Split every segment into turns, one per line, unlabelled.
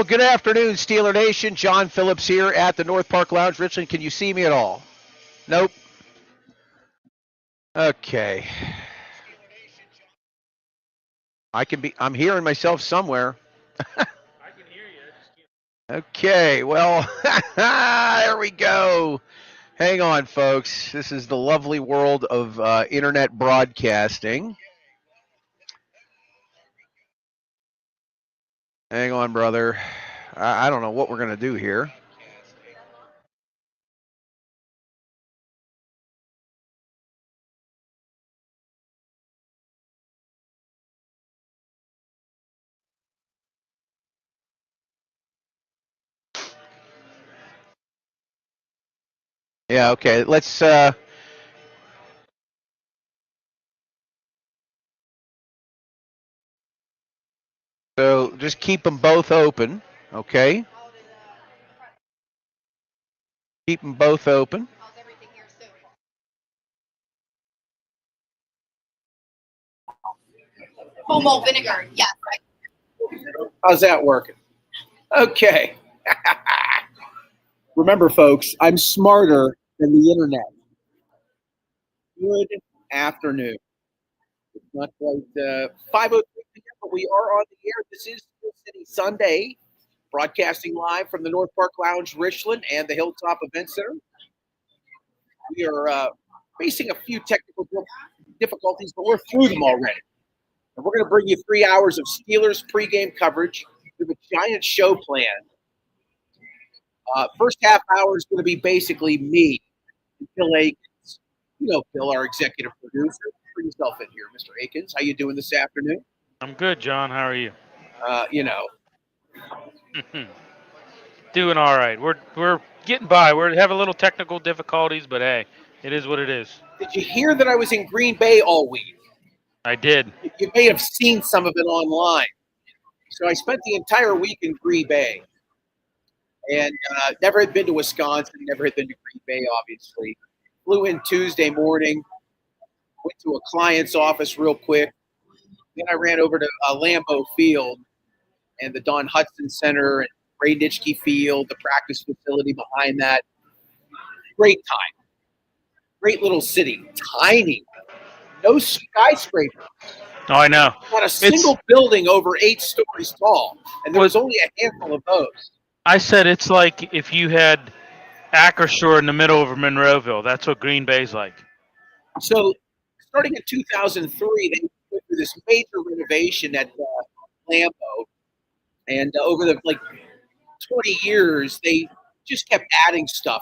Well, good afternoon, Steeler Nation. John Phillips here at the North Park Lounge, Richland. Can you see me at all? Nope. Okay. I'm hearing myself somewhere.
I can hear you.
Okay, well, there we go. Hang on, folks. This is the lovely world of internet broadcasting. Hang on, brother. I don't know what we're going to do here. Yeah, okay. Let's so just keep them both open, okay? Keep them both open.
Home malt vinegar, yes.
How's that working? Okay. Remember, folks, I'm smarter than the internet. Good afternoon. It's not quite 5:03 p.m., but we are on the air. This is Steel City Sunday, broadcasting live from the North Park Lounge, Richland, and the Hilltop Event Center. We are facing a few technical difficulties, but we're through them already. And we're going to bring you 3 hours of Steelers pregame coverage with a giant show plan. First half hour is going to be basically me and Bill Akins. You know Bill, our executive producer. Bring yourself in here, Mr. Akins. How you doing this afternoon?
I'm good, John. How are you?
You know.
Doing all right. We're getting by. We're having a little technical difficulties, but hey, it is what it is.
Did you hear that I was in Green Bay all week?
I did.
You may have seen some of it online. So I spent the entire week in Green Bay. And never had been to Wisconsin, never had been to Green Bay, obviously. Flew in Tuesday morning, went to a client's office real quick. Then I ran over to Lambeau Field and the Don Hudson Center and Ray Nitschke Field, the practice facility behind that. Great time. Great little city. Tiny. No skyscraper.
Oh, I know.
Not a single building over 8 stories tall. And there was only a handful of those.
I said it's like if you had Acrisure in the middle of Monroeville. That's what Green Bay's like.
So, starting in 2003, they went through this major renovation at Lambeau, and over the 20 years, they just kept adding stuff.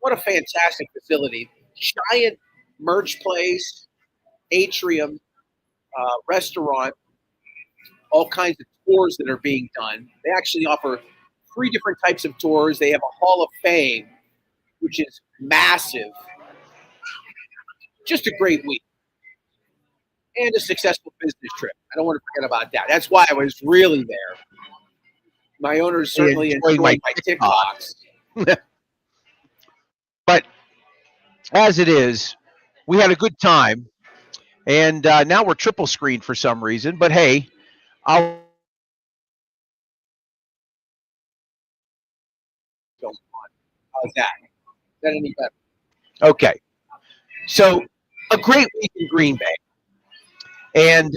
What a fantastic facility! Giant merch place, atrium, restaurant, all kinds of tours that are being done. They actually offer 3 different types of tours. They have a Hall of Fame, which is massive. Just a great week. And a successful business trip. I don't want to forget about that. That's why I was really there. My owners certainly enjoyed my TikToks.
But as it is, we had a good time. And now we're triple screened for some reason. But hey, I'll.
How's that? Is that any better?
Okay. So a great week in Green Bay. And,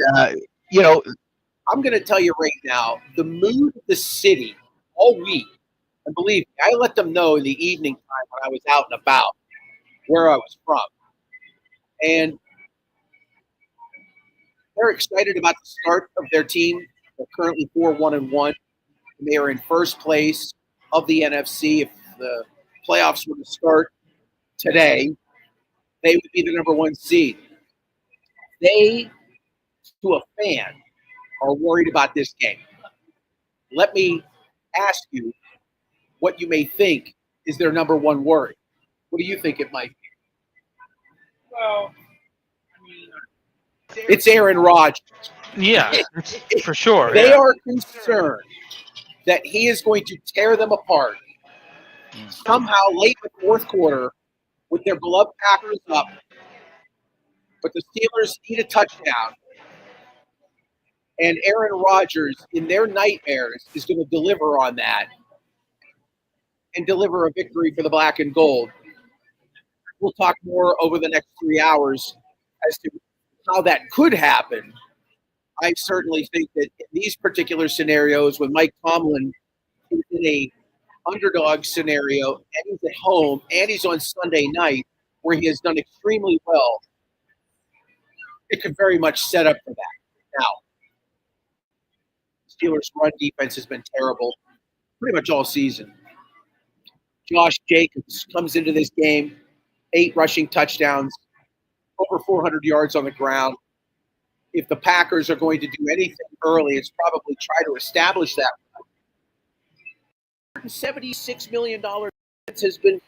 I'm going to tell you right now, the mood of the city all week, and believe me, I let them know in the evening time when I was out and about where I was from. And they're excited about the start of their team. They're currently 4-1-1. And they are in first place of the NFC. If the playoffs were to start today, they would be the number 1 seed. They, to a fan, are worried about this game. Let me ask you what you may think is their number 1 worry. What do you think it might be?
Well,
it's Aaron Rodgers.
Yeah, for sure.
They are concerned that he is going to tear them apart somehow late in the fourth quarter with their beloved Packers up. But the Steelers need a touchdown. And Aaron Rodgers, in their nightmares, is going to deliver on that and deliver a victory for the black and gold. We'll talk more over the next 3 hours as to how that could happen. I certainly think that in these particular scenarios, when Mike Tomlin is in a underdog scenario and he's at home and he's on Sunday night where he has done extremely well, it could very much set up for that. Now, Steelers' run defense has been terrible pretty much all season. Josh Jacobs comes into this game, 8 rushing touchdowns, over 400 yards on the ground. If the Packers are going to do anything early, it's probably try to establish that. $76 million has been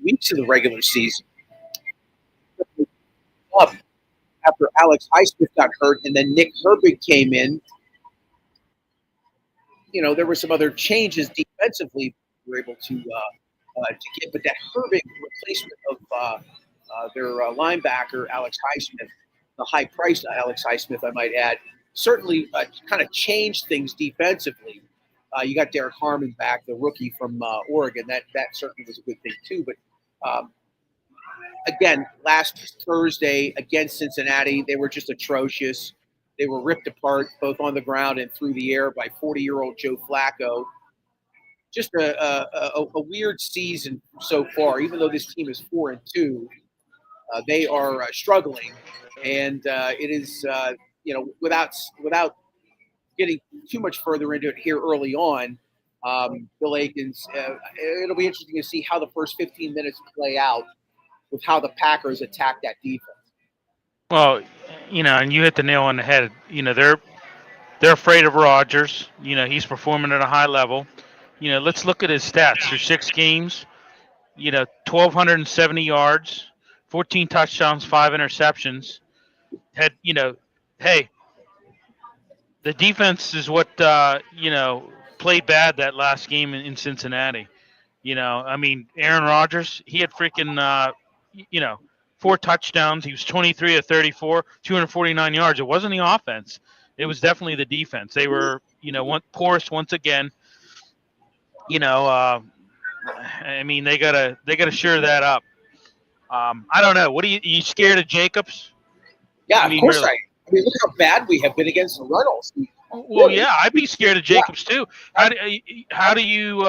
weeks of the regular season. Up after Alex Highsmith got hurt and then Nick Herbig came in. You know, there were some other changes defensively we were able to get, but that Herbig replacement of their linebacker, Alex Highsmith, the high-priced Alex Highsmith, I might add, certainly kind of changed things defensively. You got Derek Harmon back, the rookie from Oregon. That certainly was a good thing too. But again, last Thursday against Cincinnati, they were just atrocious. They were ripped apart both on the ground and through the air by 40-year-old Joe Flacco. Just a weird season so far. Even though this team is 4-2, they are struggling, and it is without getting too much further into it here early on. Bill Aikens, it'll be interesting to see how the first 15 minutes play out with how the Packers attack that defense.
Well, and you hit the nail on the head. They're afraid of Rodgers. He's performing at a high level. Let's look at his stats. Through 6 games, 1,270 yards, 14 touchdowns, 5 interceptions. Had, hey, the defense is what, played bad that last game in Cincinnati. Aaron Rodgers, he had freaking, 4 touchdowns. He was 23 of 34, 249 yards. It wasn't the offense. It was definitely the defense. They were, porous once again. They gotta shore that up. I don't know. What are you scared of Jacobs?
Yeah, of course really? I mean, look how bad we have been against the run all season.
Well, yeah, I'd be scared of Jacobs too. How do you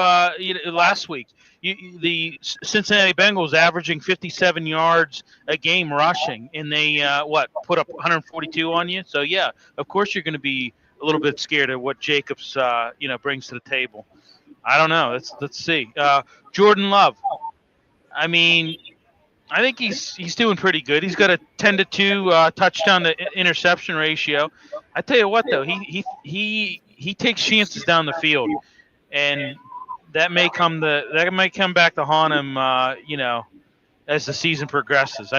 last week? The Cincinnati Bengals averaging 57 yards a game rushing, and they put up 142 on you. So yeah, of course you're going to be a little bit scared of what Jacobs brings to the table. I don't know. Let's see. Jordan Love. I think he's doing pretty good. He's got a 10-2 touchdown to interception ratio. I tell you what, though, he takes chances down the field, and that may come back to haunt him. As the season progresses. I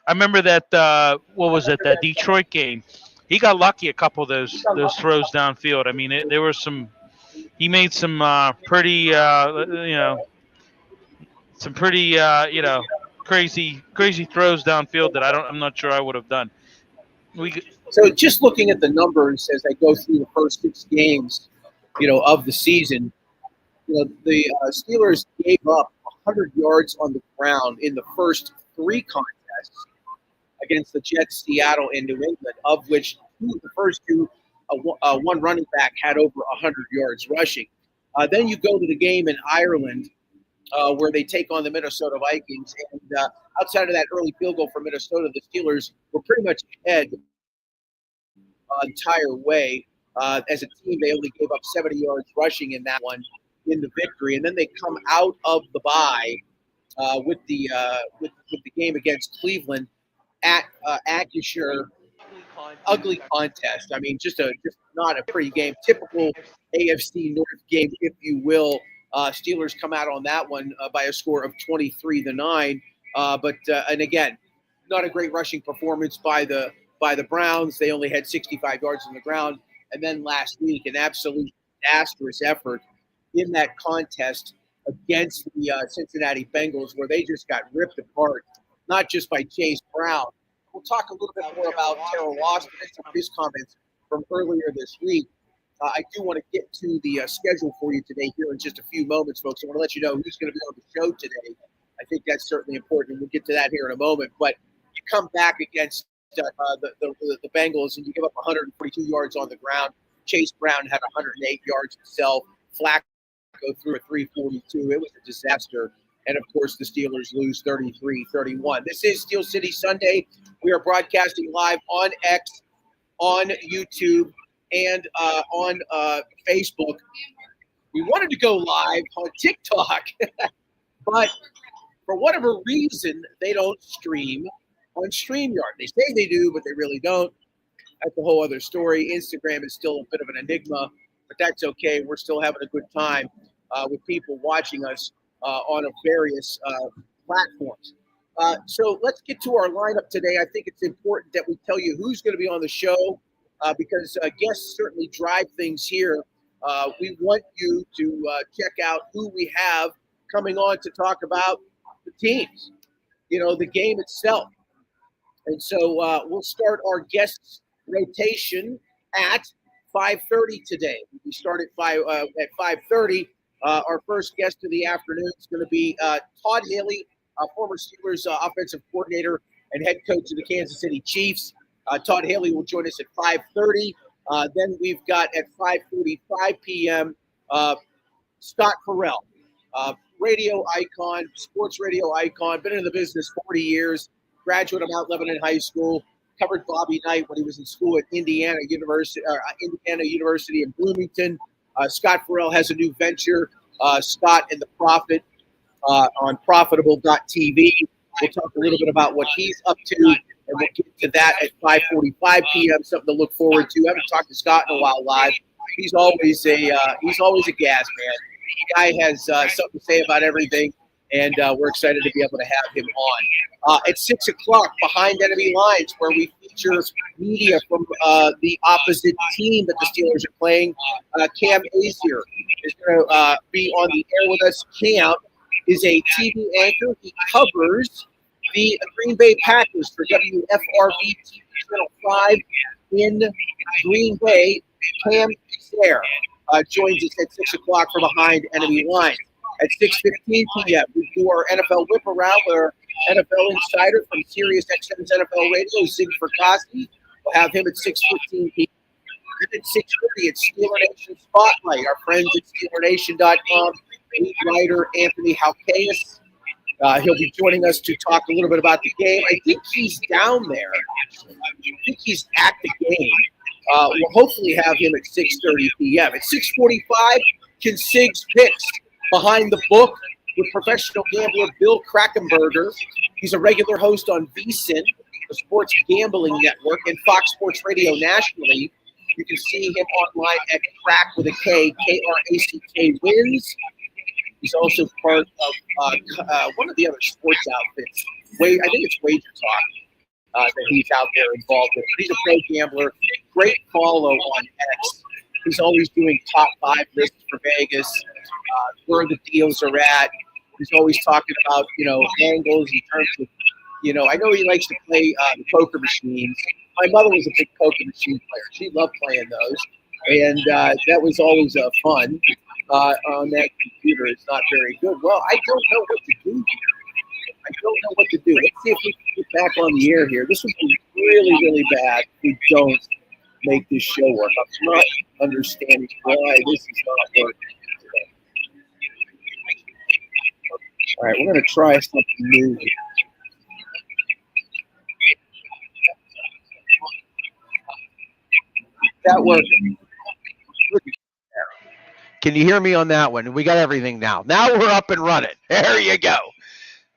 remember that that Detroit game. He got lucky a couple of those throws downfield. There were some. He made some pretty crazy throws downfield that I'm not sure I would have done.
So just looking at the numbers as I go through the first 6 games, of the season, the Steelers gave up 100 yards on the ground in the first 3 contests against the Jets, Seattle, and New England, of which the first 2, one running back had over 100 yards rushing. Then you go to the game in Ireland, where they take on the Minnesota Vikings. And outside of that early field goal for Minnesota, the Steelers were pretty much ahead the entire way. As a team, they only gave up 70 yards rushing in that one in the victory. And then they come out of the bye with the game against Cleveland at Acrisure. Ugly contest. Just not a pretty game. Typical AFC North game, if you will. Steelers come out on that one by a score of 23-9. And again, not a great rushing performance by the Browns. They only had 65 yards on the ground. And then last week, an absolute disastrous effort in that contest against the Cincinnati Bengals, where they just got ripped apart, not just by Chase Brown, we'll talk a little bit more about Terrell Austin and some of his comments from earlier this week. I do want to get to the schedule for you today here in just a few moments, folks. I want to let you know who's going to be on the show today. I think that's certainly important. We'll get to that here in a moment. But you come back against the Bengals and you give up 142 yards on the ground. Chase Brown had 108 yards himself. Flacco threw a 342. It was a disaster. And, of course, the Steelers lose 33-31. This is Steel City Sunday. We are broadcasting live on X, on YouTube, and on Facebook. We wanted to go live on TikTok, but for whatever reason, they don't stream on StreamYard. They say they do, but they really don't. That's a whole other story. Instagram is still a bit of an enigma, but that's okay. We're still having a good time with people watching us on various platforms. So let's get to our lineup today. I think it's important that we tell you who's going to be on the show because guests certainly drive things here. We want you to check out who we have coming on to talk about the teams, the game itself. And so we'll start our guests rotation at 5:30 today. We start at 5:30. Our first guest of the afternoon is going to be Todd Haley, former Steelers offensive coordinator and head coach of the Kansas City Chiefs. Todd Haley will join us at 5:30. Then we've got at 5:45 p.m. Scott Farrell, radio icon, sports radio icon, been in the business 40 years, graduate of Mount Lebanon High School, covered Bobby Knight when he was in school at Indiana University in Bloomington. Scott Farrell has a new venture, Scott and the Prophet, on profitable.tv. We'll talk a little bit about what he's up to, and we'll get to that at 5:45 p.m., something to look forward to. I haven't talked to Scott in a while live. He's always a gas man. The guy has something to say about everything, and we're excited to be able to have him on. At 6 o'clock, Behind Enemy Lines, where we feature media from the opposite team that the Steelers are playing. Cam Azier is going to be on the air with us. Cam is a TV anchor. He covers the Green Bay Packers for WFRB TV Channel 5 in Green Bay. Cam is there. Joins us at 6 o'clock for Behind Enemy Lines. At 6:15 p.m., we do our NFL Whip Around with our NFL insider from Sirius XM's NFL Radio, Zig Fracassi. We'll have him at 6:15 p.m. And at 6:30, it's Steeler Nation Spotlight. Our friends at SteelerNation.com, lead writer Anthony Halkeas. He'll be joining us to talk a little bit about the game. I think he's down there. I think he's at the game. We'll hopefully have him at 6:30 p.m. At 6:45, Ken Sig's Picks Behind the Book with professional gambler Bill Krackenberger. He's a regular host on VSiN, the Sports Gambling Network, and Fox Sports Radio nationally. You can see him online at Crack with a K, K-R-A-C-K Wins. He's also part of one of the other sports outfits. I think it's Wager Talk that he's out there involved with. But he's a pro gambler. Great follow on X. He's always doing top 5 lists for Vegas, where the deals are at. He's always talking about, angles in terms of, I know he likes to play the poker machines. My mother was a big poker machine player. She loved playing those. And that was always fun on that computer. It's not very good. Well, I don't know what to do here. I don't know what to do. Let's see if we can get back on the air here. This would be really, really bad if we don't make this show work. I'm not understanding why this is not working today. All right, we're going to try something new here. That working?
Can you hear me on that one? We got everything now. Now we're up and running. There you go.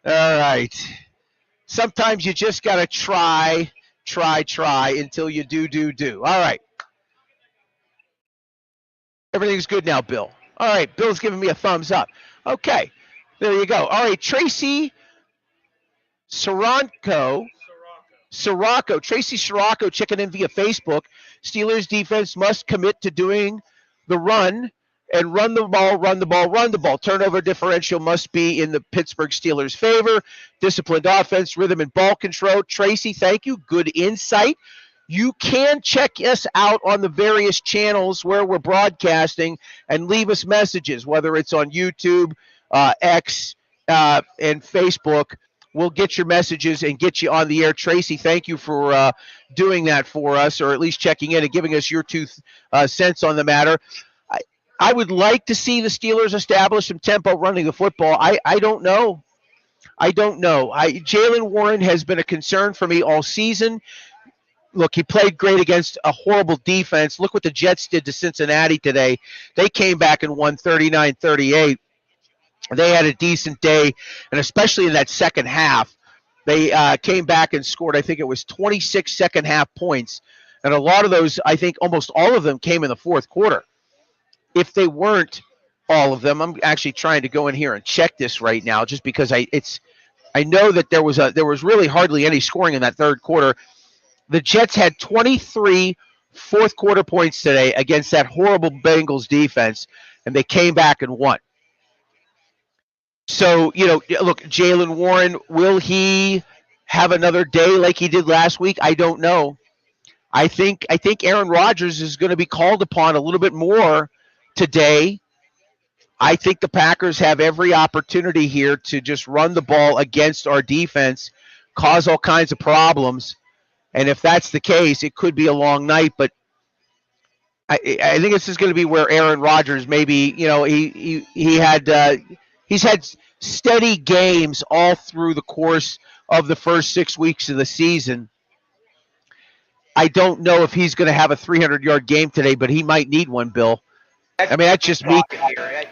All right. Sometimes you just got to try until you do. All right. Everything's good now, Bill. All right. Bill's giving me a thumbs up. Okay. There you go. All right. Tracy Sirocco, Tracy Sirocco checking in via Facebook. Steelers defense must commit to doing the run and run the ball, run the ball, run the ball. Turnover differential must be in the Pittsburgh Steelers' favor. Disciplined offense, rhythm, and ball control. Tracy, thank you. Good insight. You can check us out on the various channels where we're broadcasting and leave us messages, whether it's on YouTube, X, and Facebook. We'll get your messages and get you on the air. Tracy, thank you for doing that for us, or at least checking in and giving us your 2 cents on the matter. I would like to see the Steelers establish some tempo running the football. I don't know. Jaylen Warren has been a concern for me all season. Look, he played great against a horrible defense. Look what the Jets did to Cincinnati today. They came back and won 39-38. They had a decent day, and especially in that second half, they came back and scored, I think it was 26 second-half points. And a lot of those, I think almost all of them came in the fourth quarter. If they weren't all of them, I'm actually trying to go in here and check this right now just because I know that there was really hardly any scoring in that third quarter. The Jets had 23 fourth-quarter points today against that horrible Bengals defense, and they came back and won. So, look, Jaylen Warren, will he have another day like he did last week? I don't know. I think Aaron Rodgers is going to be called upon a little bit more today. I think the Packers have every opportunity here to just run the ball against our defense, cause all kinds of problems. And if that's the case, it could be a long night. But I think this is going to be where Aaron Rodgers maybe, he's had steady games all through the course of the first 6 weeks of the season. I don't know if he's going to have a 300-yard game today, but he might need one, Bill. That's just me.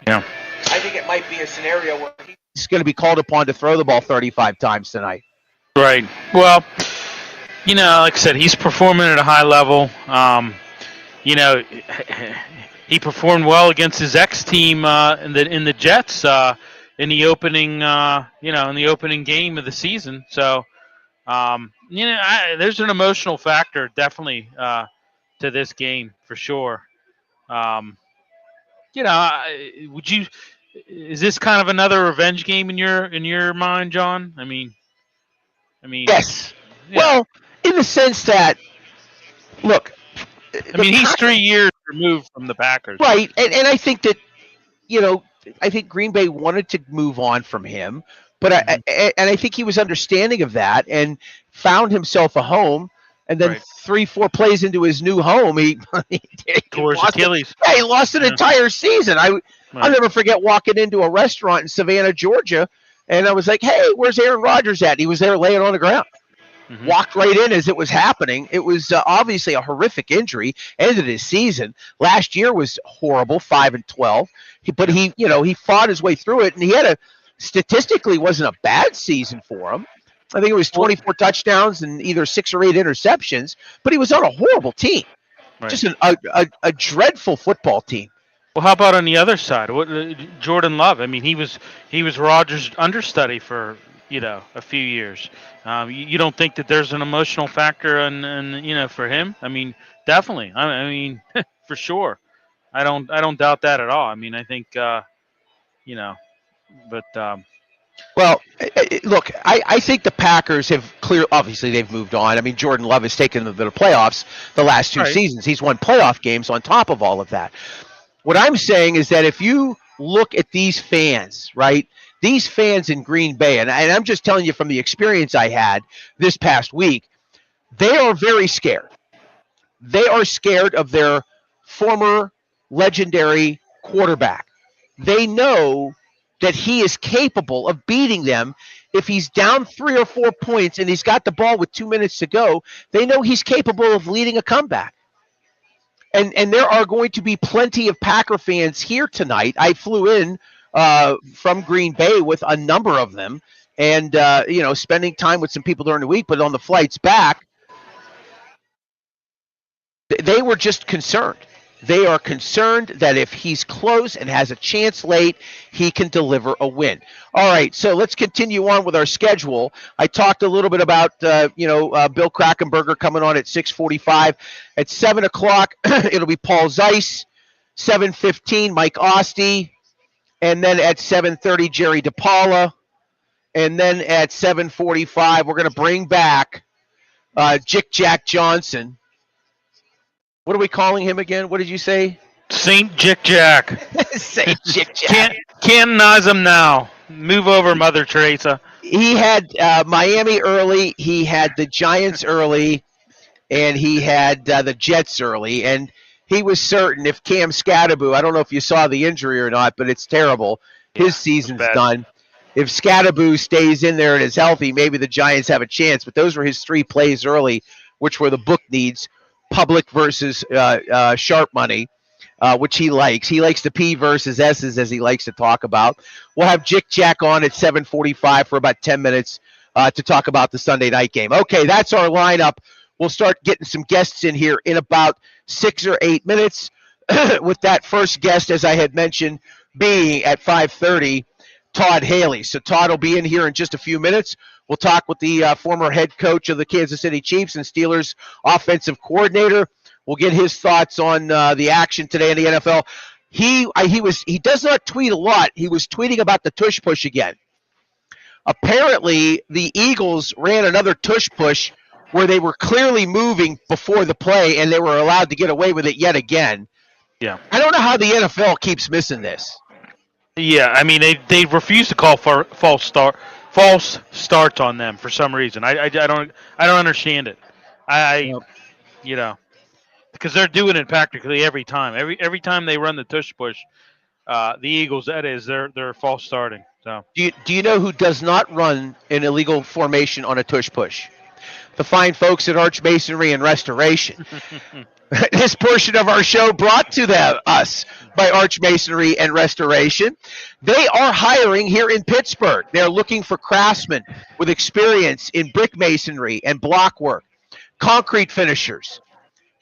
Yeah.
I think it might be a scenario where he's going to be called upon to throw the ball 35 times tonight.
Right. Well, like I said, he's performing at a high level. He performed well against his ex-team in the Jets in the opening game of the season. So, there's an emotional factor definitely to this game for sure. Is this kind of another revenge game in your mind, John? I mean,
yes.
Yeah.
Well, in the sense that, look,
he's 3 years removed from the Packers,
right? And I think that, I think Green Bay wanted to move on from him, but I think he was understanding of that and found himself a home. And then 3-4 plays into his new home, he
tore his Achilles.
He lost an entire season. I'll never forget walking into a restaurant in Savannah, Georgia, and I was like, "Hey, where's Aaron Rodgers at?" He was there laying on the ground. Mm-hmm. Walked right in as it was happening. It was obviously a horrific injury. Ended his season. Last year was horrible, 5-12. But he fought his way through it, and he had statistically wasn't a bad season for him. I think it was 24 touchdowns and either 6 or 8 interceptions, but he was on a horrible team. Right. Just a dreadful football team.
Well, how about on the other side? Jordan Love? He was Rodgers' understudy for a few years. You don't think that there's an emotional factor and for him? Definitely. For sure. I don't doubt that at all. I think but.
Well, look, I think the Packers have obviously they've moved on. Jordan Love has taken them to the playoffs the last 2 seasons. He's won playoff games on top of all of that. What I'm saying is that if you look at these fans, right, these fans in Green Bay, and I'm just telling you from the experience I had this past week, they are very scared. They are scared of their former legendary quarterback. They know that he is capable of beating them if he's down 3 or 4 points and he's got the ball with 2 minutes to go. They know he's capable of leading a comeback. And there are going to be plenty of Packer fans here tonight. I flew in from Green Bay with a number of them and, spending time with some people during the week. But on the flights back, they were just concerned. They are concerned that if he's close and has a chance late, he can deliver a win. All right, so let's continue on with our schedule. I talked a little bit about, Bill Krakenberger coming on at 6:45. At 7 o'clock, it'll be Paul Zeiss. 7:15, Mike Ostie. And then at 7:30, Jerry DePaula. And then at 7:45, we're going to bring back Jick Jack Johnson. What are we calling him again? What did you say?
Saint Jick Jack.
Saint Jick Jack.
Canonize him now. Move over, Mother Teresa.
He had Miami early. He had the Giants early. And he had the Jets early. And he was certain if Cam Scatterboo, I don't know if you saw the injury or not, but it's terrible. His season's done. If Scatterboo stays in there and is healthy, maybe the Giants have a chance. But those were his 3 plays early, which were the book needs, public versus sharp money, which he likes. He likes the P versus S's, as he likes to talk about. We'll have Jick Jack on at 7:45 for about 10 minutes to talk about the Sunday night game. Okay, that's our lineup. We'll start getting some guests in here in about 6 or 8 minutes with that first guest, as I had mentioned, being at 5:30, Todd Haley. So Todd will be in here in just a few minutes. We'll talk with the former head coach of the Kansas City Chiefs and Steelers offensive coordinator. We'll get his thoughts on the action today in the NFL. He does not tweet a lot. He was tweeting about the tush push again. Apparently, the Eagles ran another tush push where they were clearly moving before the play, and they were allowed to get away with it yet again.
Yeah.
I don't know how the NFL keeps missing this.
Yeah, I mean they refuse to call for false starts on them for some reason. I don't understand it. Because they're doing it practically every time. Every time they run the tush push, the Eagles, that is, they're false starting. So
do you know who does not run an illegal formation on a tush push? The fine folks at Arch Masonry and Restoration. This portion of our show brought to us by Arch Masonry and Restoration. They are hiring here in Pittsburgh. They're looking for craftsmen with experience in brick masonry and block work, concrete finishers,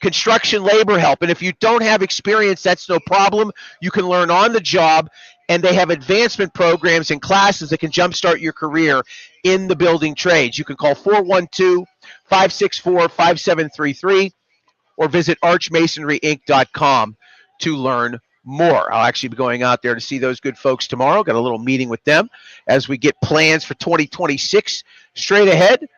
construction labor help. And if you don't have experience, that's no problem. You can learn on the job, and they have advancement programs and classes that can jumpstart your career in the building trades. You can call 412-564-5733 or visit archmasonryinc.com to learn more. I'll actually be going out there to see those good folks tomorrow. Got a little meeting with them as we get plans for 2026 straight ahead.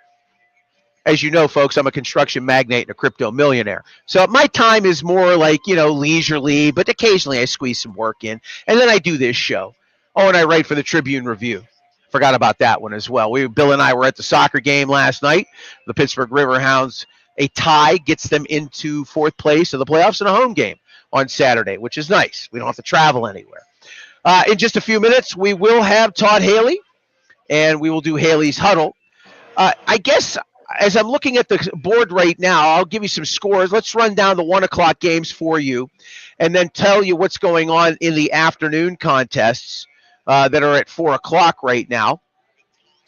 As you know, folks, I'm a construction magnate and a crypto millionaire. So my time is more like, leisurely, but occasionally I squeeze some work in. And then I do this show. Oh, and I write for the Tribune Review. Forgot about that one as well. Bill and I were at the soccer game last night. The Pittsburgh Riverhounds, a tie gets them into 4th place of the playoffs in a home game on Saturday, which is nice. We don't have to travel anywhere. In just a few minutes, we will have Todd Haley, and we will do Haley's Huddle. I guess as I'm looking at the board right now, I'll give you some scores. Let's run down the 1 o'clock games for you and then tell you what's going on in the afternoon contests that are at 4 o'clock right now,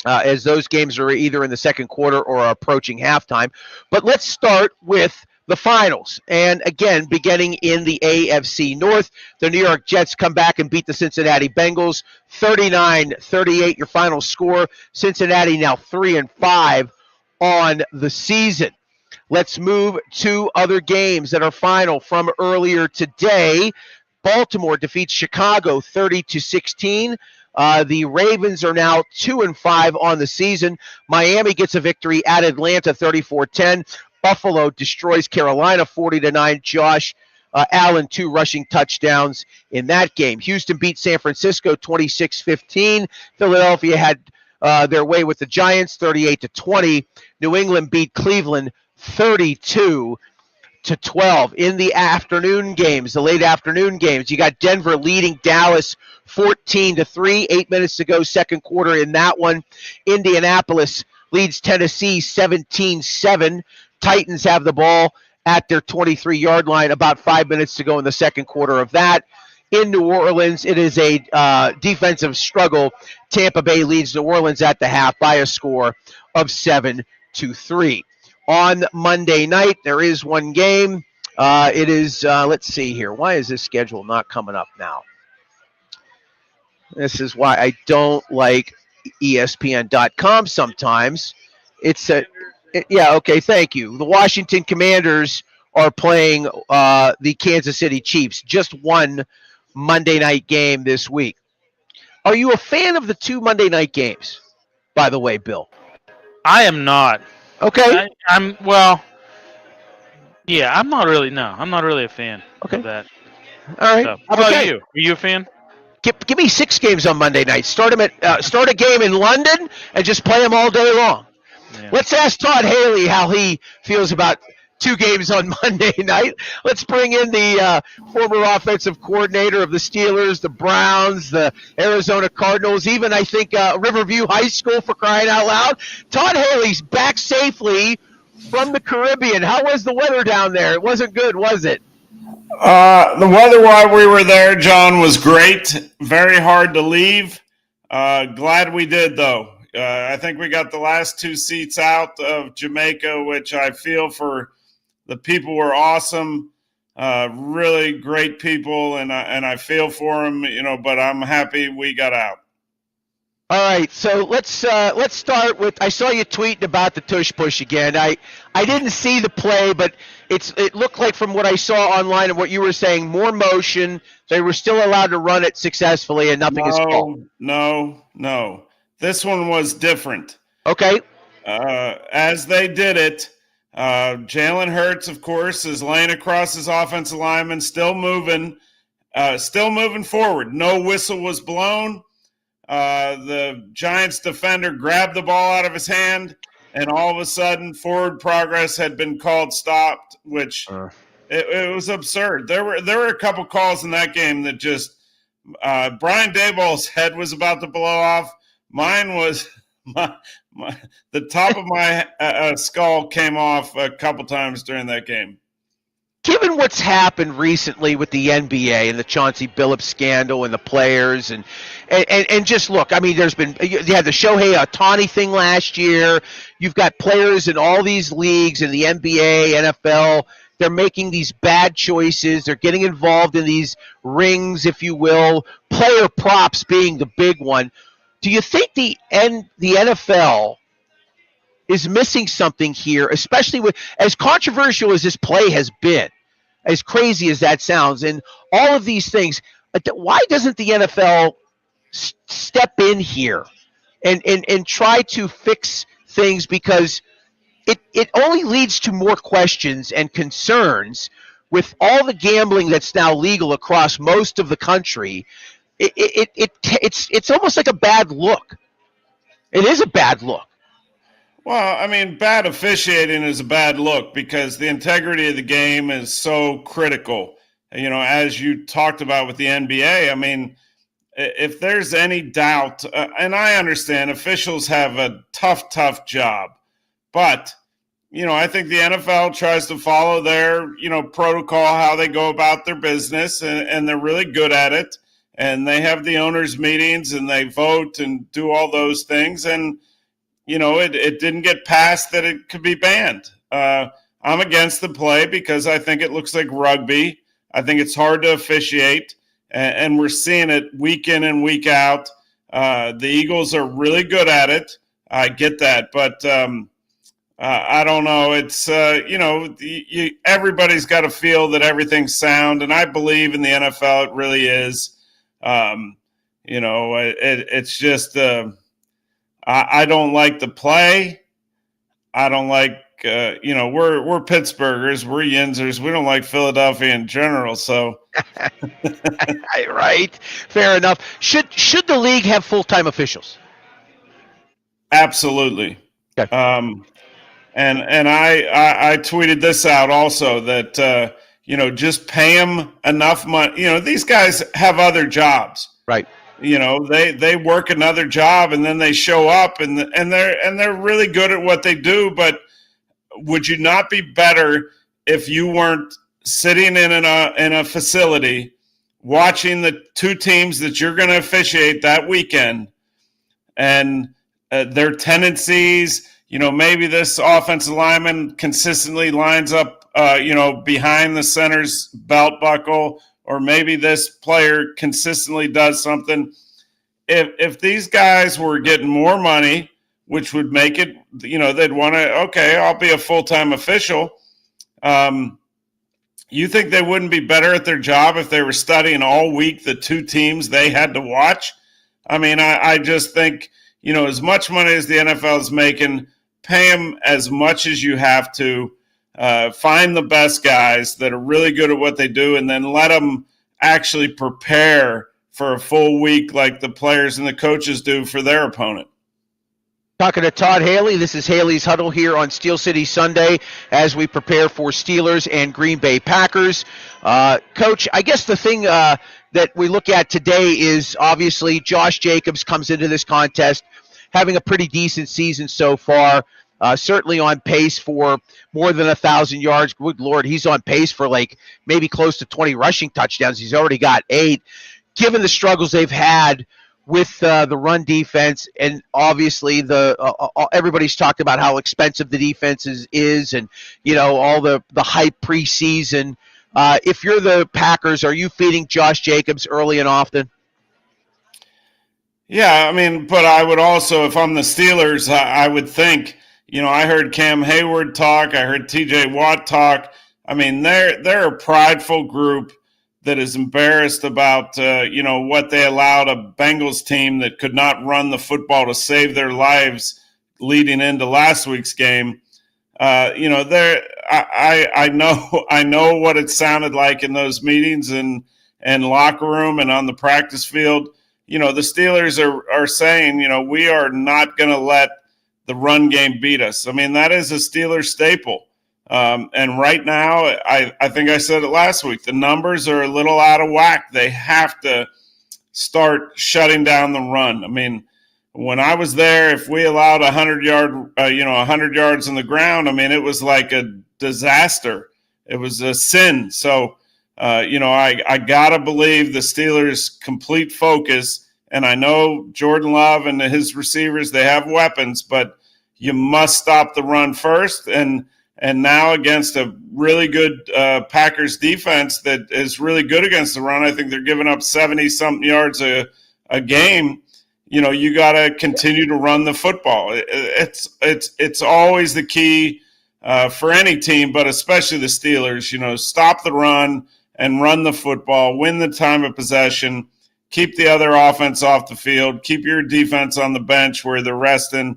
as those games are either in the second quarter or are approaching halftime. But let's start with the finals. And again, beginning in the AFC North, the New York Jets come back and beat the Cincinnati Bengals 39-38, your final score. Cincinnati now 3-5 on the season. Let's move to other games that are final from earlier today. Baltimore defeats Chicago 30-16. The Ravens are now 2-5 on the season. Miami gets a victory at Atlanta 34-10. Buffalo destroys Carolina 40-9. Josh Allen, 2 rushing touchdowns in that game. Houston beat San Francisco 26-15. Philadelphia had their way with the Giants 38-20. New England beat Cleveland 32-12. In the afternoon games, the late afternoon games, you got Denver leading Dallas 14-3, 8 minutes to go, second quarter in that one. Indianapolis leads Tennessee 17-7. Titans have the ball at their 23-yard line, about 5 minutes to go in the second quarter of that. In New Orleans, it is a defensive struggle. Tampa Bay leads New Orleans at the half by a score of 7-3. On Monday night, there is one game. It is, let's see here. Why is this schedule not coming up now? This is why I don't like ESPN.com sometimes. Yeah, okay, thank you. The Washington Commanders are playing the Kansas City Chiefs. Just one Monday night game this week. Are you a fan of the two Monday night games, by the way, Bill?
I am not.
Okay.
I'm well. Yeah, I'm not really. No, I'm not really a fan
Okay.
of that
All right.
stuff. How about
Okay.
you? Are you a fan?
Give me 6 games on Monday night. Start a game in London and just play them all day long.
Yeah.
Let's ask Todd Haley how he feels about 2 games on Monday night. Let's bring in the former offensive coordinator of the Steelers, the Browns, the Arizona Cardinals, even I think Riverview High School, for crying out loud. Todd Haley's back safely from the Caribbean. How was the weather down there? It wasn't good, was it?
The weather while we were there, John, was great. Very hard to leave. Glad we did, though. I think we got the last 2 seats out of Jamaica, which I feel for the people were awesome. Really great people, and I feel for them, but I'm happy we got out.
All right, so let's start with. I saw you tweeting about the tush push again. I didn't see the play, but it looked like from what I saw online and what you were saying, more motion. They were still allowed to run it successfully, and nothing is called.
No. This one was different.
Okay.
As they did it, Jalen Hurts, of course, is laying across his offensive lineman, still moving forward. No whistle was blown. The Giants defender grabbed the ball out of his hand, and all of a sudden, forward progress had been called stopped, which it was absurd. There were a couple calls in that game that just Brian Daboll's head was about to blow off. Mine was the top of my skull came off a couple times during that game.
Given what's happened recently with the NBA and the Chauncey Billups scandal and the players and just look, I mean, you had the Shohei Ohtani thing last year. You've got players in all these leagues in the NBA, NFL. They're making these bad choices. They're getting involved in these rings, if you will, player props being the big one. Do you think the NFL is missing something here, especially with as controversial as this play has been, as crazy as that sounds, and all of these things? Why doesn't the NFL step in here and try to fix things? Because it only leads to more questions and concerns with all the gambling that's now legal across most of the country. It's almost like a bad look. It is a bad look.
Well, I mean, bad officiating is a bad look because the integrity of the game is so critical. As you talked about with the NBA, I mean, if there's any doubt, and I understand officials have a tough job, but, I think the NFL tries to follow their, protocol, how they go about their business, and they're really good at it. And they have the owners' meetings and they vote and do all those things. And, it didn't get passed that it could be banned. I'm against the play because I think it looks like rugby. I think it's hard to officiate, and we're seeing it week in and week out. The Eagles are really good at it. I get that, but I don't know. It's, everybody's got to feel that everything's sound, and I believe in the NFL it really is. It's just I don't like the play. I don't like we're Pittsburghers, we're Yinzers. We don't like Philadelphia in general. So
right, fair enough. Should the league have full-time officials?
Absolutely.
Okay.
And I tweeted this out also that just pay them enough money. These guys have other jobs,
right?
They work another job and then they show up and they're really good at what they do. But would you not be better if you weren't sitting in a facility watching the 2 teams that you're going to officiate that weekend and their tendencies? Maybe this offensive lineman consistently lines up, behind the center's belt buckle, or maybe this player consistently does something. If these guys were getting more money, which would make it, they'd want to, okay, I'll be a full-time official. You think they wouldn't be better at their job if they were studying all week the two teams they had to watch? I mean, I just think, as much money as the NFL is making, pay them as much as you have to. Find the best guys that are really good at what they do, and then let them actually prepare for a full week like the players and the coaches do for their opponent.
Talking to Todd Haley. This is Haley's Huddle here on Steel City Sunday as we prepare for Steelers and Green Bay Packers. Coach, I guess the thing that we look at today is obviously Josh Jacobs comes into this contest having a pretty decent season so far. Certainly on pace for more than 1,000 yards. Good Lord, he's on pace for maybe close to 20 rushing touchdowns. He's already got 8. Given the struggles they've had with the run defense, and obviously everybody's talked about how expensive the defense is and all the hype preseason. If you're the Packers, are you feeding Josh Jacobs early and often?
Yeah, I mean, but I would also, if I'm the Steelers, I would think, I heard Cam Hayward talk, I heard TJ Watt talk. I mean, they're a prideful group that is embarrassed about, what they allowed a Bengals team that could not run the football to save their lives leading into last week's game. I know what it sounded like in those meetings and locker room and on the practice field. The Steelers are saying, we are not going to let the run game beat us. I mean, that is a Steelers staple. And right now, I think I said it last week, the numbers are a little out of whack. They have to start shutting down the run. I mean, when I was there, if we allowed 100 yards on the ground, I mean, it was like a disaster. It was a sin. So, I got to believe the Steelers' complete focus, and I know Jordan Love and his receivers, they have weapons, but you must stop the run first. And now against a really good Packers defense that is really good against the run, I think they're giving up 70-something yards a game. You got to continue to run the football. It's always the key for any team, but especially the Steelers. Stop the run and run the football, win the time of possession, keep the other offense off the field, keep your defense on the bench where they're resting.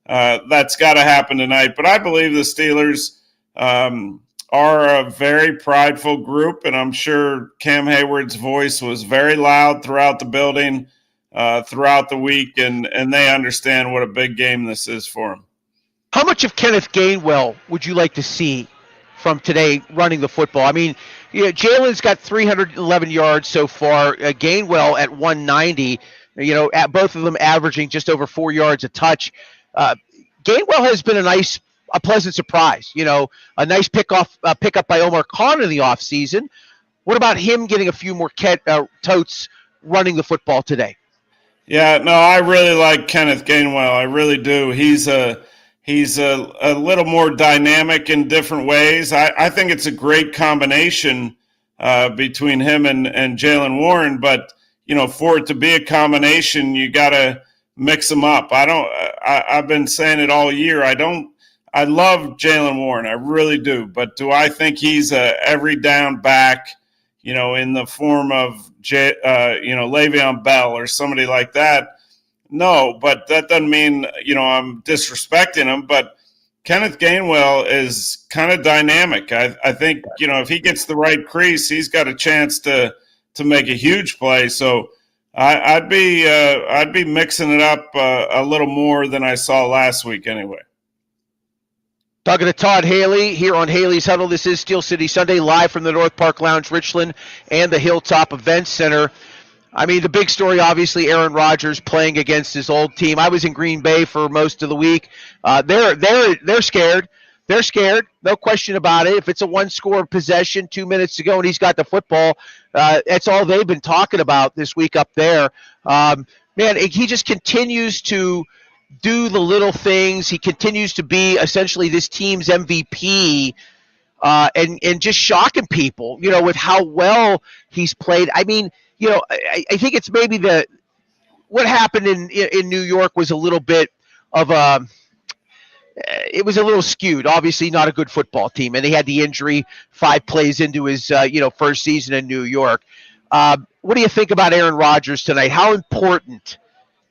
That's got to happen tonight. But I believe the Steelers are a very prideful group, and I'm sure Cam Hayward's voice was very loud throughout the building, throughout the week, and they understand what a big game this is for them.
How much of Kenneth Gainwell would you like to see from today running the football? I mean, Jalen's got 311 yards so far. Gainwell at 190. At both of them averaging just over 4 yards a touch. Gainwell has been a pleasant surprise. A nice pickup by Omar Khan in the offseason. What about him getting a few more totes running the football today?
Yeah, no, I really like Kenneth Gainwell. I really do. He's a little more dynamic in different ways. I think it's a great combination between him and Jaylen Warren. But for it to be a combination, you got to mix them up. I've been saying it all year. I love Jaylen Warren. I really do. But do I think he's a every down back, in the form of Le'Veon Bell or somebody like that? No, but that doesn't mean, I'm disrespecting him. But Kenneth Gainwell is kind of dynamic. I think, if he gets the right crease, he's got a chance to make a huge play. So I'd be mixing it up a little more than I saw last week anyway.
Talking to Todd Haley here on Haley's Huddle. This is Steel City Sunday, live from the North Park Lounge, Richland, and the Hilltop Events Center. I mean, the big story, obviously, Aaron Rodgers playing against his old team. I was in Green Bay for most of the week. They're scared. They're scared, no question about it. If it's a one-score possession, 2 minutes to go, and he's got the football, that's all they've been talking about this week up there. He just continues to do the little things. He continues to be essentially this team's MVP and just shocking people, with how well he's played. I mean, I think it's maybe what happened in New York was a little bit of it was a little skewed. Obviously, not a good football team, and they had the injury 5 plays into his first season in New York. What do you think about Aaron Rodgers tonight? How important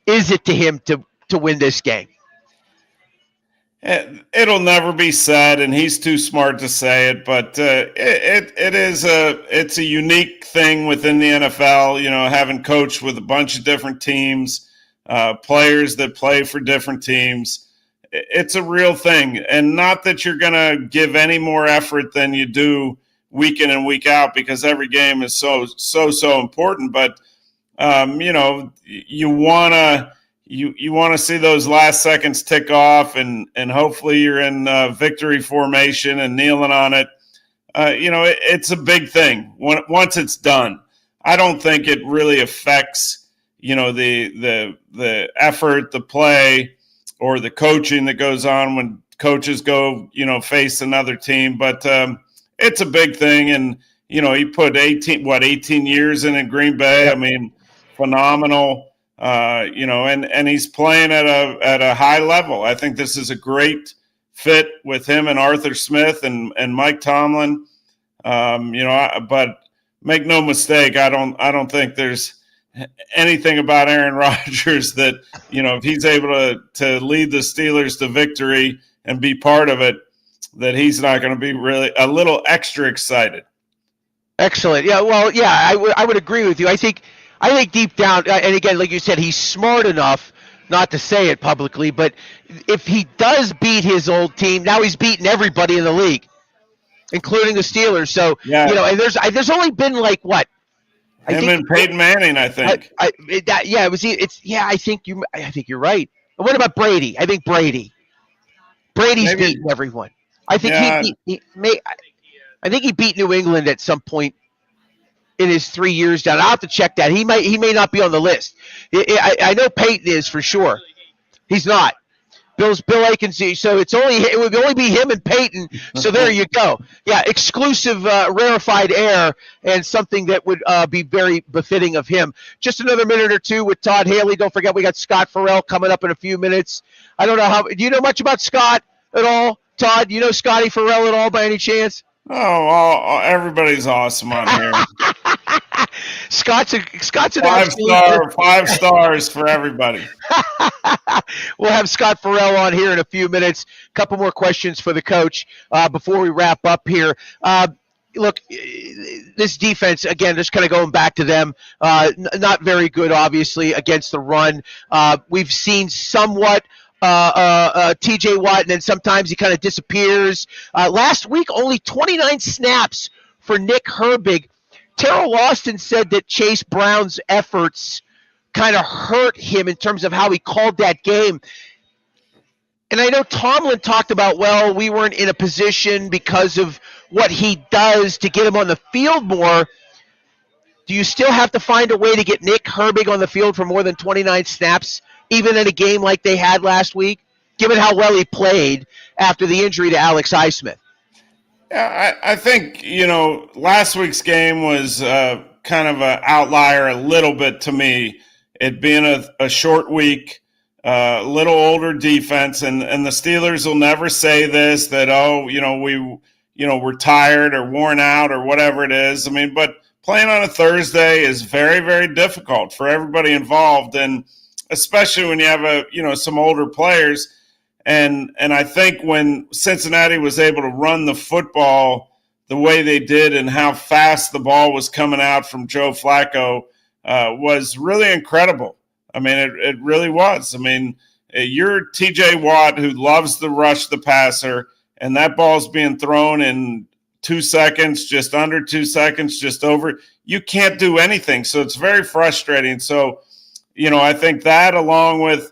is it to him to win this game?
It'll never be said, and he's too smart to say it. But it's a unique thing within the NFL. Having coached with a bunch of different teams, players that play for different teams. It's a real thing, and not that you're going to give any more effort than you do week in and week out, because every game is so important. But you want to see those last seconds tick off, and hopefully you're in victory formation and kneeling on it. It's a big thing once it's done. I don't think it really affects the effort, the play, or the coaching that goes on when coaches go face another team. But it's a big thing, and he put 18 years in Green Bay. I mean, phenomenal. And he's playing at a high level. I think this is a great fit with him and Arthur Smith and Mike Tomlin. But make no mistake, I don't think there's anything about Aaron Rodgers that, if he's able to lead the Steelers to victory and be part of it, that he's not going to be really a little extra excited.
Excellent. Yeah. Well, yeah, I would agree with you. I think deep down, and again, like you said, he's smart enough not to say it publicly, but if he does beat his old team, now he's beaten everybody in the league, including the Steelers. So, and there's only been like what?
And Peyton Manning, I think.
I think you're right. And what about Brady? I think Brady's beaten everyone. I think I think he beat New England at some point in his 3 years down. I'll have to check that. He may not be on the list. I know Peyton is for sure. He's not. Bill Aiken. So it would only be him and Peyton. So there you go. Yeah, exclusive, rarefied air, and something that would be very befitting of him. Just another minute or two with Todd Haley. Don't forget we got Scott Farrell coming up in a few minutes. I don't know do you know much about Scott at all, Todd? Do you know Scotty Farrell at all by any chance?
Oh, everybody's awesome on here.
Scott's an
5 stars for everybody.
We'll have Scott Farrell on here in a few minutes. A couple more questions for the coach before we wrap up here. Look, this defense, again, just kind of going back to them, not very good, obviously, against the run. We've seen somewhat T.J. Watt, and then sometimes he kind of disappears. Last week, only 29 snaps for Nick Herbig. Terrell Austin said that Chase Brown's efforts kind of hurt him in terms of how he called that game. And I know Tomlin talked about, well, we weren't in a position because of what he does to get him on the field more. Do you still have to find a way to get Nick Herbig on the field for more than 29 snaps, even in a game like they had last week, given how well he played after the injury to Alex Highsmith?
Yeah, I think, last week's game was kind of an outlier a little bit to me. It being a short week, little older defense, and the Steelers will never say this, that, we're tired or worn out or whatever it is. I mean, but playing on a Thursday is very, very difficult for everybody involved, and especially when you have some older players. And I think when Cincinnati was able to run the football the way they did and how fast the ball was coming out from Joe Flacco was really incredible. I mean, it really was. I mean, you're T.J. Watt, who loves to rush the passer, and that ball's being thrown in 2 seconds, just under 2 seconds, just over. You can't do anything. So it's very frustrating. So, I think that, along with,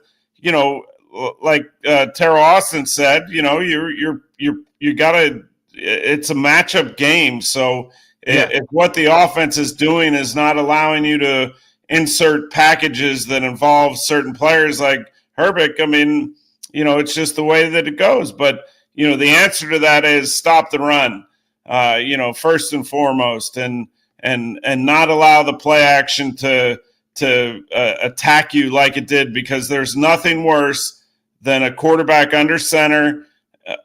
like Terrell Austin said, you got to. It's a matchup game. So if what the offense is doing is not allowing you to insert packages that involve certain players like Herbig, I mean, it's just the way that it goes. But the answer to that is stop the run. First and foremost, and not allow the play action to attack you like it did, because there's nothing worse than a quarterback under center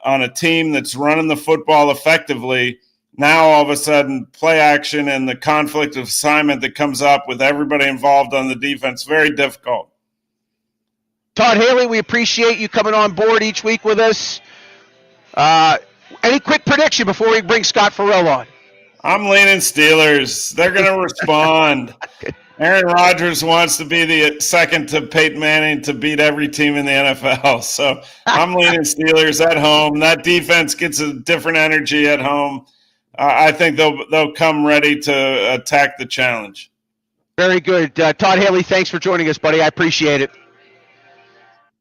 on a team that's running the football effectively. Now, all of a sudden, play action and the conflict of assignment that comes up with everybody involved on the defense, very difficult.
Todd Haley, we appreciate you coming on board each week with us. Any quick prediction before we bring Scott Farrell on?
I'm leaning Steelers. They're going to respond. Aaron Rodgers wants to be the second to Peyton Manning to beat every team in the NFL. So I'm leaning Steelers at home. That defense gets a different energy at home. I think they'll come ready to attack the challenge.
Very good. Todd Haley, thanks for joining us, buddy. I appreciate it.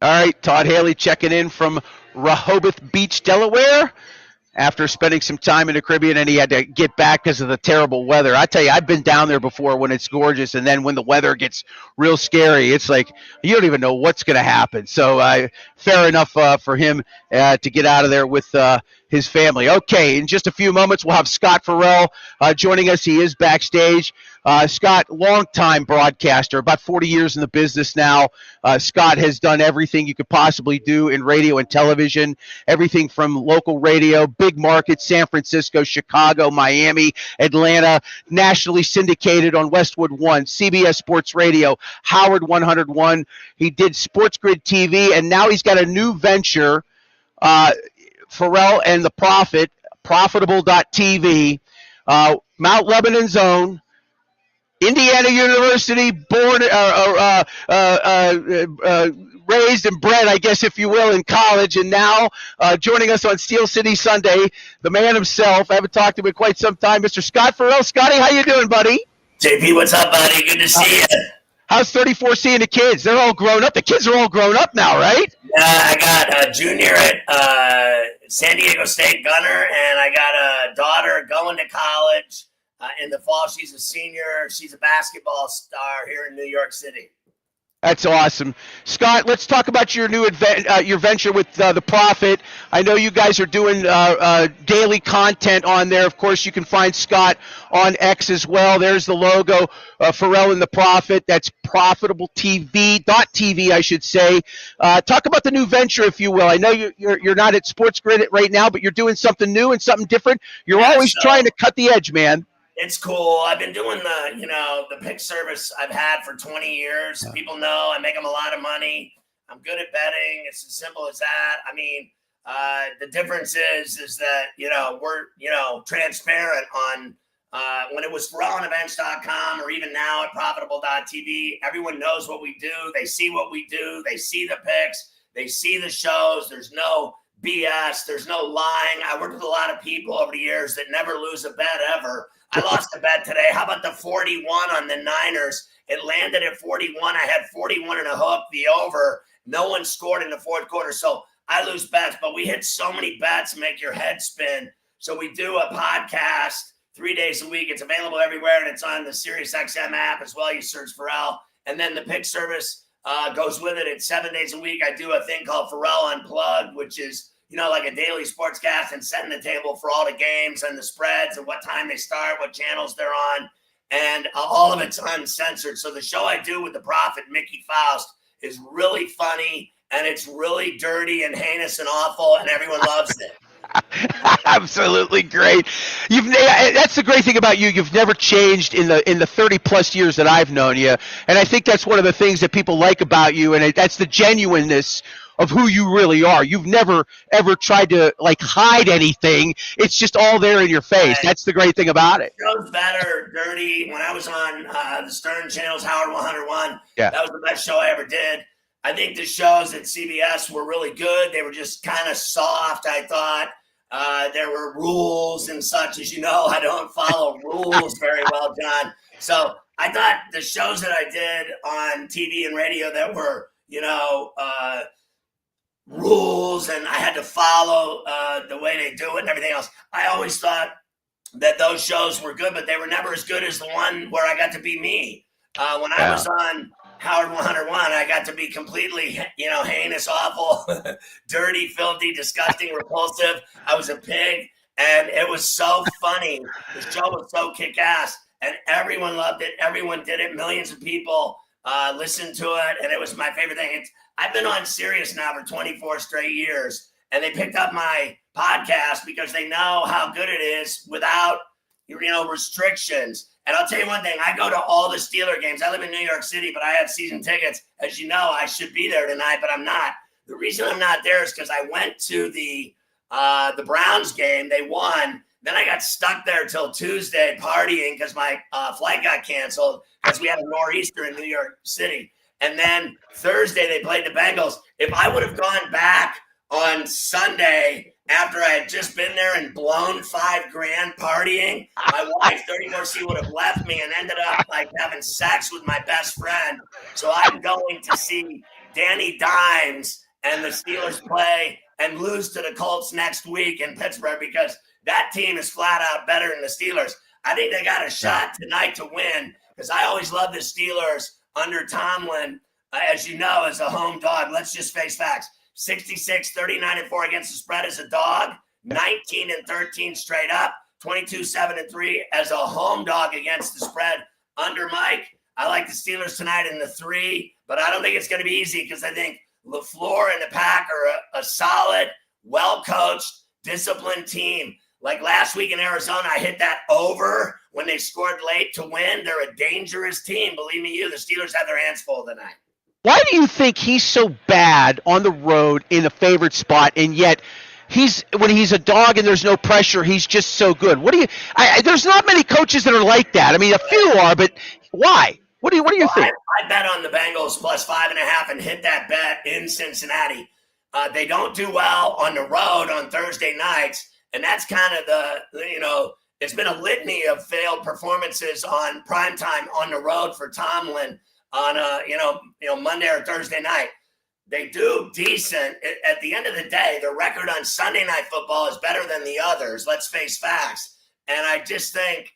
All right, Todd Haley checking in from Rehoboth Beach, Delaware, after spending some time in the Caribbean, and he had to get back because of the terrible weather. I tell you, I've been down there before when it's gorgeous, and then when the weather gets real scary, it's like you don't even know what's going to happen. So fair enough for him to get out of there with his family. Okay, in just a few moments, we'll have Scott Farrell joining us. He is backstage. Scott, longtime broadcaster, about 40 years in the business now. Scott has done everything you could possibly do in radio and television, everything from local radio, big markets, San Francisco, Chicago, Miami, Atlanta, nationally syndicated on Westwood One, CBS Sports Radio, Howard 101. He did Sports Grid TV, and now he's got a new venture, Farrell and the Prophet, Profitable.tv, Mount Lebanon's own, Indiana University, born, raised and bred, I guess, if you will, in college, and now joining us on Steel City Sunday, the man himself. I haven't talked to him in quite some time, Mr. Scott Farrell. Scotty, how you doing, buddy?
JP, what's up, buddy? Good to see you.
How's 34 seeing the kids? They're all grown up. The kids are all grown up now, right?
Yeah, I got a junior at San Diego State Gunner, and I got a daughter going to college. In the fall, she's a senior. She's a basketball star here in New York City.
That's awesome. Scott, let's talk about your new your venture with The Prophet. I know you guys are doing daily content on there. Of course, you can find Scott on X as well. There's the logo, Farrell and The Prophet. That's profitable.tv, I should say. Talk about the new venture, if you will. I know you're not at Sports Grid right now, but you're doing something new and something different. You're always trying to cut the edge, man.
It's cool. I've been doing the pick service I've had for 20 years. People know I make them a lot of money. I'm good at betting. It's as simple as that. I mean, the difference is that, we're, transparent on when it was FarrellOnEvents.com or even now at Profitable.tv. Everyone knows what we do. They see what we do. They see the picks. They see the shows. There's no BS. There's no lying. I worked with a lot of people over the years that never lose a bet ever. I lost a bet today. How about the 41 on the Niners? It landed at 41. I had 41 and a hook, the over. No one scored in the fourth quarter. So I lose bets, but we hit so many bets, make your head spin. So we do a podcast 3 days a week. It's available everywhere, and it's on the SiriusXM app as well. You search Farrell. And then the pick service goes with it. It's 7 days a week. I do a thing called Farrell Unplugged, which is like a daily sportscast and setting the table for all the games and the spreads and what time they start, what channels they're on. And all of it's uncensored. So the show I do with the Prophet, Mickey Faust, is really funny, and it's really dirty and heinous and awful, and everyone loves it.
Absolutely great. That's the great thing about you. You've never changed in the 30 plus years that I've known you, and I think that's one of the things that people like about you, and that's the genuineness of who you really are. You've never ever tried to hide anything. It's just all there in your face. Right. That's the great thing about it.
Show's better, dirty. When I was on the Stern Channel's Howard 101, that was the best show I ever did. I think the shows at CBS were really good. They were just kind of soft, I thought. There were rules and such. As you know, I don't follow rules very well, John. So I thought the shows that I did on TV and radio that were, rules and I had to follow the way they do it and everything else. I always thought that those shows were good, but they were never as good as the one where I got to be me. When I was on Howard 101, I got to be completely, heinous, awful, dirty, filthy, disgusting, repulsive. I was a pig, and it was so funny. The show was so kick-ass, and everyone loved it. Everyone did it. Millions of people listened to it, and it was my favorite thing. I've been on Sirius now for 24 straight years, and they picked up my podcast because they know how good it is without, restrictions. And I'll tell you one thing, I go to all the Steeler games. I live in New York City, but I have season tickets. As you know, I should be there tonight, but I'm not. The reason I'm not there is because I went to the Browns game. They won. Then I got stuck there till Tuesday partying because my flight got canceled because we had a nor'easter in New York City. And then Thursday they played the Bengals. If I would have gone back on Sunday after I had just been there and blown $5,000 partying, my wife, 34C, would have left me and ended up like having sex with my best friend. So I'm going to see Danny Dimes and the Steelers play and lose to the Colts next week in Pittsburgh because that team is flat out better than the Steelers. I think they got a shot tonight to win because I always love the Steelers under Tomlin, as you know, as a home dog. Let's just face facts. 66, 39-4 against the spread as a dog, 19-13 straight up, 22-7-3 as a home dog against the spread under Mike. I like the Steelers tonight in the 3, but I don't think it's going to be easy because I think LaFleur and the Pack are a solid, well-coached, disciplined team. Like last week in Arizona, I hit that over when they scored late to win. They're a dangerous team. Believe me, the Steelers have their hands full tonight.
Why do you think he's so bad on the road in a favorite spot, and yet when he's a dog and there's no pressure, he's just so good? There's not many coaches that are like that. I mean, a few are, but why? What do you think?
I bet on the Bengals plus 5.5 and hit that bet in Cincinnati. They don't do well on the road on Thursday nights, and that's kind of it's been a litany of failed performances on primetime on the road for Tomlin on Monday or Thursday night. They do decent. At the end of the day, the record on Sunday Night Football is better than the others. Let's face facts. And I just think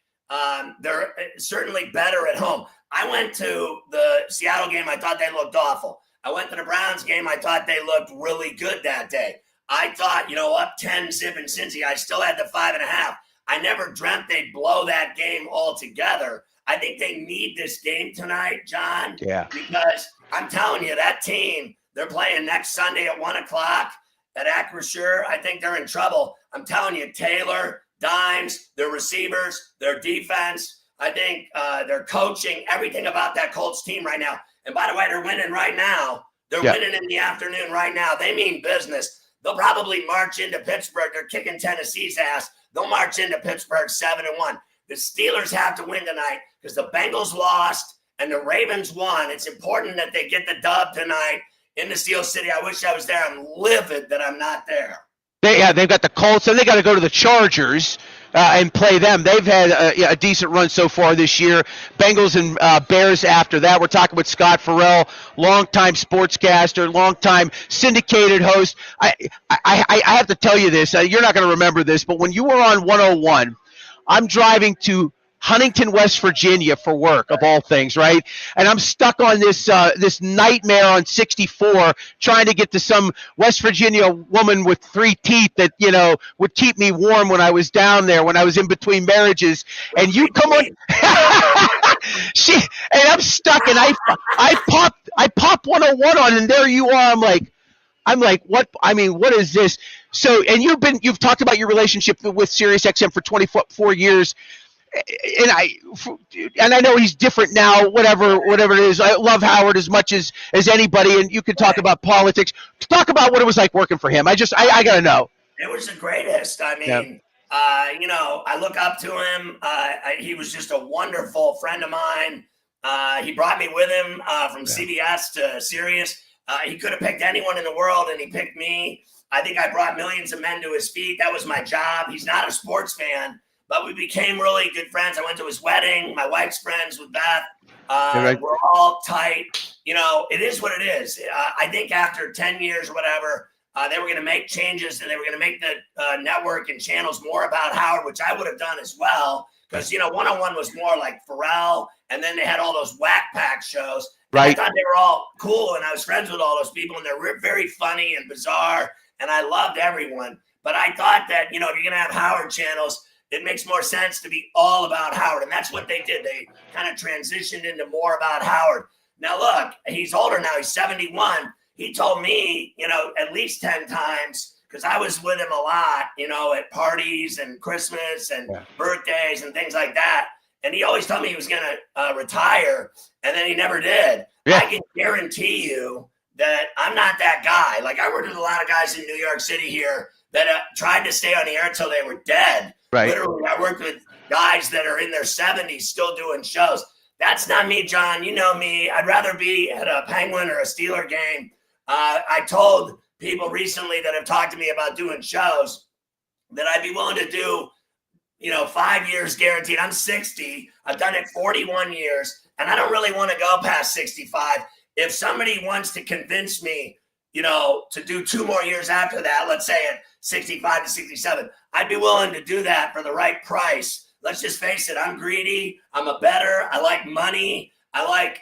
they're certainly better at home. I went to the Seattle game. I thought they looked awful. I went to the Browns game. I thought they looked really good that day. I thought, up 10-zip in Cincy. I still had the 5.5. I never dreamt they'd blow that game altogether. I think they need this game tonight, John.
Yeah.
Because I'm telling you, that team, they're playing next Sunday at 1 o'clock at Acrisure. I think they're in trouble. I'm telling you, Taylor, Dimes, their receivers, their defense, I think their coaching, everything about that Colts team right now. And by the way, they're winning right now. They're winning in the afternoon right now. They mean business. They'll probably march into Pittsburgh. They're kicking Tennessee's ass. They'll march into Pittsburgh 7-1. The Steelers have to win tonight because the Bengals lost and the Ravens won. It's important that they get the dub tonight in the Steel City. I wish I was there. I'm livid that I'm not there.
They've got the Colts, and they got to go to the Chargers and play them. They've had a decent run so far this year. Bengals and Bears after that. We're talking with Scott Farrell, longtime sportscaster, longtime syndicated host. I have to tell you this. You're not going to remember this, but when you were on 101, I'm driving to Huntington, West Virginia for work, of all things, right? And I'm stuck on this nightmare on 64 trying to get to some West Virginia woman with 3 teeth that, would keep me warm when I was down there, when I was in between marriages. And you come on. And I'm stuck, and I pop 101 on, and there you are. I'm like, what? I mean, what is this? So, and you've talked about your relationship with SiriusXM for 24 years. And I know he's different now, whatever it is. I love Howard as much as anybody, and you could talk about politics. Talk about what it was like working for him. I got to know.
It was the greatest. I mean, I look up to him. He was just a wonderful friend of mine. He brought me with him from CBS to Sirius. He could have picked anyone in the world, and he picked me. I think I brought millions of men to his feet. That was my job. He's not a sports fan, but we became really good friends. I went to his wedding. My wife's friends with Beth. We're all tight. It is what it is. I think after 10 years or whatever, they were going to make changes, and they were going to make the network and channels more about Howard, which I would have done as well. Because, 101 was more like Pharrell, and then they had all those Whack Pack shows. Right. I thought they were all cool, and I was friends with all those people, and they're very funny and bizarre, and I loved everyone. But I thought that, if you're going to have Howard channels, it makes more sense to be all about Howard. And that's what they did. They kind of transitioned into more about Howard. Now, look, he's older now. He's 71. He told me, at least 10 times, because I was with him a lot, at parties and Christmas and birthdays and things like that. And he always told me he was going to retire, and then he never did. Yeah. I can guarantee you that I'm not that guy. Like, I worked with a lot of guys in New York City here that tried to stay on the air until they were dead.
Right.
Literally, I worked with guys that are in their 70s still doing shows. That's not me, John. You know me. I'd rather be at a Penguin or a Steeler game. I told people recently that have talked to me about doing shows that I'd be willing to do, 5 years guaranteed. I'm 60. I've done it 41 years, and I don't really want to go past 65. If somebody wants to convince me, to do 2 more years after that, let's say at 65 to 67, I'd be willing to do that for the right price. Let's just face it. I'm greedy. I'm a bettor. I like money. I like,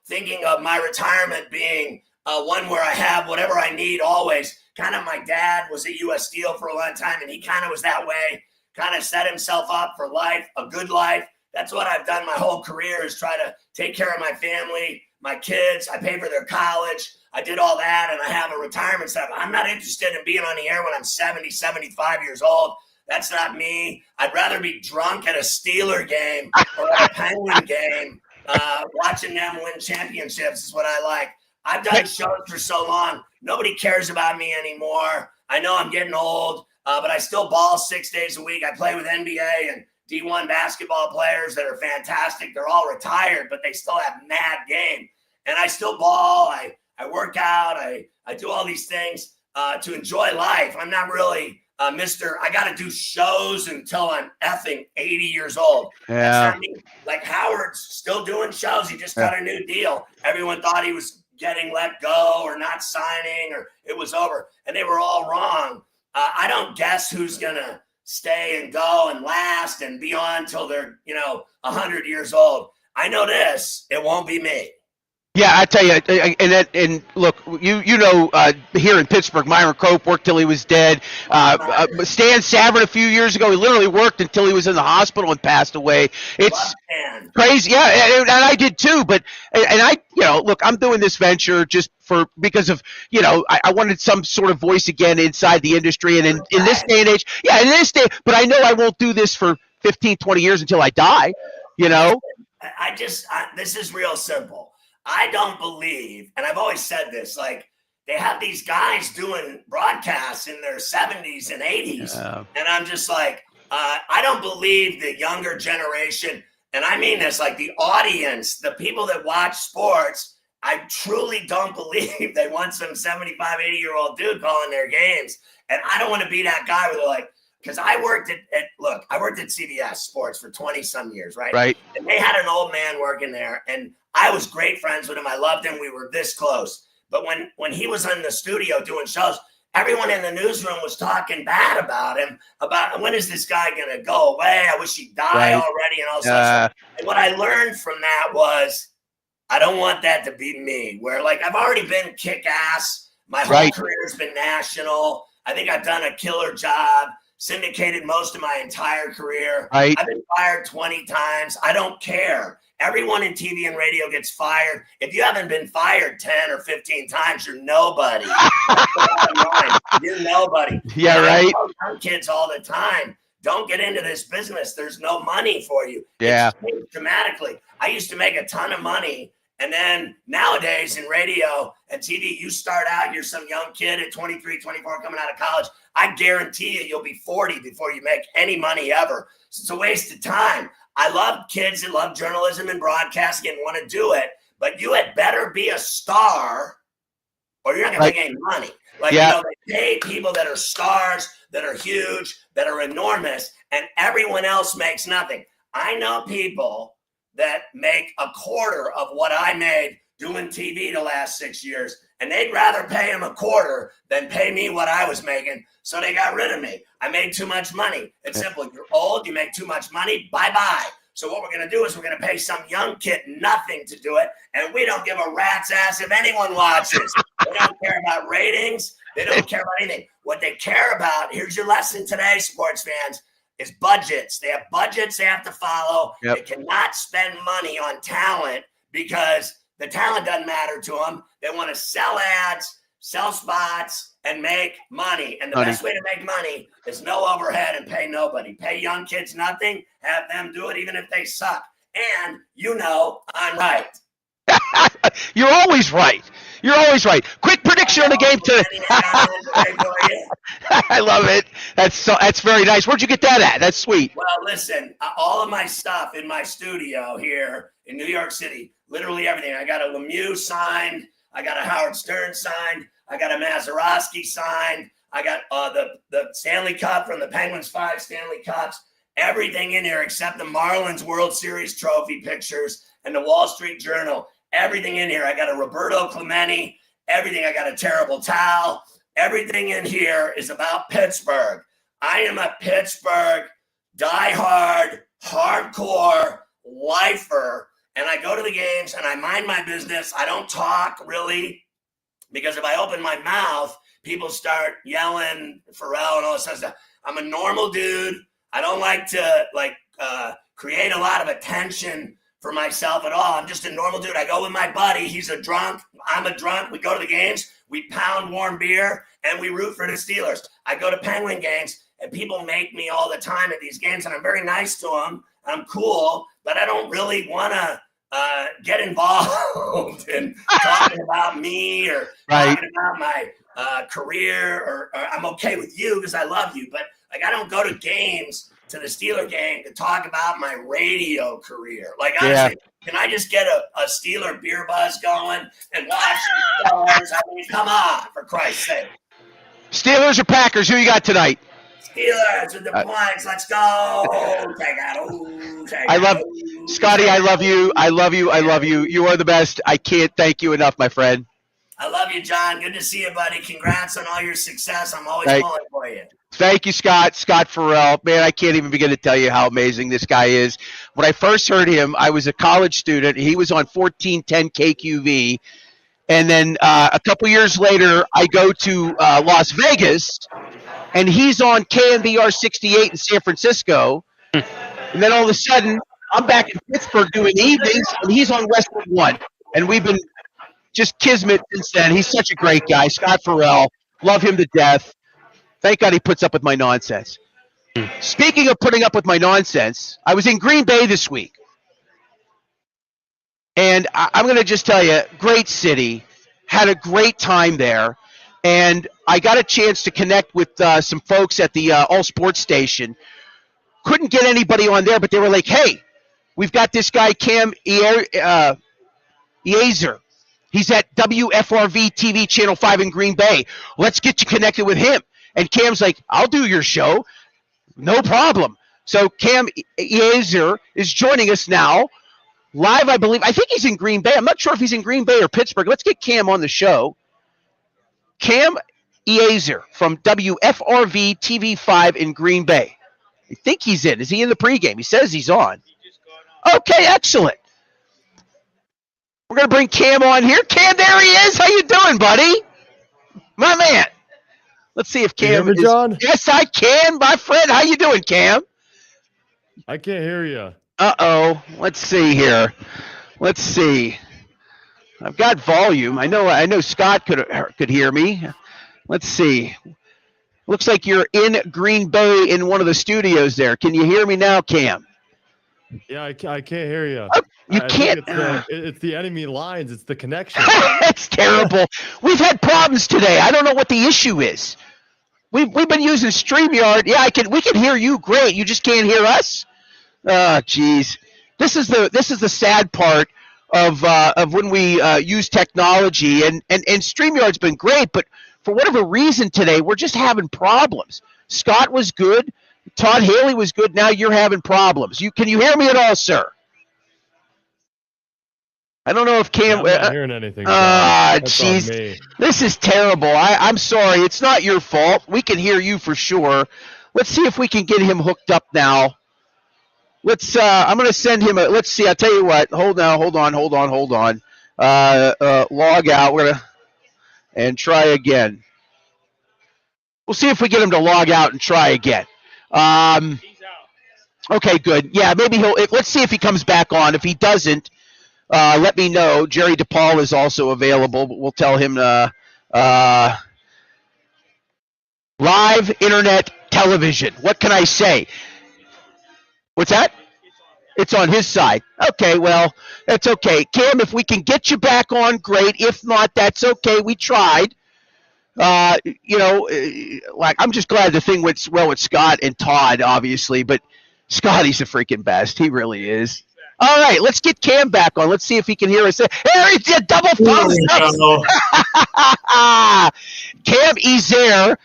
thinking of my retirement being one where I have whatever I need always. Kind of my dad was at U.S. Steel for a long time, and he kind of was that way, kind of set himself up for life, a good life. That's what I've done my whole career, is try to take care of my family, my kids. I pay for their college. I did all that, and I have a retirement stuff. I'm not interested in being on the air when I'm 70, 75 years old. That's not me. I'd rather be drunk at a Steeler game or at a Penguin game. Watching them win championships is what I like. I've done shows for so long. Nobody cares about me anymore. I know I'm getting old, but I still ball 6 days a week. I play with NBA and D1 basketball players that are fantastic. They're all retired, but they still have mad game. And I still ball. I work out. I do all these things to enjoy life. I'm not really I got to do shows until I'm effing 80 years old.
Yeah.
That's not me. Like Howard's still doing shows. He just got a new deal. Everyone thought he was getting let go or not signing or it was over. And they were all wrong. I don't guess who's going to stay and go and last and be on till they're, 100 years old. I know this. It won't be me.
Yeah, I tell you, and look, here in Pittsburgh, Myron Cope worked till he was dead. Stan Savran a few years ago, he literally worked until he was in the hospital and passed away. It's crazy, yeah, and I did too. But look, I'm doing this venture just because of I wanted some sort of voice again inside the industry, and in this day and age, but I know I won't do this for 15, 20 years until I die.
This is real simple. I don't believe, and I've always said this, like they have these guys doing broadcasts in their 70s and 80s. And I'm just like, I don't believe the younger generation, and I mean this, like the audience, the people that watch sports, I truly don't believe they want some 75, 80-year-old dude calling their games. And I don't want to be that guy where they're like, because I worked at CBS Sports for 20-some years, right?
Right.
And they had an old man working there, and I was great friends with him. I loved him. We were this close. But when he was in the studio doing shows, everyone in the newsroom was talking bad about him, about when is this guy going to go away? I wish he'd die already and all stuff. And what I learned from that was I don't want that to be me, where like I've already been kick-ass. My whole career has been national. I think I've done a killer job. Syndicated most of my entire career. Right. I've been fired 20 times. I don't care. Everyone in TV and radio gets fired. If you haven't been fired 10 or 15 times, you're nobody. You're nobody.
Yeah, right.
I tell young kids all the time, don't get into this business. There's no money for you.
Yeah.
It's changed dramatically. I used to make a ton of money. And then nowadays in radio and TV, you start out, you're some young kid at 23, 24 coming out of college. I guarantee you'll be 40 before you make any money ever. So it's a waste of time. I love kids that love journalism and broadcasting and want to do it, but you had better be a star or you're not going to make any money. They pay people that are stars, that are huge, that are enormous, and everyone else makes nothing. I know people that make a quarter of what I made doing TV the last 6 years, and they'd rather pay him a quarter than pay me what I was making, so they got rid of me. I made too much money. It's simple. You're old, you make too much money, bye-bye. So what we're going to do is we're going to pay some young kid nothing to do it, and we don't give a rat's ass if anyone watches. They don't care about ratings. They don't care about anything. What they care about, here's your lesson today, sports fans, is budgets. They have budgets they have to follow. Yep. They cannot spend money on talent because the talent doesn't matter to them. They want to sell ads, sell spots, and make money. And the best way to make money is no overhead and pay nobody. Pay young kids nothing, have them do it even if they suck. And I'm right.
You're always right. You're always right. Quick prediction on the game today. I love it. That's very nice. Where'd you get that at? That's sweet.
Well, listen, all of my stuff in my studio here in New York City, literally everything. I got a Lemieux signed. I got a Howard Stern signed. I got a Mazeroski signed. I got the Stanley Cup from the Penguins 5 Stanley Cups. Everything in here except the Marlins World Series trophy pictures and the Wall Street Journal. Everything in here. I got a Roberto Clemente. Everything. I got a terrible towel. Everything in here is about Pittsburgh. I am a Pittsburgh diehard, hardcore lifer. And I go to the games and I mind my business. I don't talk really because if I open my mouth, people start yelling, Pharrell and all this stuff. I'm a normal dude. I don't like to create a lot of attention for myself at all. I'm just a normal dude. I go with my buddy. He's a drunk. I'm a drunk. We go to the games. We pound warm beer and we root for the Steelers. I go to Penguin games and people make me all the time at these games and I'm very nice to them. I'm cool, but I don't really want to get involved in talking about me or talking about my career or I'm okay with you because I love you. But I don't go to games to the Steeler game to talk about my radio career. Honestly, can I just get a Steeler beer buzz going and watch the Steelers? I mean, come on, for Christ's sake.
Steelers or Packers? Who you got tonight?
Steelers with the points. Let's go.
Scotty, I love you. I love you. I love you. You are the best. I can't thank you enough, my friend.
I love you, John. Good to see you, buddy. Congrats on all your success. I'm always pulling for you.
Thank you, Scott. Scott Farrell. Man, I can't even begin to tell you how amazing this guy is. When I first heard him, I was a college student. He was on 1410 KQV. And then a couple years later, I go to Las Vegas, and he's on KMBR 68 in San Francisco. And then all of a sudden, I'm back in Pittsburgh doing evenings, and he's on Westwood 1. And we've been just kismet since then. He's such a great guy. Scott Farrell. Love him to death. Thank God he puts up with my nonsense. Speaking of putting up with my nonsense, I was in Green Bay this week. And I'm going to just tell you, great city. Had a great time there. And I got a chance to connect with some folks at the All Sports station. Couldn't get anybody on there, but they were like, hey, we've got this guy, Cam Eazer. He's at WFRV TV Channel 5 in Green Bay. Let's get you connected with him. And Cam's like, I'll do your show. No problem. So Cam Eazer is joining us now. Live, I believe. I think he's in Green Bay. I'm not sure if he's in Green Bay or Pittsburgh. Let's get Cam on the show. Cam Eazer from WFRV TV5 in Green Bay. I think he's in. Is he in the pregame? He says he's on. Okay, excellent. We're going to bring Cam on here. Cam, there he is. How you doing, buddy? My man. Let's see if Cam is. John? Yes, I can, my friend. How you doing, Cam?
I can't hear you.
Uh-oh. Let's see here. Let's see. I've got volume. I know Scott could hear me. Let's see. Looks like you're in Green Bay in one of the studios there. Can you hear me now, Cam?
Yeah, I can't hear you.
Oh, you can't.
It's the enemy lines. It's the connection.
It's terrible. We've had problems today. I don't know what the issue is. We've been using StreamYard. Yeah, we can hear you great. You just can't hear us. Oh, geez. This is the sad part of when we use technology, and StreamYard's been great, but for whatever reason today, we're just having problems. Scott was good. Todd Haley was good. Now you're having problems. Can you hear me at all, sir? I don't know if Cam.
I'm not hearing anything.
Jeez. This is terrible. I'm sorry. It's not your fault. We can hear you for sure. Let's see if we can get him hooked up now. I'm going to send him let's see. I'll tell you what. Hold on. Log out. We're going to, and try again. We'll see if we get him to log out and try again. Okay, good. Yeah, maybe let's see if he comes back on. If he doesn't, let me know. Jerry DePaul is also available, but we'll tell him live internet television. What can I say? What's that? It's on his side. Okay, well, that's okay. Cam, if we can get you back on, great. If not, that's okay. We tried. Like, I'm just glad the thing went well with Scott and Todd, obviously, but Scotty's the freaking best. He really is. All right, let's get Cam back on. Let's see if he can hear us. There he did, double thumbs up. Cam Ezer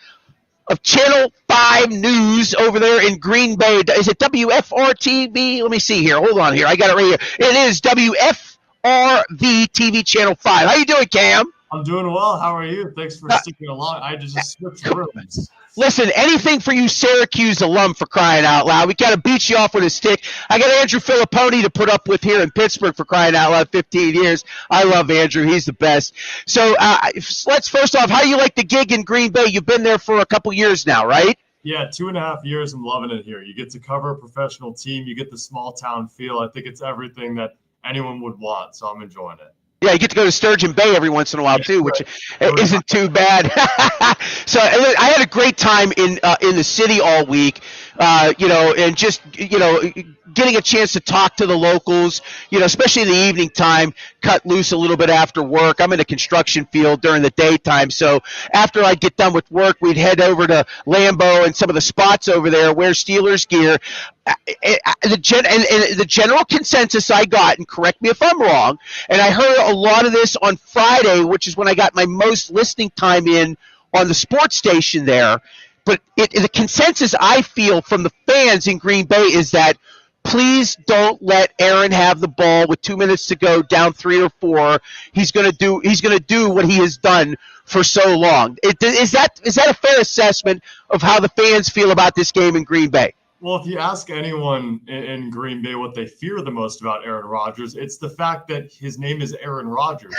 of Channel 5 News over there in Green Bay. Is it WFRTV? Let me see here. Hold on here. I got it right here. It is WFRV TV Channel 5. How you doing, Cam?
I'm doing well. How are you? Thanks for sticking along. I just switched rooms.
Listen, anything for you Syracuse alum, for crying out loud. We got to beat you off with a stick. I got Andrew Filipponi to put up with here in Pittsburgh, for crying out loud, 15 years. I love Andrew. He's the best. So let's first off, how do you like the gig in Green Bay? You've been there for a couple years now, right?
Yeah, 2.5 years. I'm loving it here. You get to cover a professional team. You get the small town feel. I think it's everything that anyone would want, so I'm enjoying it.
Yeah, you get to go to Sturgeon Bay every once in a while too, which isn't too bad. So I had a great time in the city all week, and just getting a chance to talk to the locals, especially in the evening time, cut loose a little bit after work. I'm in a construction field during the daytime, so after I get done with work, we'd head over to Lambeau and some of the spots over there, wear Steelers gear. The general consensus I got, and correct me if I'm wrong, and I heard a lot of this on Friday, which is when I got my most listening time in on the sports station there, but the consensus I feel from the fans in Green Bay is that please don't let Aaron have the ball with 2 minutes to go, down 3 or 4. He's going to do what he has done for so long. Is that a fair assessment of how the fans feel about this game in Green Bay?
Well, if you ask anyone in Green Bay what they fear the most about Aaron Rodgers, it's the fact that his name is Aaron Rodgers.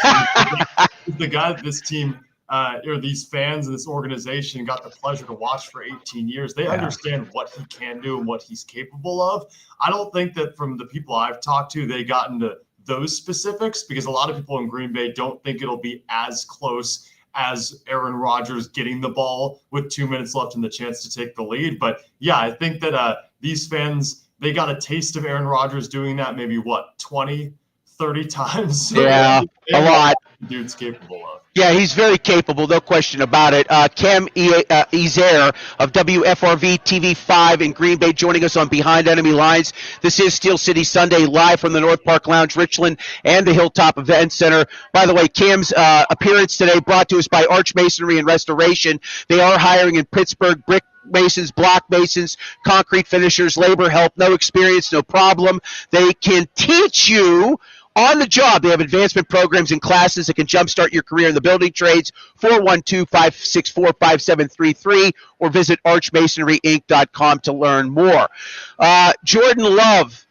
He's the guy that this team or these fans and this organization got the pleasure to watch for 18 years. They understand what he can do and what he's capable of. I don't think that from the people I've talked to, they got into those specifics, because a lot of people in Green Bay don't think it'll be as close as Aaron Rodgers getting the ball with 2 minutes left and the chance to take the lead. But yeah, I think that these fans, they got a taste of Aaron Rodgers doing that maybe 20, 30 times. So
yeah, a lot.
Dude's capable of.
Yeah, he's very capable, no question about it. Cam Ezer of WFRV TV 5 in Green Bay joining us on Behind Enemy Lines. This is Steel City Sunday, live from the North Park Lounge, Richland, and the Hilltop Event Center. By the way, Cam's appearance today brought to us by Arch Masonry and Restoration. They are hiring in Pittsburgh, brick masons, block masons, concrete finishers, labor help, no experience, no problem. They can teach you on the job. They have advancement programs and classes that can jumpstart your career in the building trades. 412-564-5733 or visit archmasonryinc.com to learn more. Jordan Love.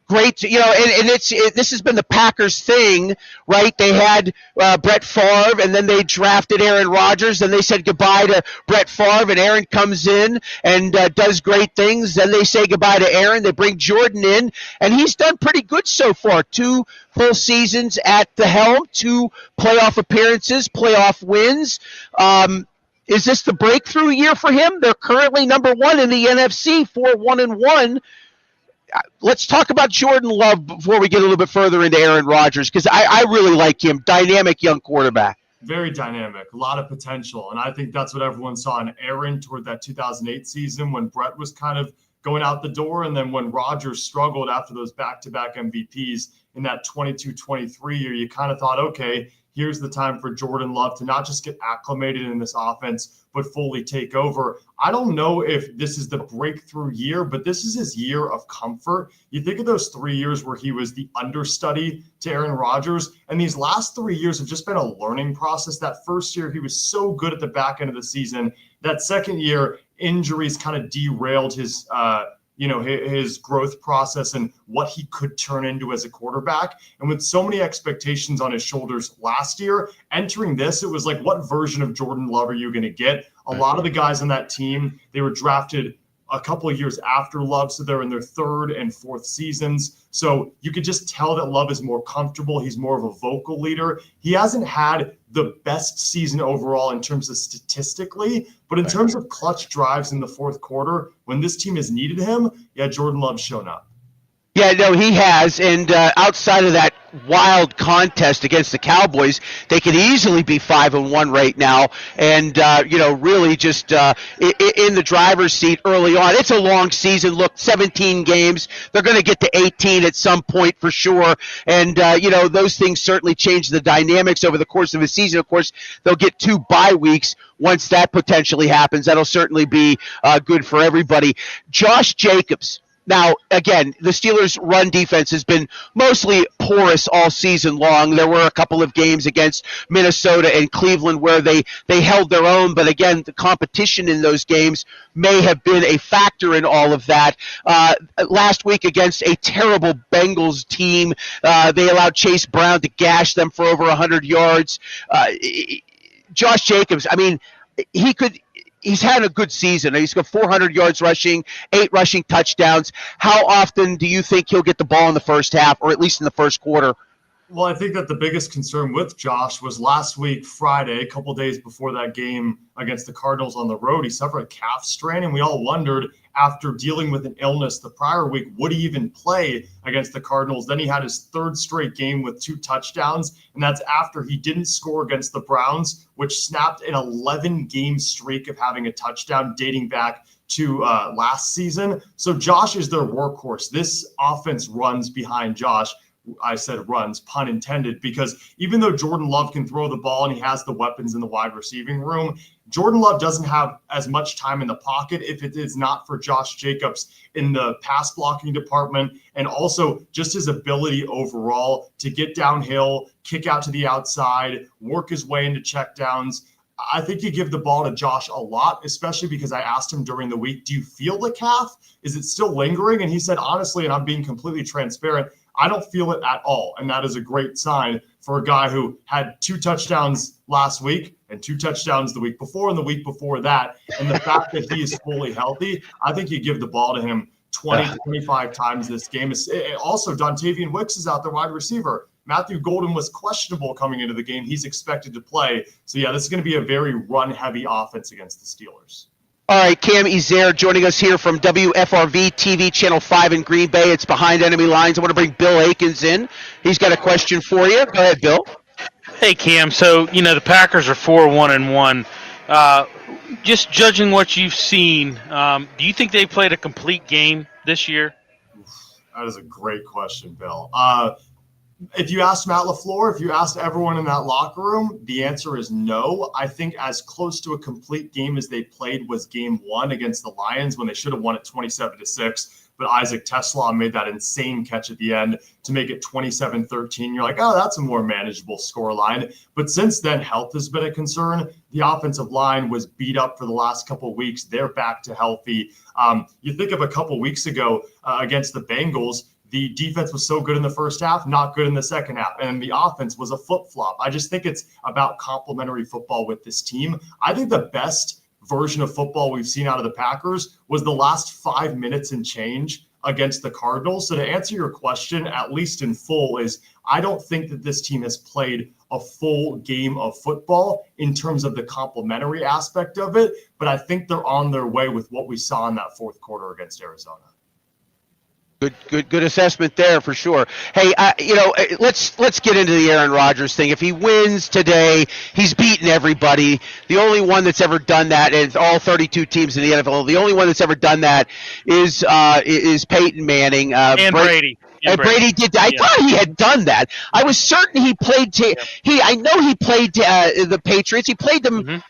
Great, and this has been the Packers thing, right? They had Brett Favre, and then they drafted Aaron Rodgers, and they said goodbye to Brett Favre, and Aaron comes in and does great things. Then they say goodbye to Aaron. They bring Jordan in, and he's done pretty good so far. 2 full seasons at the helm, 2 playoff appearances, playoff wins. Is this the breakthrough year for him? They're currently number 1 in the NFC, 4-1-1. Let's talk about Jordan Love before we get a little bit further into Aaron Rodgers, because I really like him. Dynamic young quarterback.
Very dynamic, a lot of potential. And I think that's what everyone saw in Aaron toward that 2008 season when Brett was kind of going out the door. And then when Rodgers struggled after those back-to-back MVPs in that 22-23 year, you kind of thought, okay, here's the time for Jordan Love to not just get acclimated in this offense, but fully take over. I don't know if this is the breakthrough year, but this is his year of comfort. You think of those 3 years where he was the understudy to Aaron Rodgers, and these last 3 years have just been a learning process. That first year, he was so good at the back end of the season. That second year, injuries kind of derailed his his growth process and what he could turn into as a quarterback. And with so many expectations on his shoulders last year, entering this, it was like, what version of Jordan Love are you going to get? A lot of the guys on that team, they were drafted a couple of years after Love, so they're in their third and fourth seasons. So you could just tell that Love is more comfortable. He's more of a vocal leader. He hasn't had the best season overall in terms of statistically, but in terms of clutch drives in the fourth quarter, when this team has needed him, yeah, Jordan Love's shown up.
Yeah, no, he has. And outside of that wild contest against the Cowboys, they could easily be 5-1 right now. And, really just in the driver's seat early on. It's a long season. Look, 17 games. They're going to get to 18 at some point for sure. And, those things certainly change the dynamics over the course of a season. Of course, they'll get 2 bye weeks once that potentially happens. That'll certainly be good for everybody. Josh Jacobs. Now, again, the Steelers' run defense has been mostly porous all season long. There were a couple of games against Minnesota and Cleveland where they held their own, but again, the competition in those games may have been a factor in all of that. Last week against a terrible Bengals team, they allowed Chase Brown to gash them for over 100 yards. Josh Jacobs, I mean, he's had a good season. He's got 400 yards rushing, 8 rushing touchdowns. How often do you think he'll get the ball in the first half, or at least in the first quarter?
Well, I think that the biggest concern with Josh was last week, Friday, a couple days before that game against the Cardinals on the road. He suffered a calf strain, and we all wondered, after dealing with an illness the prior week, would he even play against the Cardinals? Then he had his 3rd straight game with 2 touchdowns, and that's after he didn't score against the Browns, which snapped an 11-game streak of having a touchdown dating back to last season. So Josh is their workhorse. This offense runs behind Josh. I said runs, pun intended, because even though Jordan Love can throw the ball and he has the weapons in the wide receiving room, Jordan Love doesn't have as much time in the pocket if it is not for Josh Jacobs in the pass blocking department, and also just his ability overall to get downhill, kick out to the outside, work his way into checkdowns. I think you give the ball to Josh a lot, especially because I asked him during the week, do you feel the calf? Is it still lingering? And he said, honestly, and I'm being completely transparent, I don't feel it at all. And that is a great sign for a guy who had 2 touchdowns last week and 2 touchdowns the week before and the week before that. And the fact that he is fully healthy, I think you give the ball to him 20, 25 times this game. Also, Dontavian Wicks is out there, wide receiver. Matthew Golden was questionable coming into the game. He's expected to play. So, yeah, this is going to be a very run-heavy offense against the Steelers.
All right, Cam Ezer joining us here from WFRV TV, Channel 5 in Green Bay. It's Behind Enemy Lines. I want to bring Bill Akins in. He's got a question for you. Go ahead, Bill.
Hey, Cam. So, the Packers are 4-1-1. Just judging what you've seen, do you think they played a complete game this year?
That is a great question, Bill. If you asked Matt LaFleur, if you asked everyone in that locker room, the answer is no. I think as close to a complete game as they played was game 1 against the Lions when they should have won it 27-6. But Isaac Teslaw made that insane catch at the end to make it 27-13. You're like, oh, that's a more manageable scoreline. But since then, health has been a concern. The offensive line was beat up for the last couple of weeks. They're back to healthy. You think of a couple weeks ago against the Bengals, the defense was so good in the first half, not good in the second half. And the offense was a flip-flop. I just think it's about complementary football with this team. I think the best version of football we've seen out of the Packers was the last 5 minutes and change against the Cardinals. So to answer your question, at least in full, is I don't think that this team has played a full game of football in terms of the complementary aspect of it. But I think they're on their way with what we saw in that fourth quarter against Arizona.
Good assessment there for sure. Hey, let's get into the Aaron Rodgers thing. If he wins today, he's beaten everybody. The only one that's ever done that, and all 32 teams in the NFL, the only one that's ever done that is Peyton Manning.
And Brady.
Brady did that. I thought he had done that. I was certain he played. I know he played the Patriots. He played them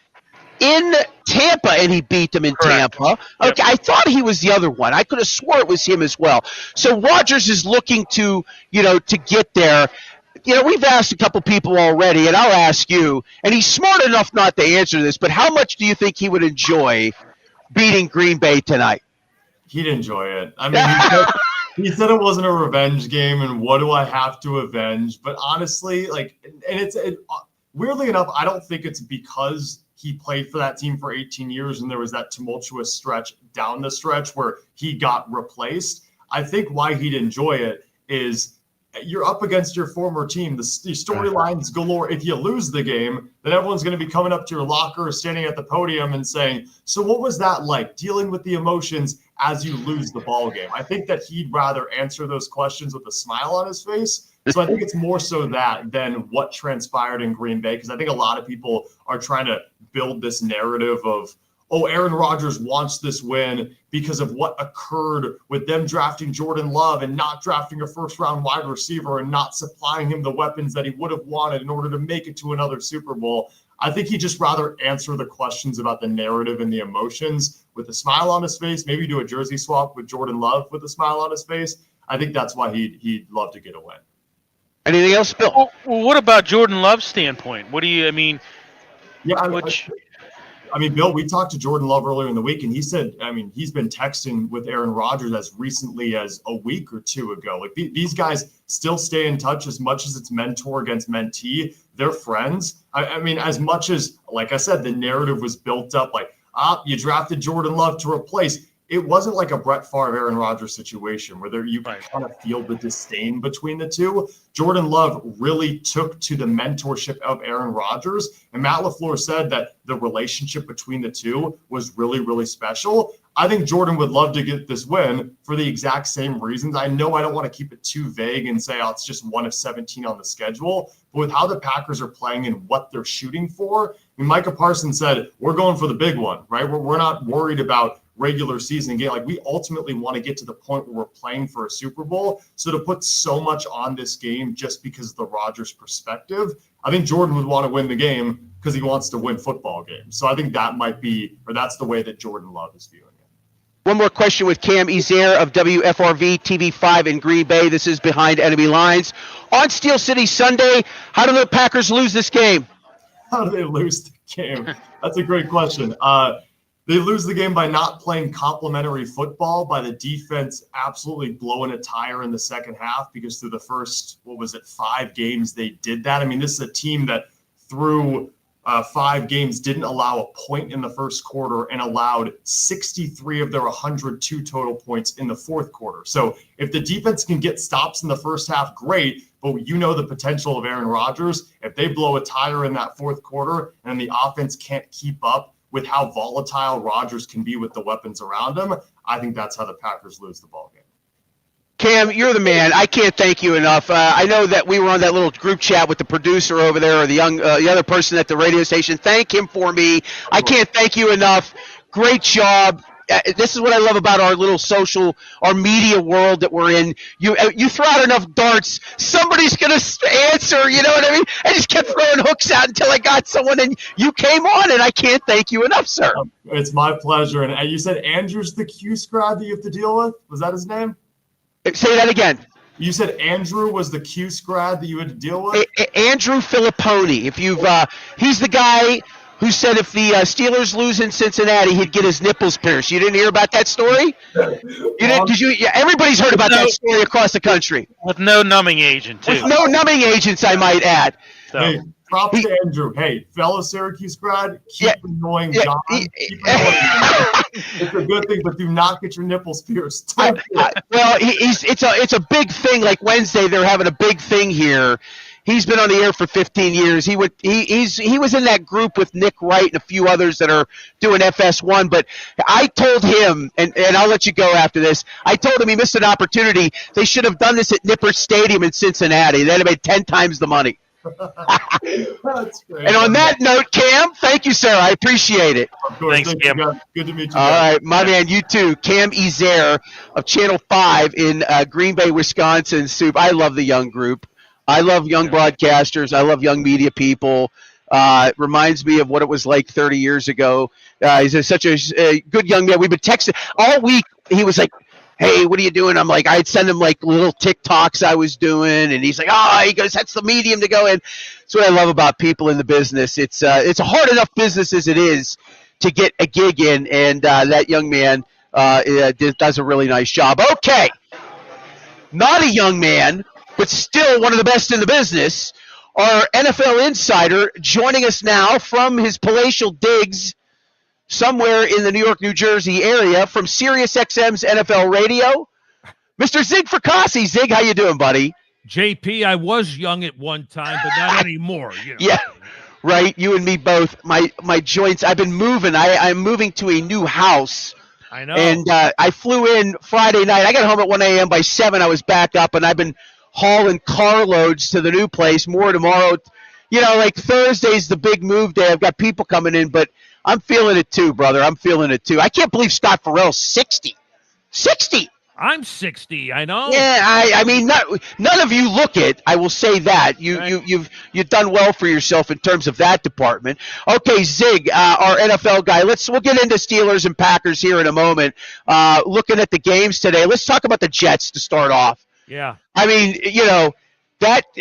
in Tampa, and he beat them in Tampa. Okay, I thought he was the other one. I could have swore it was him as well. So Rodgers is looking to get there. We've asked a couple people already, and I'll ask you, and he's smart enough not to answer this, but how much do you think he would enjoy beating Green Bay tonight?
He'd enjoy it. I mean, he said it wasn't a revenge game, and what do I have to avenge? But honestly, weirdly enough, I don't think it's because he played for that team for 18 years, and there was that tumultuous stretch down the stretch where he got replaced. I think why he'd enjoy it is you're up against your former team. The storylines galore. If you lose the game, then everyone's going to be coming up to your locker, standing at the podium and saying, so what was that like, dealing with the emotions as you lose the ball game? I think that he'd rather answer those questions with a smile on his face. So I think it's more so that than what transpired in Green Bay, because I think a lot of people are trying to build this narrative of, oh, Aaron Rodgers wants this win because of what occurred with them drafting Jordan Love and not drafting a first-round wide receiver and not supplying him the weapons that he would have wanted in order to make it to another Super Bowl. I think he'd just rather answer the questions about the narrative and the emotions with a smile on his face, maybe do a jersey swap with Jordan Love with a smile on his face. I think that's why he'd love to get a win.
Anything else, Bill?
Well, what about Jordan Love's standpoint? What do you,
Yeah, I mean, Bill, we talked to Jordan Love earlier in the week, and he said, he's been texting with Aaron Rodgers as recently as a week or two ago. Like, these guys still stay in touch as much as it's mentor against mentee. They're friends. I mean, as much as, like I said, the narrative was built up like, you drafted Jordan Love to replace. It wasn't like a Brett Favre, Aaron Rodgers situation where you can kind of feel the disdain between the two. Jordan Love really took to the mentorship of Aaron Rodgers. And Matt LaFleur said that the relationship between the two was really, really special. I think Jordan would love to get this win for the exact same reasons. I know I don't want to keep it too vague and say, it's just one of 17 on the schedule. But with how the Packers are playing and what they're shooting for, Micah Parsons said, we're going for the big one, right? We're not worried about regular season game. Like, we ultimately want to get to the point where we're playing for a Super Bowl. So to put so much on this game just because of the Rodgers perspective, I think Jordan would want to win the game because he wants to win football games. So I think that might be, or that's the way that Jordan Love is viewing it.
One more question with Cam Ezair of WFRV TV5 in Green Bay. This is Behind Enemy Lines. On Steel City Sunday, how do the Packers lose this game?
How do they lose the game? That's a great question. They lose the game by not playing complementary football, by the defense absolutely blowing a tire in the second half, because through the first, 5 games, they did that. I mean, this is a team that through 5 games didn't allow a point in the first quarter and allowed 63 of their 102 total points in the fourth quarter. So if the defense can get stops in the first half, great. But the potential of Aaron Rodgers, if they blow a tire in that fourth quarter and the offense can't keep up with how volatile Rodgers can be with the weapons around him, I think that's how the Packers lose the ball game.
Cam, you're the man. I can't thank you enough. I know that we were on that little group chat with the producer over there, or the other person at the radio station. Thank him for me. I can't thank you enough. Great job. This is what I love about our little our media world that we're in. You throw out enough darts, somebody's going to answer, you know what I mean? I just kept throwing hooks out until I got someone, and you came on, and I can't thank you enough, sir.
It's my pleasure. And you said Andrew's the Q squad that you have to deal with? Was that his name?
Say that again.
You said Andrew was the Q squad that you had to deal with?
Andrew Filipponi. He's the guy who said if the Steelers lose in Cincinnati, he'd get his nipples pierced. You didn't hear about that story? You didn't? Did you? Yeah, everybody's heard about that story across the country.
With no numbing agent, too.
With no numbing agents, I might add.
So.
Hey, props to Andrew. Hey, fellow Syracuse grad, keep annoying John. Keep annoying It's a good thing, but do not get your nipples pierced.
Well, it's a big thing. Like Wednesday, they're having a big thing here. He's been on the air for 15 years. He was in that group with Nick Wright and a few others that are doing FS1. But I told him, and I'll let you go after this. I told him he missed an opportunity. They should have done this at Nippert Stadium in Cincinnati. They'd have made 10 times the money.
That's great.
And on that note, Cam, thank you, sir. I appreciate it.
Of course,
Thanks, Cam.
Good to meet you.
All right, my man, you too. Cam Ezair of Channel 5 in Green Bay, Wisconsin. Soup. I love the young group. I love young broadcasters. I love young media people. It reminds me of what it was like 30 years ago. He's such a good young man. We've been texting all week. He was like, hey, what are you doing? I'm like, I'd send him like little TikToks I was doing. And he's like, he goes, that's the medium to go in. That's what I love about people in the business. It's a hard enough business as it is to get a gig in. And that young man does a really nice job. Okay. Not a young man, but still one of the best in the business. our NFL insider, joining us now from his palatial digs somewhere in the New York, New Jersey area from SiriusXM's NFL Radio, Mr. Zig Fracassi. Zig, how you doing, buddy?
JP, I was young at one time, but not anymore. You know.
Yeah, right. You and me both. My joints. I've been moving. I'm moving to a new house.
I know.
And I flew in Friday night. I got home at 1 a.m. By 7, I was back up, and I've been hauling carloads to the new place. More tomorrow. You know, like Thursday's the big move day. I've got people coming in, but I'm feeling it too, brother. I'm feeling it too. I can't believe Scott Farrell's 60. 60.
I'm 60. I know.
Yeah, I mean, none of you look it. I will say that you've done well for yourself in terms of that department. Okay, Zig, our NFL guy. We'll get into Steelers and Packers here in a moment. Looking at the games today, let's talk about the Jets to start off.
Yeah.
I mean, you know,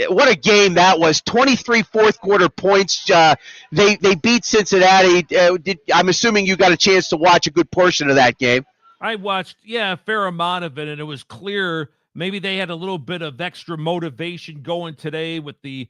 what a game that was. 23 fourth quarter points. They beat Cincinnati. I'm assuming you got a chance to watch a good portion of that game.
I watched, a fair amount of it, and it was clear maybe they had a little bit of extra motivation going today with the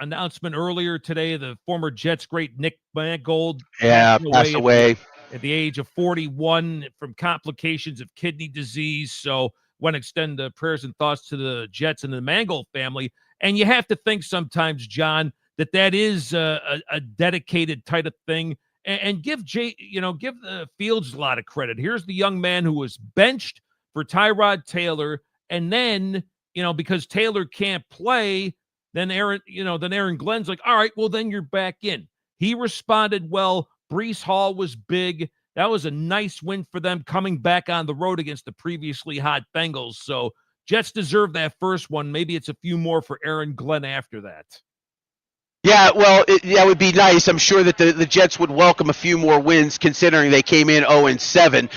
announcement earlier today, the former Jets great Nick Mangold
passed away
at the age of 41 from complications of kidney disease. So want to extend the prayers and thoughts to the Jets and the Mangold family. And you have to think sometimes, John, that is a dedicated type of thing. And give the Fields a lot of credit. Here's the young man who was benched for Tyrod Taylor, and then because Taylor can't play, then Aaron Glenn's like, all right, well then you're back in. He responded well. Breece Hall was big. That was a nice win for them coming back on the road against the previously hot Bengals. So Jets deserve that first one. Maybe it's a few more for Aaron Glenn after that.
Yeah, well, that would be nice. I'm sure that the Jets would welcome a few more wins, considering they came in 0-7.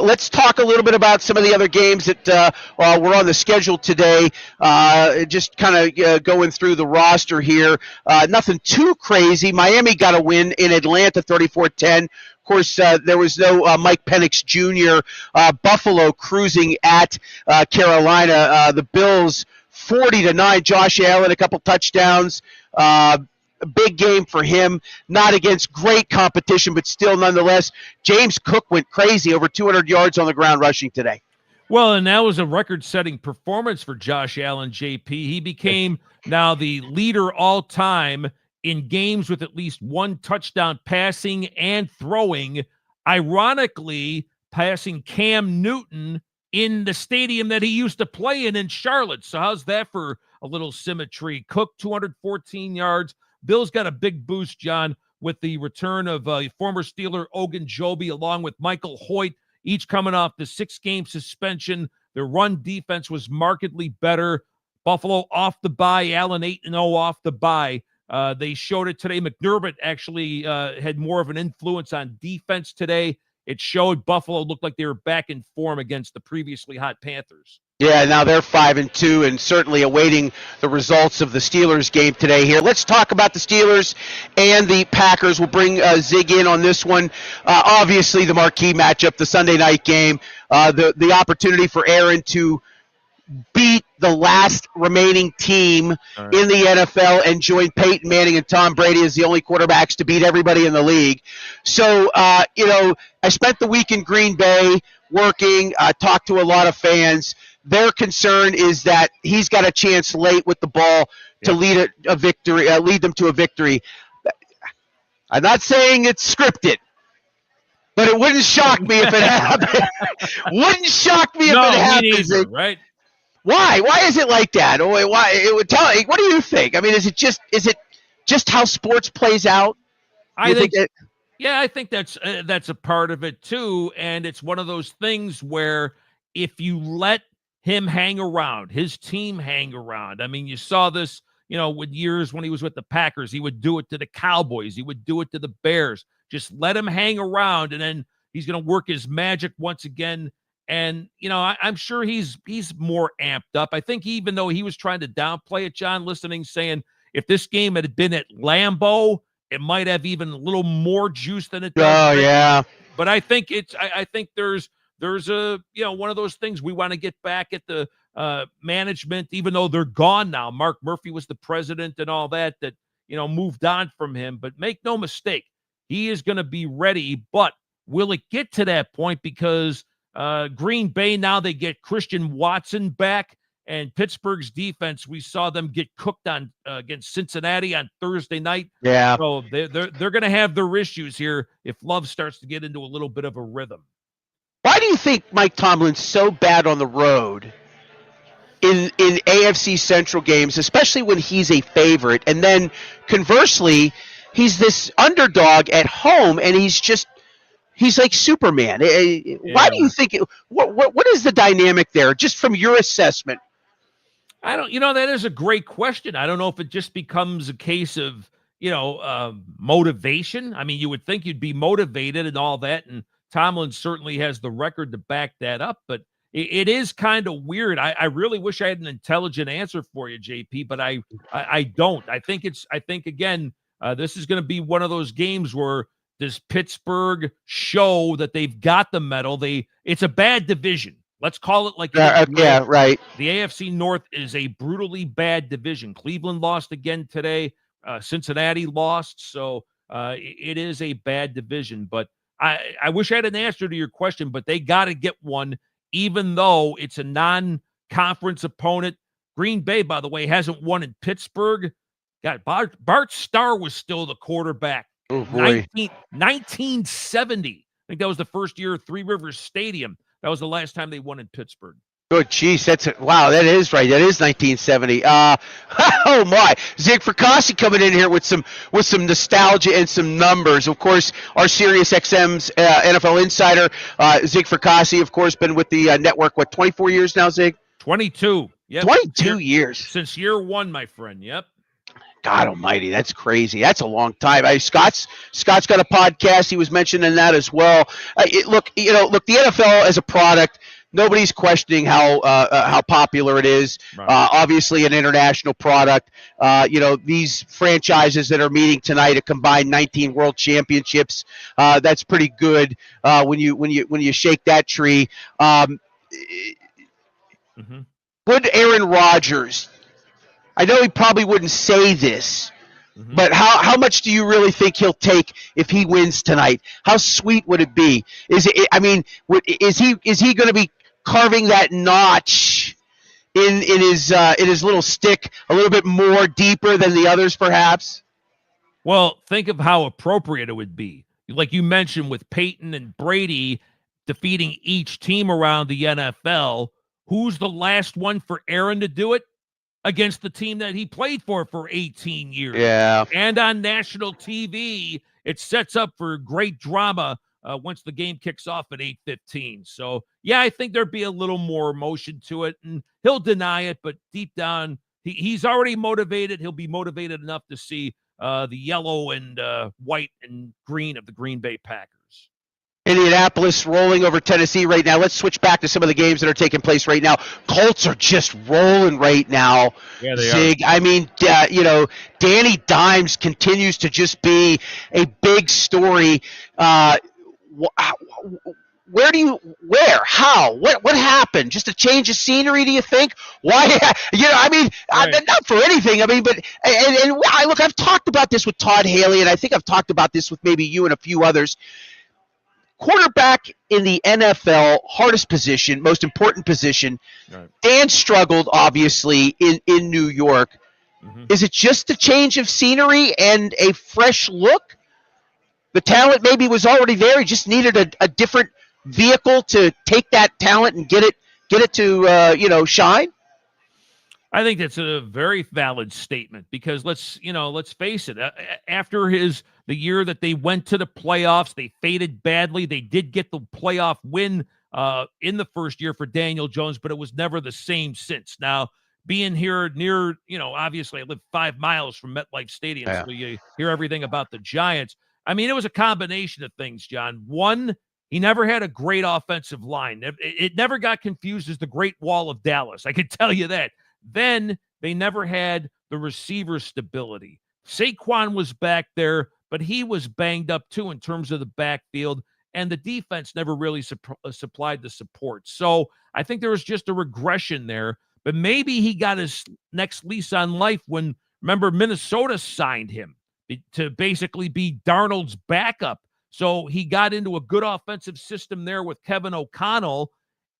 Let's talk a little bit about some of the other games that were on the schedule today. Just kind of going through the roster here. Nothing too crazy. Miami got a win in Atlanta, 34-10. Of course, there was no Mike Penix Jr. Buffalo cruising at Carolina. The Bills 40-9. Josh Allen, a couple touchdowns. A big game for him, not against great competition, but still nonetheless. James Cook went crazy, over 200 yards on the ground rushing today.
Well, and that was a record-setting performance for Josh Allen, JP. He became now the leader all-time in games with at least one touchdown passing and throwing, ironically passing Cam Newton in the stadium that he used to play in Charlotte. So how's that for a little symmetry? Cook, 214 yards. Bills got a big boost, John, with the return of former Steeler Ogunjobi along with Michael Hoyt, each coming off the 6-game suspension. Their run defense was markedly better. Buffalo off the bye, Allen 8-0 off the bye. They showed it today. McDermott actually had more of an influence on defense today. It showed Buffalo looked like they were back in form against the previously hot Panthers.
Yeah, now they're 5-2 and certainly awaiting the results of the Steelers game today here. Let's talk about the Steelers and the Packers. We'll bring Zig in on this one. Obviously, the marquee matchup, the Sunday night game, the opportunity for Aaron to beat the last remaining team in the NFL and join Peyton Manning and Tom Brady as the only quarterbacks to beat everybody in the league. So, I spent the week in Green Bay working, talked to a lot of fans. Their concern is that he's got a chance late with the ball to lead a victory, lead them to a victory. I'm not saying it's scripted, but it wouldn't shock me if it happened. Wouldn't shock me if it happens.
Neither, right?
Why? Why is it like that? Why? It would tell. What do you think? I mean, is it just how sports plays out?
I think that's a part of it too, and it's one of those things where if you let him hang around, his team hang around. I mean, you saw this, with years when he was with the Packers, he would do it to the Cowboys. He would do it to the Bears. Just let him hang around, and then he's going to work his magic once again. And, I'm sure he's more amped up. I think even though he was trying to downplay it, John, saying if this game had been at Lambeau, it might have even a little more juice than it does.
Oh, yeah.
But I think I think there's a, one of those things we want to get back at the management, even though they're gone now. Mark Murphy was the president and all that, moved on from him. But make no mistake, he is going to be ready. But will it get to that point? Because Green Bay, now they get Christian Watson back, and Pittsburgh's defense, we saw them get cooked on against Cincinnati on Thursday night.
Yeah.
So they're going to have their issues here if Love starts to get into a little bit of a rhythm.
Why do you think Mike Tomlin's so bad on the road in AFC Central games, especially when he's a favorite? And then conversely, he's this underdog at home, and he's like Superman. Why do you think what is the dynamic there, just from your assessment?
I don't, that is a great question. I don't know if it just becomes a case of, motivation. I mean, you would think you'd be motivated and all that, and Tomlin certainly has the record to back that up, but it is kind of weird. I really wish I had an intelligent answer for you, JP, but I don't. I think again, this is going to be one of those games where does Pittsburgh show that they've got the medal? It's a bad division. Let's call it like
yeah, right.
The AFC North is a brutally bad division. Cleveland lost again today. Cincinnati lost, so it is a bad division. But I wish I had an answer to your question, but they got to get one, even though it's a non-conference opponent. Green Bay, by the way, hasn't won in Pittsburgh. God, Bart Starr was still the quarterback.
Oh, boy.
1970. I think that was the first year of Three Rivers Stadium. That was the last time they won in Pittsburgh.
Good, geez, wow, that is right. That is 1970. Oh my, Zig Fracassi coming in here with some nostalgia and some numbers. Of course, our Sirius XM's NFL insider, Zig Fracassi, of course, been with the network 24 years now, Zig.
22. Yep.
22 years
since year one, my friend. Yep.
God almighty, that's crazy. That's a long time. Scott's got a podcast. He was mentioning that as well. Look, the NFL as a product, nobody's questioning how popular it is.
Right.
Obviously, an international product. These franchises that are meeting tonight, a combined 19 world championships. That's pretty good when you shake that tree. Would Aaron Rodgers? I know he probably wouldn't say this, but how much do you really think he'll take if he wins tonight? How sweet would it be? Is he going to be carving that notch in his little stick a little bit more deeper than the others, perhaps?
Well, think of how appropriate it would be. Like you mentioned with Peyton and Brady defeating each team around the NFL. Who's the last one for Aaron to do it? Against the team that he played for 18 years.
Yeah.
And on national TV, it sets up for great drama once the game kicks off at 8:15. So, yeah, I think there'd be a little more emotion to it, and he'll deny it, but deep down, he's already motivated. He'll be motivated enough to see the yellow and white and green of the Green Bay Packers.
Indianapolis rolling over Tennessee right now. Let's switch back to some of the games that are taking place right now. Colts are just rolling right now.
Yeah, they
Zig.
are.
I mean, Danny Dimes continues to just be a big story. How? What happened? Just a change of scenery, do you think? Why?
Right.
Not for anything. I mean, but look, I've talked about this with Todd Haley, and I think I've talked about this with maybe you and a few others. Quarterback in the NFL, hardest position, most important position.
Right.
Dan struggled, obviously, in New York. Is it just a change of scenery and a fresh look? The talent maybe was already there. He just needed a different vehicle to take that talent and get it to shine.
I think that's a very valid statement because let's face it. After the year that they went to the playoffs, they faded badly. They did get the playoff win in the first year for Daniel Jones, but it was never the same since. Now, being here near, obviously I live 5 miles from MetLife Stadium,
Yeah.
so you hear everything about the Giants. I mean, it was a combination of things, John. One, he never had a great offensive line. It never got confused as the Great Wall of Dallas. I can tell you that. Then they never had the receiver stability. Saquon was back there, but he was banged up too in terms of the backfield. and the defense never really supplied the support. So I think there was just a regression there. But maybe he got his next lease on life when, remember, Minnesota signed him to basically be Darnold's backup. So he got into a good offensive system there with Kevin O'Connell.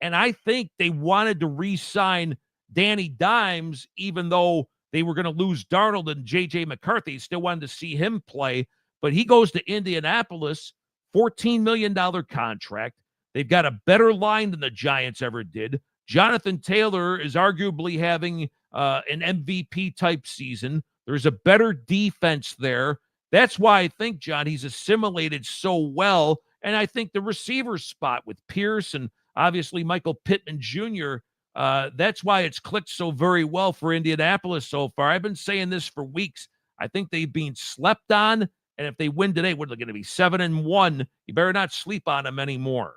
And I think they wanted to re-sign Danny Dimes, even though they were going to lose Darnold and J.J. McCarthy. Still wanted to see him play. But he goes to Indianapolis, $14 million contract. They've got a better line than the Giants ever did. Jonathan Taylor is arguably having an MVP-type season. There's a better defense there. That's why I think, John, he's assimilated so well. And I think the receiver spot with Pierce and obviously Michael Pittman Jr., that's why it's clicked so very well for Indianapolis so far. I've been saying this for weeks. I think they've been slept on. And if they win today, what are they going to be, 7-1? You better not sleep on them anymore.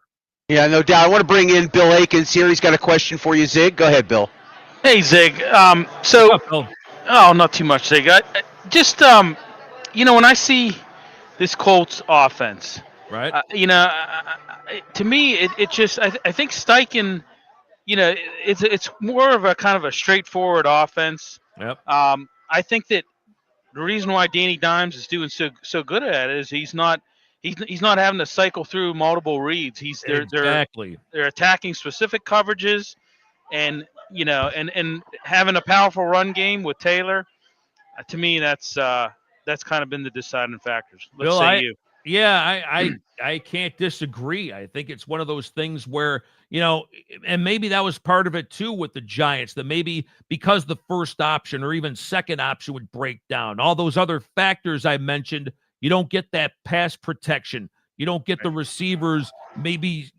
Yeah, no doubt. I want to bring in Bill Akins here. He's got a question for you, Zig. Go ahead, Bill.
Hey, Zig.
What's up, Bill?
Oh, not too much, Zig. Just, when I see this Colts offense,
right?
To me, it just, I think Steichen, it's more of a kind of a straightforward offense.
Yep.
I think that the reason why Danny Dimes is doing so good at it is he's not having to cycle through multiple reads. They're attacking specific coverages, and and having a powerful run game with Taylor. To me, that's kind of been the deciding factors. Let's say you.
Yeah, I can't disagree. I think it's one of those things where, and maybe that was part of it too with the Giants, that maybe because the first option or even second option would break down, all those other factors I mentioned, you don't get that pass protection. You don't get the receivers maybe,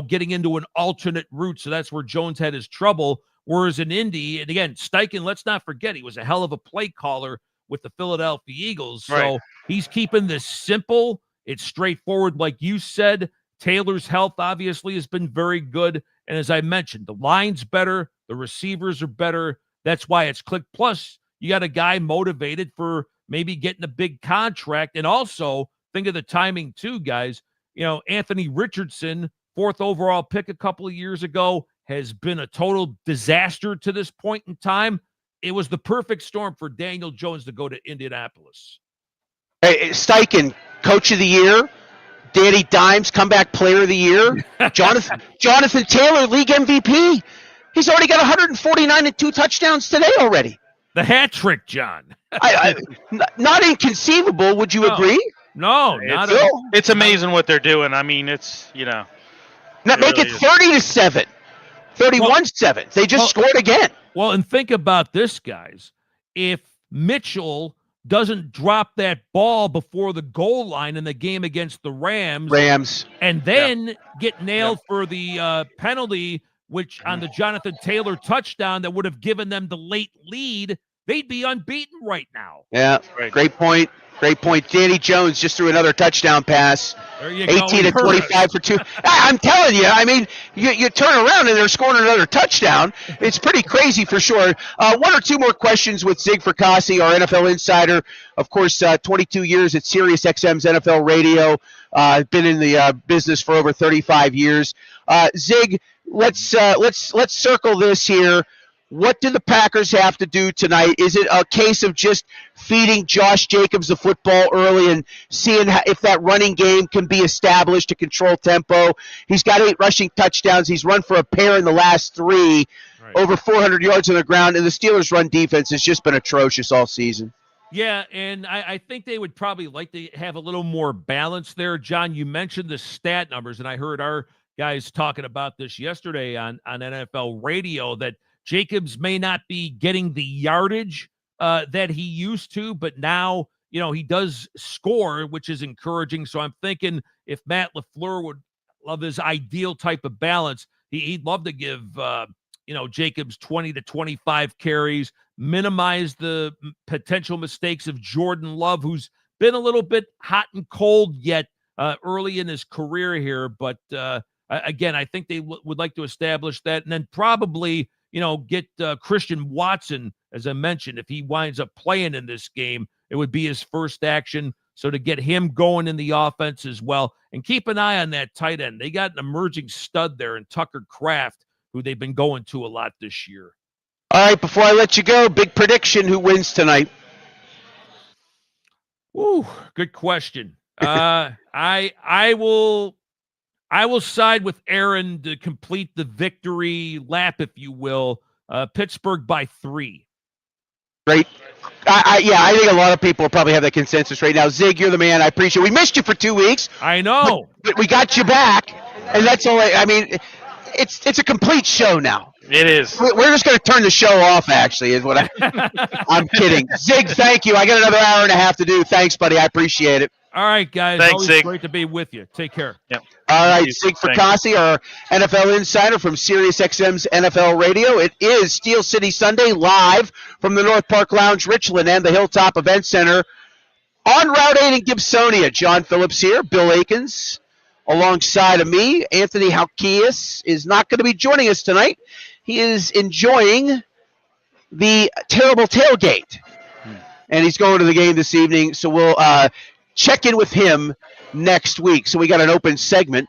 getting into an alternate route. So that's where Jones had his trouble. Whereas in Indy, and again, Steichen, let's not forget, he was a hell of a play caller with the Philadelphia Eagles. So he's keeping this simple. It's straightforward. Like you said, Taylor's health obviously has been very good. And as I mentioned, the line's better. The receivers are better. That's why it's clicked. Plus, you got a guy motivated for maybe getting a big contract. And also, think of the timing too, guys. Anthony Richardson, 4th overall pick a couple of years ago, has been a total disaster to this point in time. It was the perfect storm for Daniel Jones to go to Indianapolis.
Hey, Steichen, Coach of the Year. Danny Dimes, Comeback Player of the Year. Jonathan Taylor, League MVP. He's already got 149 and 2 touchdowns today already.
The hat trick, John.
Not inconceivable. Would you agree?
No, not at all.
It's amazing what they're doing. I mean, it's,
Now make it 30-7. 31-7. They just scored again.
Well, and think about this, guys. If Mitchell doesn't drop that ball before the goal line in the game against the Rams, and then get nailed for the penalty, which on the Jonathan Taylor touchdown that would have given them the late lead, they'd be unbeaten right now.
Yeah, great point. Great point. Danny Jones just threw another touchdown pass. 18 and 25 for 2. I'm telling you, I mean, you turn around and they're scoring another touchdown. It's pretty crazy for sure. 1 or 2 more questions with Zig Fracassi, our NFL insider. Of course, 22 years at Sirius XM's NFL radio. Been in the business for over 35 years. Zig, let's circle this here. What do the Packers have to do tonight? Is it a case of just feeding Josh Jacobs the football early and seeing if that running game can be established to control tempo? He's got 8 rushing touchdowns. He's run for a pair in the last 3, over 400 yards on the ground, and the Steelers' run defense has just been atrocious all season.
Yeah, and I think they would probably like to have a little more balance there. John, you mentioned the stat numbers, and I heard our guys talking about this yesterday on NFL radio, that Jacobs may not be getting the yardage that he used to, but now, he does score, which is encouraging. So I'm thinking if Matt LaFleur would love his ideal type of balance, he'd love to give, Jacobs 20 to 25 carries, minimize the potential mistakes of Jordan Love, who's been a little bit hot and cold yet early in his career here. But again, I think they would like to establish that, and then probably get Christian Watson, as I mentioned, if he winds up playing in this game, it would be his first action. So to get him going in the offense as well, and keep an eye on that tight end. They got an emerging stud there in Tucker Kraft, who they've been going to a lot this year.
All right, before I let you go, big prediction: who wins tonight?
Ooh, good question. I will side with Aaron to complete the victory lap, if you will. Pittsburgh by 3.
Great. I think a lot of people probably have that consensus right now. Zig, you're the man. I appreciate it. We missed you for 2 weeks.
I know.
But we got you back, and that's all. I mean, it's a complete show now.
It is.
We're just going to turn the show off, actually, is what I'm kidding. Zig, thank you. I got another hour and a half to do. Thanks, buddy. I appreciate it.
All right, guys.
Thanks,
Always
Zig.
great to be with you. Take care.
Yep.
All right,
Thank
Zig
you.
Fracassi, our NFL insider from SiriusXM's NFL Radio. It is Steel City Sunday live from the North Park Lounge, Richland, and the Hilltop Event Center on Route 8 in Gibsonia. John Phillips here, Bill Akins alongside of me. Anthony Halkias is not going to be joining us tonight. He is enjoying the terrible tailgate, and he's going to the game this evening, so we'll check in with him next week. So we got an open segment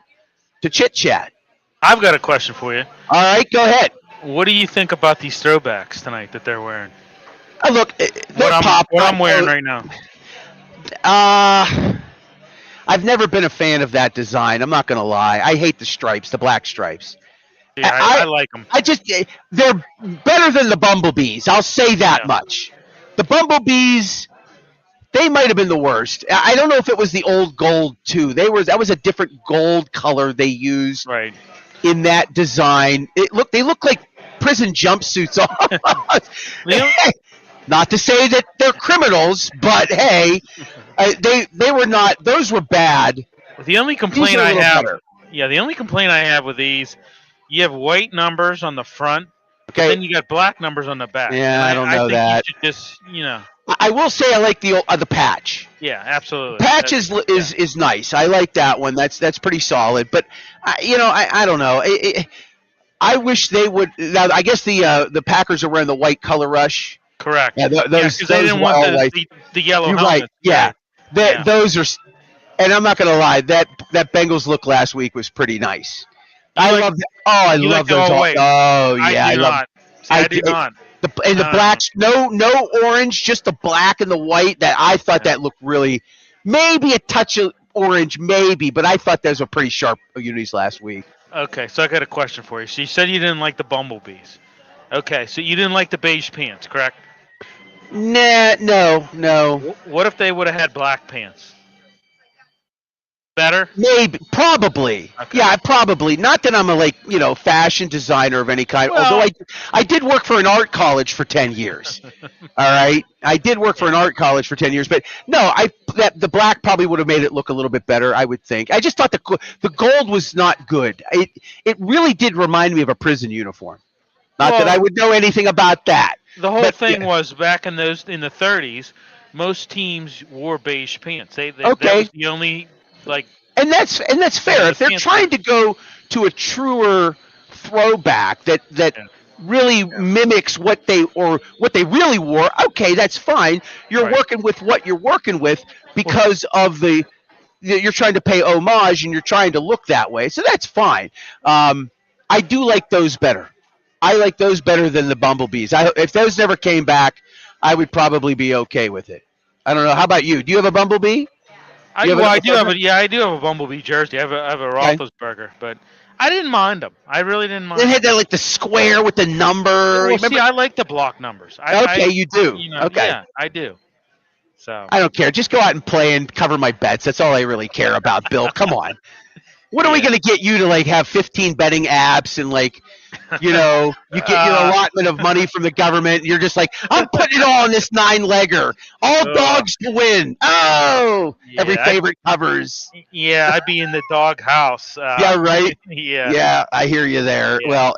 to chit-chat.
I've got a question for you.
All right, go ahead.
What do you think about these throwbacks tonight that they're wearing?
Look,
What I'm wearing right now.
I've never been a fan of that design. I'm not going to lie. I hate the stripes, the black stripes.
Yeah, I like them.
They're better than the Bumblebees. I'll say that much. The Bumblebees, they might have been the worst. I don't know if it was the old gold too. That was a different gold color they used in that design. They look like prison jumpsuits. Not to say that they're criminals, but hey, they were not. Those were bad.
The only complaint I have, the only complaint I have with these, you have white numbers on the front,
okay,
then you got black numbers on the back.
Yeah, I don't know
think
that.
You should just,
I will say I like the patch.
Yeah, absolutely.
Patch is nice. I like that one. That's pretty solid. But I don't know. I wish they would. Now I guess the Packers are wearing the white color rush.
Correct.
Yeah,
because they didn't want the yellow
You're
helmets.
right. Yeah. Those are. And I'm not going to lie. That Bengals look last week was pretty nice. I love those. Oh yeah, I do not. The blacks, no orange, just the black and the white. That I thought that looked really, maybe a touch of orange, maybe, but I thought those were pretty sharp unis last week.
Okay, so I got a question for you. So you said you didn't like the Bumblebees. Okay, so you didn't like the beige pants, correct?
Nah, no.
What if they would have had black pants? Better?
Maybe, probably.
Okay.
Yeah, probably. Not that I'm a fashion designer of any kind.
Well,
although I did work for an art college for 10 years. All right, I did work for an art college for 10 years, but no, the black probably would have made it look a little bit better. I would think. I just thought the gold was not good. It really did remind me of a prison uniform. Not that I would know anything about that.
The whole thing was back in the 30s. Most teams wore beige pants. That was the only.
And that's fair. If they're trying to go to a truer throwback that really mimics what they really wore, okay, that's fine. You're working with what you're working with because of you're trying to pay homage and you're trying to look that way. So that's fine. I do like those better. I like those better than the Bumblebees. If those never came back, I would probably be okay with it. I don't know. How about you? Do you have a Bumblebee?
I do have a Bumblebee jersey. I have a Roethlisberger, but I didn't mind them. I really didn't mind.
They had that the square with the number.
Well, see, I like the block numbers.
You do. Okay.
Yeah, I do. So
I don't care. Just go out and play and cover my bets. That's all I really care about, Bill. Come on. What are we going to get you to have 15 betting apps and you get your allotment of money from the government. You're just I'm putting it all on this 9-legger. All dogs to win. Every favorite covers.
Yeah, I'd be in the dog house.
Yeah, right.
Yeah,
I hear you there. Yeah. Well,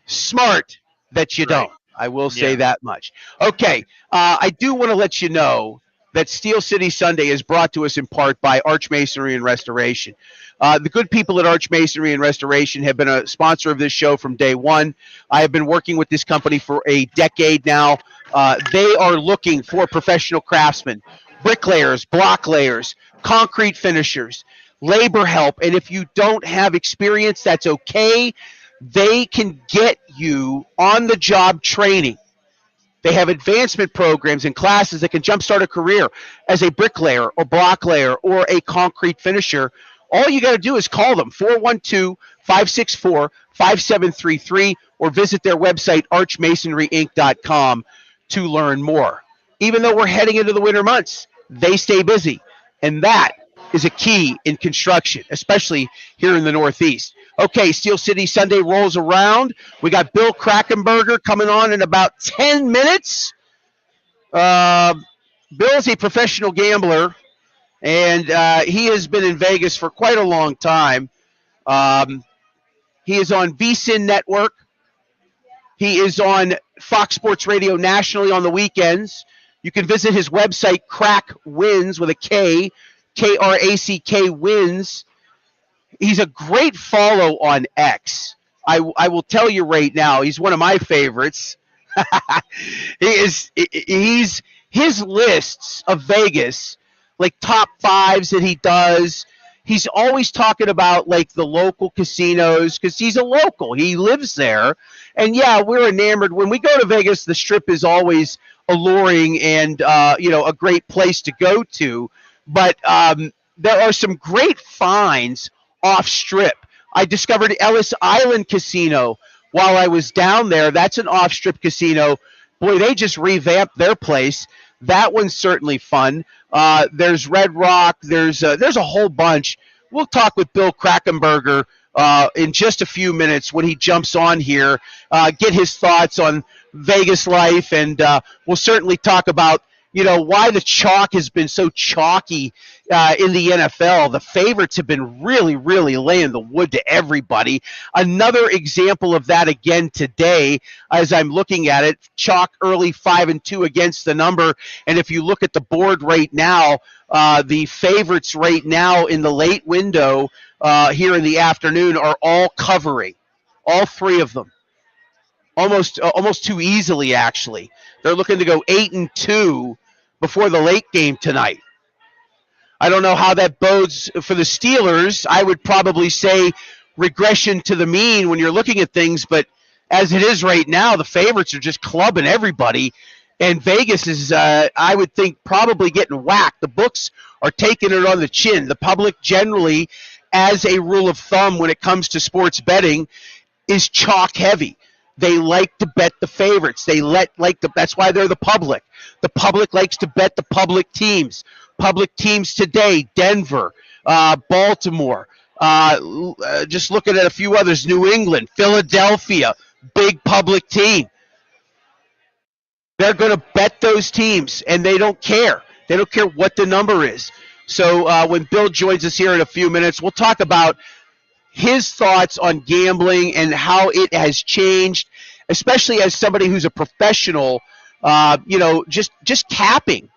smart that you don't. I will say that much. Okay, I do want to let you know that Steel City Sunday is brought to us in part by Arch Masonry and Restoration. The good people at Arch Masonry and Restoration have been a sponsor of this show from day one. I have been working with this company for a decade now. They are looking for professional craftsmen bricklayers, block layers, concrete finishers, labor help. And if you don't have experience, that's okay. They can get you on the job training. They have advancement programs and classes that can jumpstart a career as a bricklayer or block layer or a concrete finisher. All you got to do is call them, 412-564-5733, or visit their website, archmasonryinc.com, to learn more. Even though we're heading into the winter months, they stay busy. And that is a key in construction, especially here in the Northeast. Okay, Steel City Sunday rolls around. We got Bill Krakenberger coming on in about 10 minutes. Bill is a professional gambler, and he has been in Vegas for quite a long time. He is on VSiN Network. He is on Fox Sports Radio nationally on the weekends. You can visit his website, Crack Wins with a K, K-R-A-C-K Wins. He's a great follow on X. I will tell you right now, he's one of my favorites. His lists of Vegas, like top fives that he does, he's always talking about like the local casinos because he's a local. He lives there. And yeah, we're enamored. When we go to Vegas, the Strip is always alluring and a great place to go to. But there are some great finds off Strip. I discovered Ellis Island Casino while I was down there. That's an off Strip casino. Boy, they just revamped their place. That one's certainly fun. There's Red Rock. There's a whole bunch. We'll talk with Bill Krakenberger in just a few minutes when he jumps on here, get his thoughts on Vegas life, and we'll certainly talk about why the chalk has been so chalky in the NFL. The favorites have been really, really laying the wood to everybody. Another example of that again today, as I'm looking at it, chalk early 5-2 against the number. And if you look at the board right now, the favorites right now in the late window here in the afternoon are all covering, all three of them. Almost too easily, actually. They're looking to go 8-2 before the late game tonight. I don't know how that bodes for the Steelers. I would probably say regression to the mean when you're looking at things, but as it is right now, the favorites are just clubbing everybody, and Vegas is, I would think, probably getting whacked. The books are taking it on the chin. The public generally, as a rule of thumb when it comes to sports betting, is chalk heavy. They like to bet the favorites. That's why they're the public. The public likes to bet the public teams. Public teams today, Denver, Baltimore, just looking at a few others, New England, Philadelphia, big public team. They're going to bet those teams, and they don't care. They don't care what the number is. So when Bill joins us here in a few minutes, we'll talk about his thoughts on gambling and how it has changed, especially as somebody who's a professional, just capping,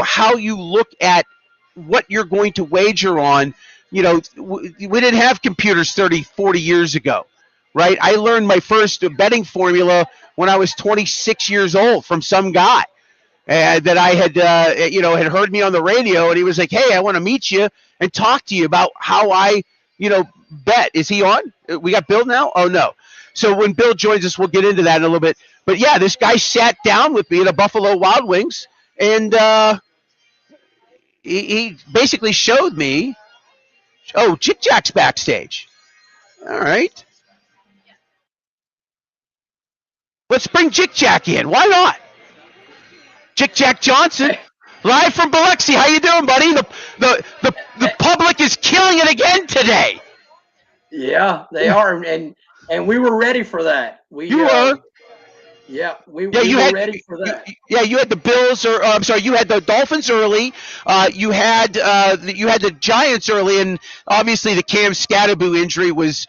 how you look at what you're going to wager on. We didn't have computers 30, 40 years ago, right? I learned my first betting formula when I was 26 years old from some guy that I had, had heard me on the radio, and he was like, hey, I want to meet you and talk to you about how I, bet. Is he on? We got Bill now? Oh, no. So when Bill joins us, we'll get into that in a little bit. But, yeah, this guy sat down with me at a Buffalo Wild Wings, and he basically showed me, Chick Jack's backstage. All right. Let's bring Chick Jack in. Why not? Chick Jack Johnson, live from Biloxi. How you doing, buddy? The public is killing it again today.
Yeah, they are, and we were ready for that. We were. Yeah, we were ready for that.
You had the Bills, you had the Dolphins early. You had the Giants early, and obviously the Cam Scatterboo injury was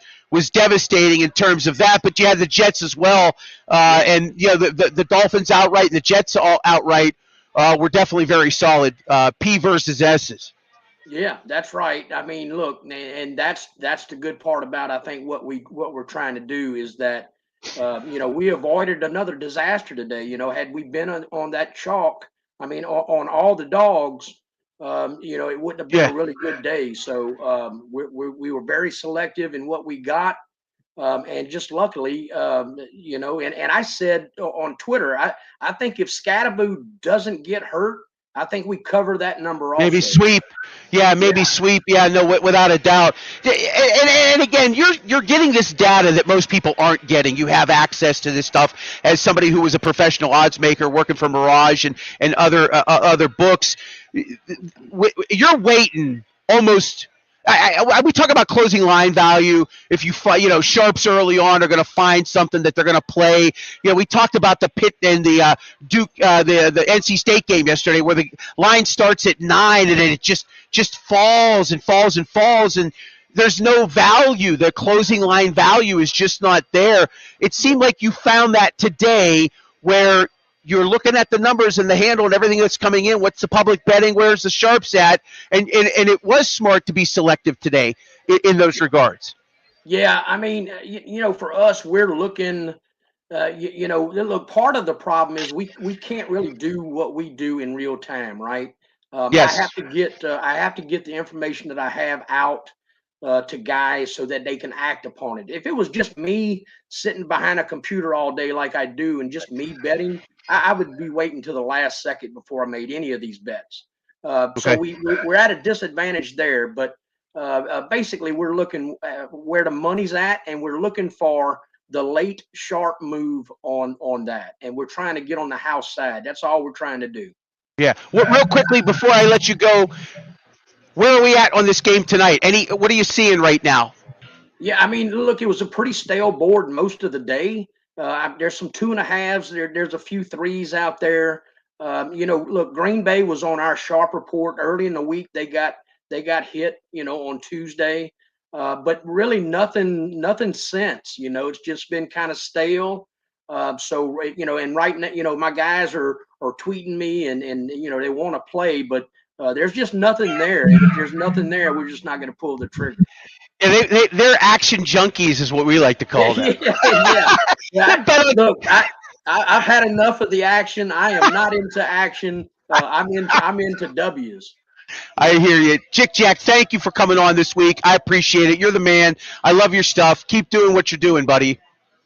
devastating in terms of that. But you had the Jets as well, and the Dolphins outright, and the Jets all outright were definitely very solid. P versus S's.
Yeah, that's right. I mean, look, and that's the good part about, I think, what we're trying to do is that we avoided another disaster today. Had we been on that chalk, I mean, on all the dogs, it wouldn't have been a really good day. So we were very selective in what we got. And just luckily, and I said on Twitter, I think if Scatteroo doesn't get hurt, I think we cover that number also.
Maybe sweep. Yeah, maybe sweep. Yeah, no, without a doubt. And again, you're getting this data that most people aren't getting. You have access to this stuff as somebody who was a professional odds maker working for Mirage and other books. You're waiting almost. We talk about closing line value. If you sharps early on are going to find something that they're going to play. We talked about the Pitt and the Duke, the NC State game yesterday, where the line starts at 9 and then it just falls and falls and falls, and there's no value. The closing line value is just not there. It seemed like you found that today, where you're looking at the numbers and the handle and everything that's coming in. What's the public betting? Where's the sharps at? And it was smart to be selective today in those regards.
Yeah, I mean, for us, we're looking. Look, part of the problem is we can't really do what we do in real time, right?
Yes.
I have to get the information that I have out to guys so that they can act upon it. If it was just me sitting behind a computer all day like I do and just me betting, I would be waiting till the last second before I made any of these bets. So we're at a disadvantage there, but basically we're looking where the money's at, and we're looking for the late sharp move on that, and we're trying to get on the house side. That's all we're trying to do.
Yeah. Well, real quickly before I let you go, where are we at on this game tonight? What are you seeing right now?
Yeah, I mean, look, it was a pretty stale board most of the day. There's some 2.5s. There's a few 3s out there. Look, Green Bay was on our sharp report early in the week. They got hit, on Tuesday, but really nothing since. It's just been kind of stale. So and right now, my guys are tweeting me and they want to play, but there's just nothing there. And if there's nothing there, we're just not going to pull the trigger.
Yeah, they're action junkies is what we like to call them.
Yeah. Look, I've had enough of the action. I am not into action. I'm into W's.
I hear you. Jick Jack, thank you for coming on this week. I appreciate it. You're the man. I love your stuff. Keep doing what you're doing, buddy.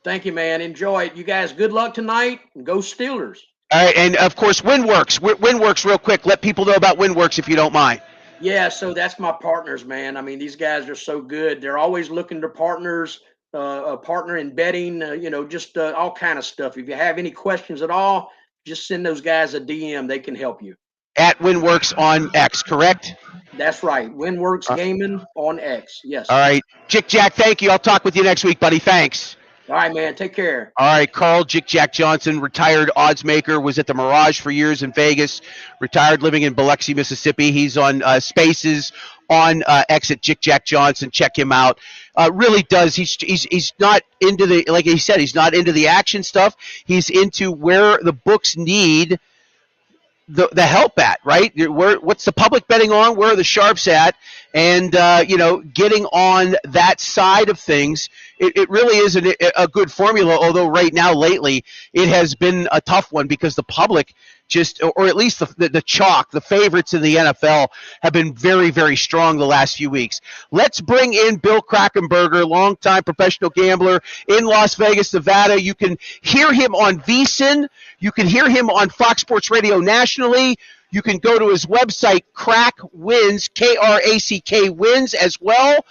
Thank you, man. Enjoy it. You guys, good luck tonight. Go Steelers.
All right, and of course, WinWorks. WinWorks, real quick. Let people know about WinWorks if you don't mind.
Yeah, so that's my partners, man. I mean, these guys are so good. They're always looking to partners, a partner in betting, just all kind of stuff. If you have any questions at all, just send those guys a DM. They can help you.
At WinWorks on X, correct?
That's right. WinWorks Gaming on X. Yes.
All right. Jick Jack, thank you. I'll talk with you next week, buddy. Thanks.
All right, man. Take care.
All right, Carl Jick Jack Johnson, retired odds maker, was at the Mirage for years in Vegas, retired living in Biloxi, Mississippi. He's on Spaces on X at Jick Jack Johnson. Check him out. Really does. He's not into the, like he said, he's not into the action stuff. He's into where the books need the help at, right? What's the public betting on? Where are the sharps at? And, getting on that side of things, it really is a good formula, although right now, lately, it has been a tough one because the public or at least the chalk, the favorites in the NFL have been very, very strong the last few weeks. Let's bring in Bill Krakenberger, longtime professional gambler in Las Vegas, Nevada. You can hear him on VSiN. You can hear him on Fox Sports Radio nationally. You can go to his website, Crack Wins, Krack Wins as well.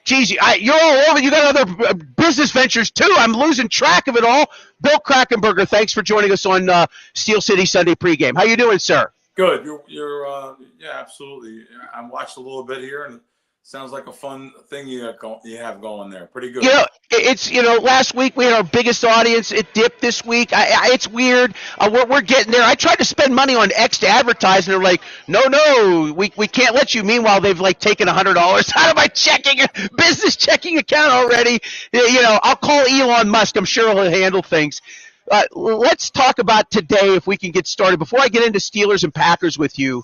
Geez, you're all over. You got other business ventures too. I'm losing track of it all. Bill Krakenberger, thanks for joining us on Steel City Sunday pregame. How you doing, sir?
Good. You're yeah, absolutely. I watched a little bit here, and it sounds like a fun thing you have going there. Pretty good.
It's last week we had our biggest audience. It dipped this week. It's weird. We're getting there. I tried to spend money on X to advertise, and they're like, no, we can't let you. Meanwhile, they've taken $100 out of my business checking account already. I'll call Elon Musk. I'm sure he'll handle things. Let's talk about today if we can get started. Before I get into Steelers and Packers with you,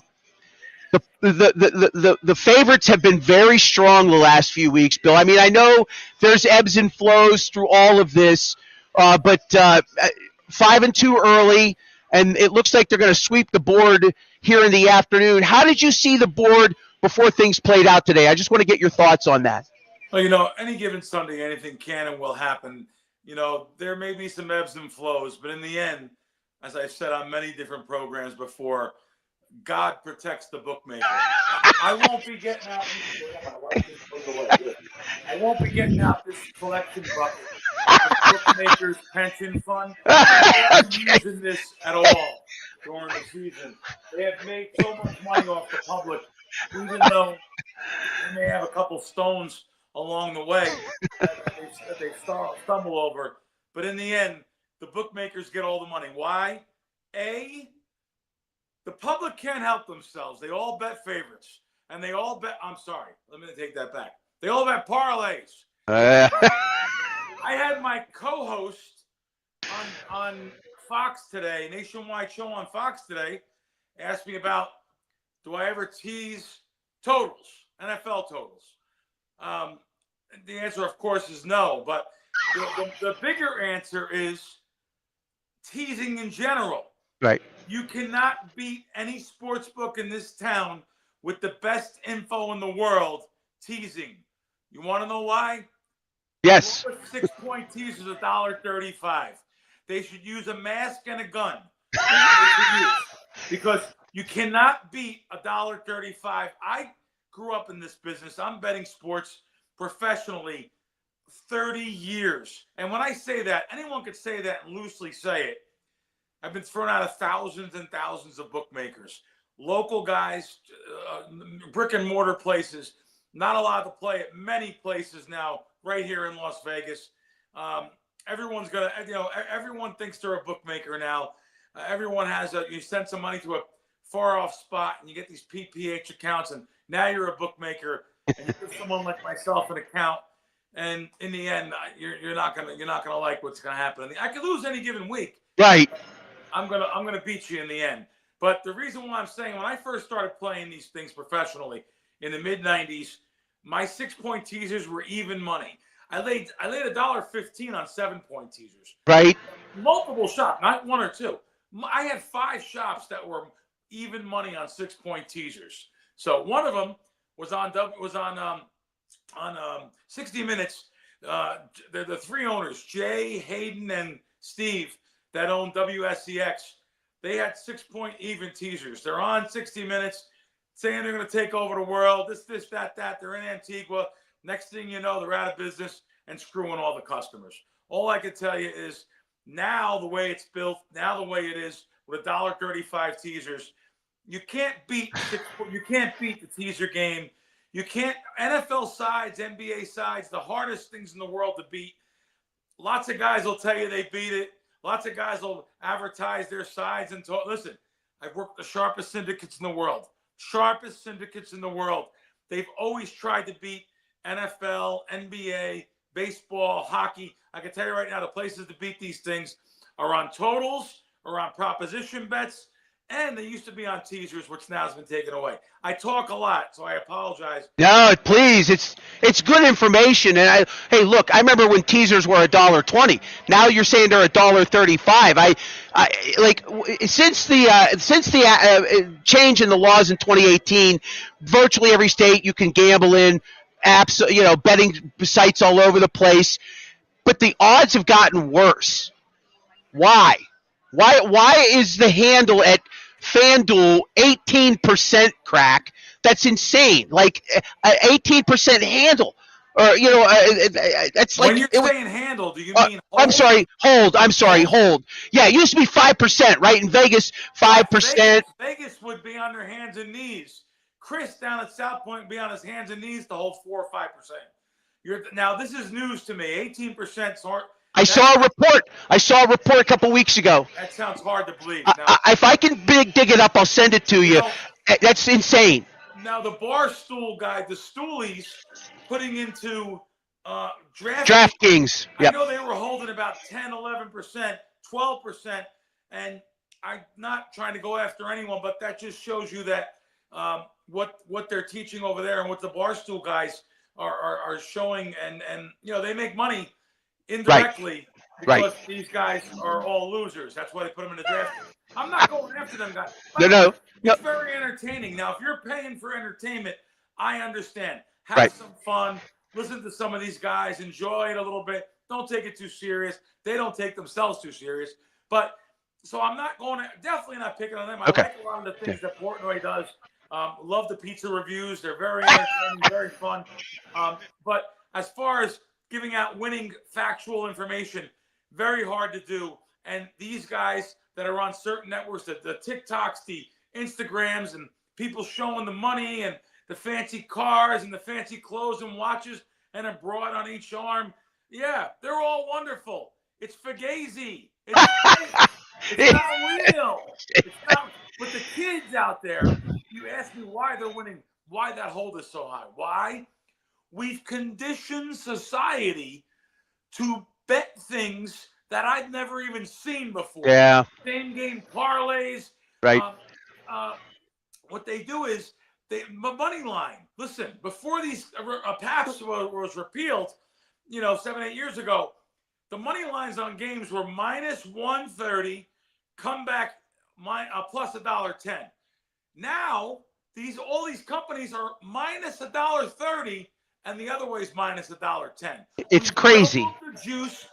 the favorites have been very strong the last few weeks, Bill. I mean, I know there's ebbs and flows through all of this, but 5-2 early. and it looks like they're going to sweep the board here in the afternoon. How did you see the board before things played out today? I just want to get your thoughts on that.
Well, any given Sunday, anything can and will happen. There may be some ebbs and flows, but in the end, as I've said on many different programs before, God protects the bookmaker. I won't be getting out. I won't be getting out this collection bucket, the bookmakers pension fund. I'm not using this at all during the season. They have made so much money off the public, even though they may have a couple stones along the way that they stumble over. But in the end, the bookmakers get all the money. Why? The public can't help themselves. They all bet favorites. And they all bet, I'm sorry, let me take that back. They all bet parlays. I had my co-host on Fox today, Nationwide Show on Fox today, asked me about, do I ever tease totals, NFL totals? The answer, of course, is no. But the bigger answer is teasing in general.
Right.
You cannot beat any sports book in this town with the best info in the world teasing. You want to know why?
Yes.
6-point teasers $1.35. They should use a mask and a gun. Because you cannot beat $1.35. I grew up in this business. I'm betting sports professionally 30 years. And when I say that, anyone could say that and loosely say it. I've been thrown out of thousands and thousands of bookmakers. Local guys, brick and mortar places, not allowed to play at many places now, right here in Las Vegas. Everyone's going to, everyone thinks they're a bookmaker now. Everyone has you send some money to a far off spot and you get these PPH accounts and now you're a bookmaker and you give someone like myself an account. And in the end, you're not gonna like what's gonna happen. I could lose any given week.
Right.
I'm gonna beat you in the end. But the reason why I'm saying, when I first started playing these things professionally in the mid '90s, my 6-point teasers were even money. I laid $1.15 on 7-point teasers.
Right.
Multiple shops, not one or two. I had 5 shops that were even money on 6-point teasers. So one of them was on 60 Minutes. The 3 owners, Jay, Hayden, and Steve, that own WSCX. They had 6-point even teasers. They're on 60 Minutes saying they're going to take over the world. This, that. They're in Antigua. Next thing you know, they're out of business and screwing all the customers. All I can tell you is now the way it's built, now the way it is with $1.35 teasers, you can't beat the teaser game. You can't. NFL sides, NBA sides, the hardest things in the world to beat. Lots of guys will tell you they beat it. Lots of guys will advertise their sides and talk. Listen, I've worked with the sharpest syndicates in the world. Sharpest syndicates in the world. They've always tried to beat NFL, NBA, baseball, hockey. I can tell you right now, the places to beat these things are on totals, or on proposition bets, and they used to be on teasers, which now has been taken away. I talk a lot, so I apologize.
No, please. It's good information. And hey, look, I remember when teasers were $1.20. Now you're saying they're $1.35. I like since the change in the laws in 2018, virtually every state you can gamble in, apps, betting sites all over the place, but the odds have gotten worse. Why? Why is the handle at FanDuel 18% crack? That's insane. Like 18% handle, or that's like.
When you're saying handle, do you mean hold?
I'm sorry, hold. Yeah, it used to be 5%, right? In Vegas, 5%.
Vegas would be on their hands and knees. Chris down at South Point would be on his hands and knees to hold 4 or 5%. Now this is news to me. 18% hard.
I saw a report a couple weeks ago.
That sounds hard to believe.
If I can dig it up, I'll send it to you. That's insane.
Now the Barstool guy, the Stoolies, putting into
DraftKings.
I know they were holding about 10, 11%, 12%, and I'm not trying to go after anyone, but that just shows you that what they're teaching over there and what the Barstool guys are showing, and they make money indirectly because these guys are all losers. That's why they put them in the draft. I'm not going after them guys.
No.
It's very entertaining. Now, if you're paying for entertainment, I understand. Have some fun. Listen to some of these guys. Enjoy it a little bit. Don't take it too serious. They don't take themselves too serious. But so I'm not going to, definitely not picking on them. I like a lot of the things that Portnoy does. Love the pizza reviews. They're very entertaining, very fun. But as far as giving out winning factual information, very hard to do. And these guys that are on certain networks, the TikToks, the Instagrams, and people showing the money and the fancy cars and the fancy clothes and watches and a broad on each arm. Yeah, they're all wonderful. It's fugazi. It's not real. It's not. But the kids out there, you ask me why they're winning, why that hold is so high. Why? We've conditioned society to bet things that I've never even seen before.
Yeah.
Same game parlays.
Right.
What they do is money line. Listen, before these PAPs was repealed, 7-8 years ago, the money lines on games were minus 130, comeback plus $1.10. Now all these companies are minus $1.30, and the other way is minus $1.10.
It's crazy.
The juice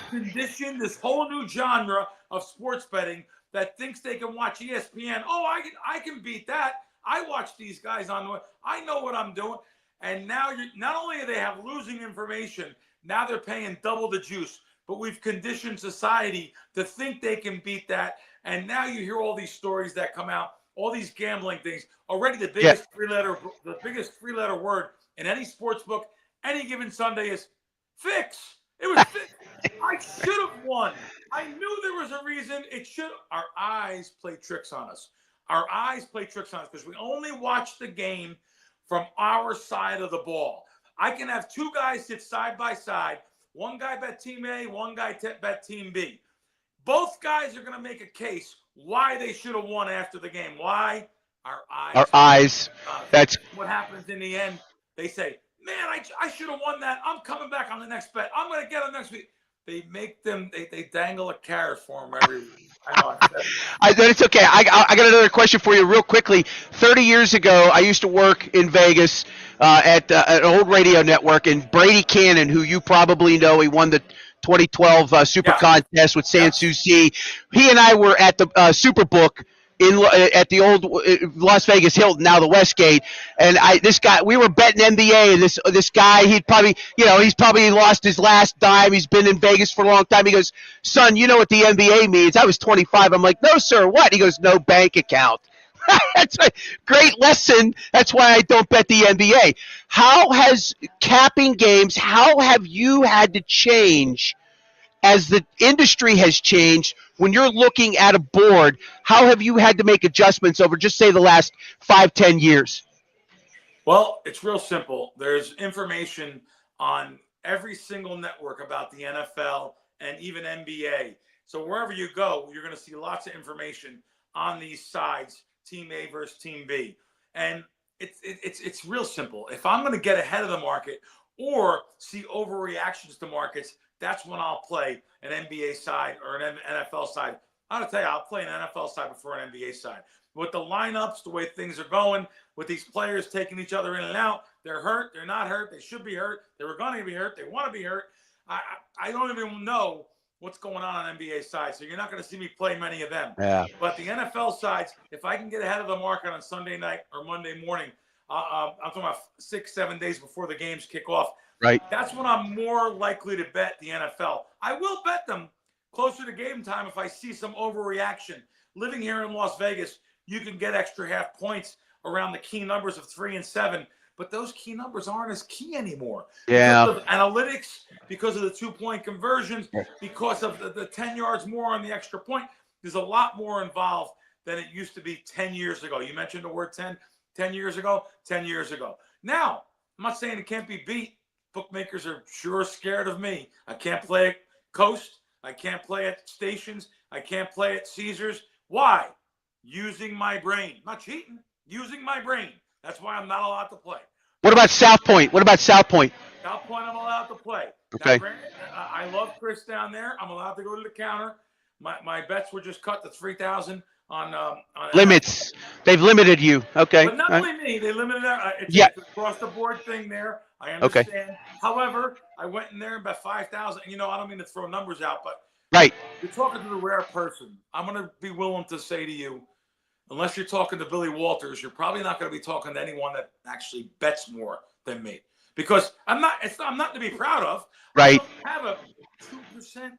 conditioned this whole new genre of sports betting that thinks they can watch ESPN. Oh, I can beat that. I watch these guys on the way. I know what I'm doing. And now not only do they have losing information, now they're paying double the juice. But we've conditioned society to think they can beat that. And now you hear all these stories that come out, all these gambling things. Already the biggest three-letter word in any sports book, any given Sunday is fix. It was fix. I should have won. I knew there was a reason. Our eyes play tricks on us. Our eyes play tricks on us because we only watch the game from our side of the ball. I can have two guys sit side by side. One guy bet team A, one guy bet team B. Both guys are going to make a case why they should have won after the game. Why? Our eyes.
That's
what happens in the end. They say, man, I should have won that. I'm coming back on the next bet. I'm going to get on next week. They make them, they dangle a carrot for them every week. I know.
It's okay. I got another question for you real quickly. 30 years ago, I used to work in Vegas at an old radio network, and Brady Cannon, who you probably know, he won the 2012 Super Contest with Sans Souci. He and I were at the Superbook at the old Las Vegas Hilton, now the Westgate, and we were betting NBA, and this guy, he's probably lost his last dime. He's been in Vegas for a long time. He goes, son, you know what the NBA means? I was 25. I'm like, no, sir, what? He goes, no bank account. That's a great lesson. That's why I don't bet the NBA. How has capping games, how have you had to change as the industry has changed? When you're looking at a board, how have you had to make adjustments over just say the last 5-10 years?
Well, it's real simple. There's information on every single network about the NFL and even NBA. So wherever you go, you're going to see lots of information on these sides, Team A versus Team B. And it's real simple. If I'm going to get ahead of the market or see overreactions to markets, that's when I'll play an NBA side or an NFL side. I'm going to tell you, I'll play an NFL side before an NBA side. With the lineups, the way things are going, with these players taking each other in and out, they're hurt, they're not hurt, they should be hurt, they were going to be hurt, they want to be hurt. I don't even know what's going on NBA side, so you're not going to see me play many of them.
Yeah.
But the NFL sides, if I can get ahead of the market on Sunday night or Monday morning, I'm talking about 6-7 days before the games kick off.
Right.
That's when I'm more likely to bet the NFL. I will bet them closer to game time if I see some overreaction. Living here in Las Vegas, you can get extra half points around the key numbers of 3 and 7, but those key numbers aren't as key anymore.
Yeah.
Because of analytics, because of the 2-point conversions, because of the 10 yards more on the extra point. There's a lot more involved than it used to be 10 years ago. You mentioned the word 10 years ago, 10 years ago. Now, I'm not saying it can't be beat. Bookmakers are sure scared of me. I can't play at Coast. I can't play at Stations. I can't play at Caesars. Why? Using my brain. Not cheating. Using my brain. That's why I'm not allowed to play.
What about South Point?
South South Point, I'm allowed to play.
Okay.
Now, granted, I love Chris down there. I'm allowed to go to the counter. My bets were just cut to 3,000 on
Limits. They've limited you. Okay.
But not
All right.
only me, they limited it.
Yeah.
It's an across the board thing there. I understand. However, I went in there and bet 5,000. You know, I don't mean to throw numbers out, but
Right.
you're talking to the rare person. I'm going to be willing to say to you, unless you're talking to Billy Walters, you're probably not going to be talking to anyone that actually bets more than me. Because I'm not to be proud of.
Right.
I have a 2%,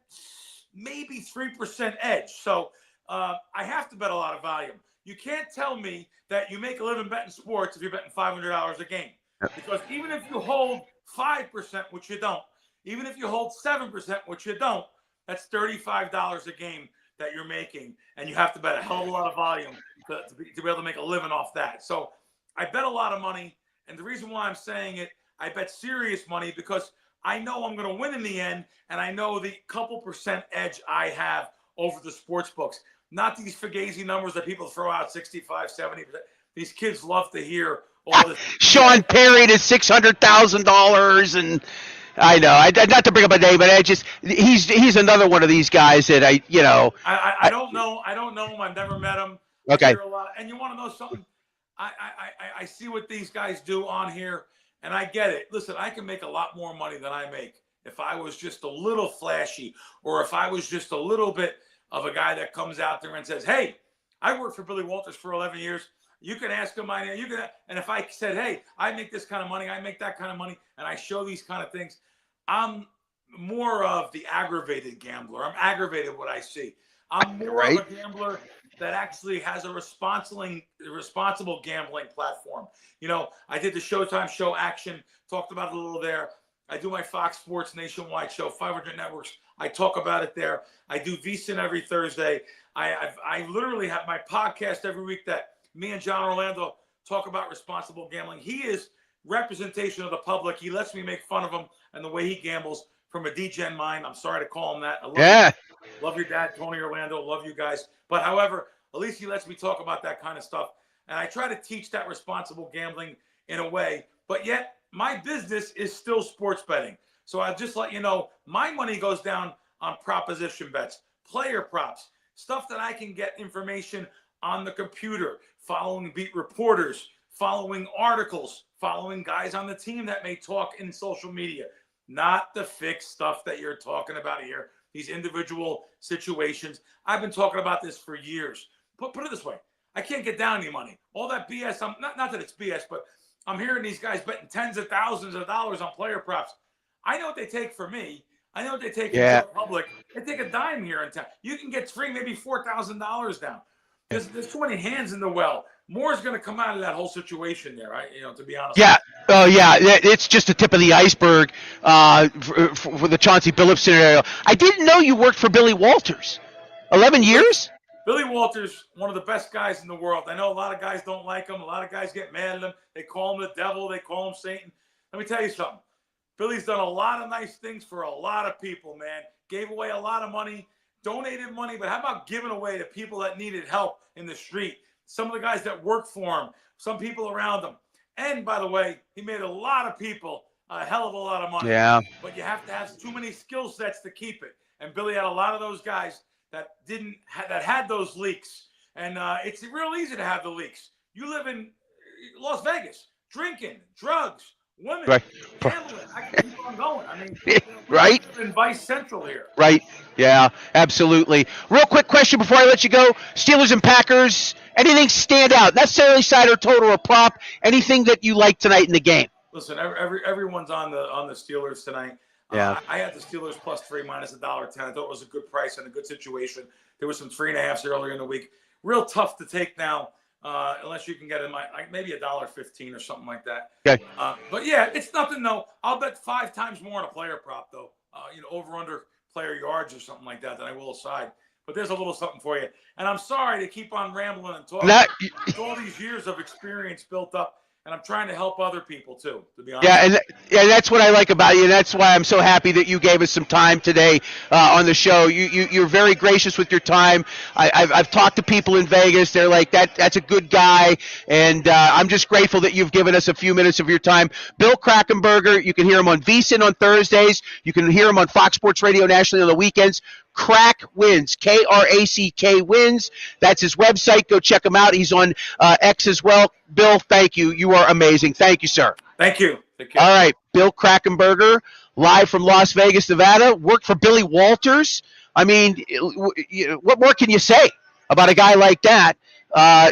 maybe 3% edge. So I have to bet a lot of volume. You can't tell me that you make a living betting sports if you're betting $500 a game. Because even if you hold 5%, which you don't, even if you hold 7%, which you don't, that's $35 a game that you're making. And you have to bet a hell of a lot of volume to be able to make a living off that. So I bet a lot of money. And the reason why I'm saying it, I bet serious money because I know I'm going to win in the end. And I know the couple percent edge I have over the sports books. Not these fugazi numbers that people throw out, 65, 70%. These kids love to hear all this.
Sean Perry to $600,000, and I know, not to bring up a name, but he's another one of these guys that I don't
know. I don't know him. I've never met him.
Okay.
I hear a lot. And you want to know something? I see what these guys do on here, and I get it. Listen, I can make a lot more money than I make if I was just a little flashy, or if I was just a little bit of a guy that comes out there and says, "Hey, I worked for Billy Walters for 11 years. You can ask him my name. You can." And if I said, "Hey, I make this kind of money. I make that kind of money," and I show these kind of things, I'm more of the aggravated gambler. I'm aggravated what I see. I'm more of a gambler that actually has a responsible gambling platform. You know, I did the Showtime show Action, talked about it a little there. I do my Fox Sports Nationwide show, 500 networks. I talk about it there. I do VSiN every Thursday. I literally have my podcast every week that me and John Orlando talk about responsible gambling. He is representation of the public. He lets me make fun of him and the way he gambles from a DGen mind. I'm sorry to call him that. I love you. Love your dad, Tony Orlando. Love you guys. But however, at least he lets me talk about that kind of stuff. And I try to teach that responsible gambling in a way. But yet, my business is still sports betting. So I'll just let you know, my money goes down on proposition bets, player props, stuff that I can get information on the computer, following beat reporters, following articles, following guys on the team that may talk in social media, not the fixed stuff that you're talking about here, these individual situations. I've been talking about this for years. Put it this way, I can't get down any money. All that BS, not that it's BS, but I'm hearing these guys betting tens of thousands of dollars on player props. I know what they take for me. I know what they take in the public. They take a dime here in town. You can get maybe $4,000 down. There's too many hands in the well. More is going to come out of that whole situation there, right? You know, to be honest.
Yeah. Oh, yeah. It's just the tip of the iceberg for the Chauncey Billups scenario. I didn't know you worked for Billy Walters. 11 years?
Billy Walters, one of the best guys in the world. I know a lot of guys don't like him. A lot of guys get mad at him. They call him the devil. They call him Satan. Let me tell you something. Billy's done a lot of nice things for a lot of people, man. Gave away a lot of money, donated money, but how about giving away to people that needed help in the street? Some of the guys that worked for him, some people around him. And by the way, he made a lot of people a hell of a lot of money.
Yeah.
But you have to have too many skill sets to keep it. And Billy had a lot of those guys that had those leaks. And it's real easy to have the leaks. You live in Las Vegas, drinking, drugs, women, gambling. I can keep on going. I mean,
right?
In Vice Central here.
Right. Yeah, absolutely. Real quick question before I let you go. Steelers and Packers, anything stand out? Not necessarily side or total or prop. Anything that you like tonight in the game?
Listen, everyone's on the Steelers tonight.
Yeah.
I had the Steelers +3 minus $1.10. I thought it was a good price and a good situation. There was some 3.5s earlier in the week. Real tough to take now, unless you can get in maybe $1.15 or something like that.
Okay.
But yeah, it's nothing though. I'll bet 5 times more on a player prop though. Over under player yards or something like that than I will a side. But there's a little something for you. And I'm sorry to keep on rambling and talking. With all these years of experience built up. and I'm trying to help other people too, to be honest.
Yeah, and that's what I like about you. And that's why I'm so happy that you gave us some time today on the show. You're very gracious with your time. I've talked to people in Vegas. They're like, that's a good guy. And I'm just grateful that you've given us a few minutes of your time. Bill Krackomberger, you can hear him on VSiN on Thursdays. You can hear him on Fox Sports Radio nationally on the weekends. Crack Wins, Krack Wins. That's his website. Go check him out. He's on X as well. Bill, thank you. You are amazing. Thank you, sir.
Thank you.
All right, Bill Krackomberger, live from Las Vegas, Nevada. Worked for Billy Walters. I mean, what more can you say about a guy like that?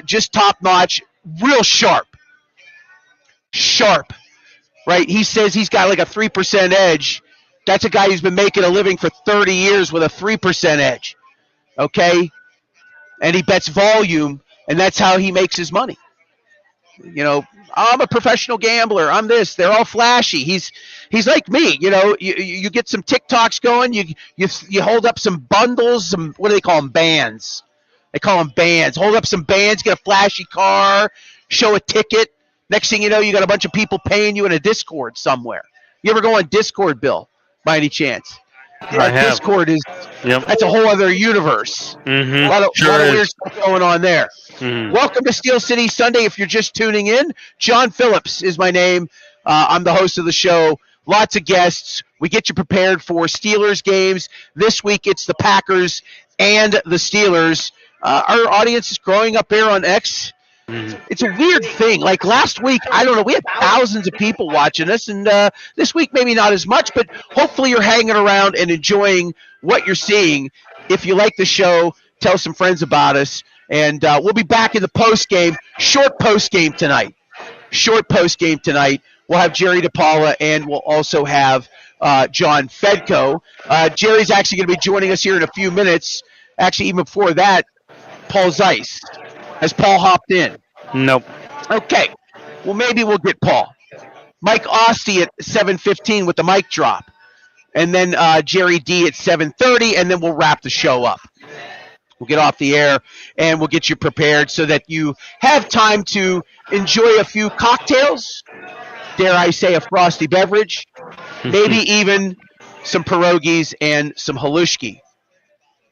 Just top notch, real sharp. Sharp, right? He says he's got like a 3% edge. That's a guy who's been making a living for 30 years with a 3% edge, and he bets volume, and that's how he makes his money. I'm a professional gambler. I'm this. They're all flashy. He's like me. You get some TikToks going. You hold up some bundles. What do they call them? Bands. They call them bands. Hold up some bands. Get a flashy car. Show a ticket. Next thing you know, you got a bunch of people paying you in a Discord somewhere. You ever go on Discord, Bill? By any chance? Discord is that's a whole other universe.
Mm-hmm.
A lot of weird stuff going on there.
Mm-hmm.
Welcome to Steel City Sunday. If you're just tuning in, John Phillips is my name. I'm the host of the show. Lots of guests. We get you prepared for Steelers games. This week it's the Packers and the Steelers. Our audience is growing up here on X. It's a weird thing. Like last week, I don't know, we had thousands of people watching us, and this week maybe not as much, but hopefully you're hanging around and enjoying what you're seeing. If you like the show, tell some friends about us, and we'll be back in the post-game, short post-game tonight. We'll have Jerry DePaula, and we'll also have John Fedko. Jerry's actually going to be joining us here in a few minutes. Actually, even before that, Paul Zeiss. Has Paul hopped in?
Nope.
Okay. Well, maybe we'll get Paul. Mike Ostie at 7:15 with the mic drop. And then Jerry D at 7:30, and then we'll wrap the show up. We'll get off the air, and we'll get you prepared so that you have time to enjoy a few cocktails, dare I say a frosty beverage, maybe even some pierogies and some halushki.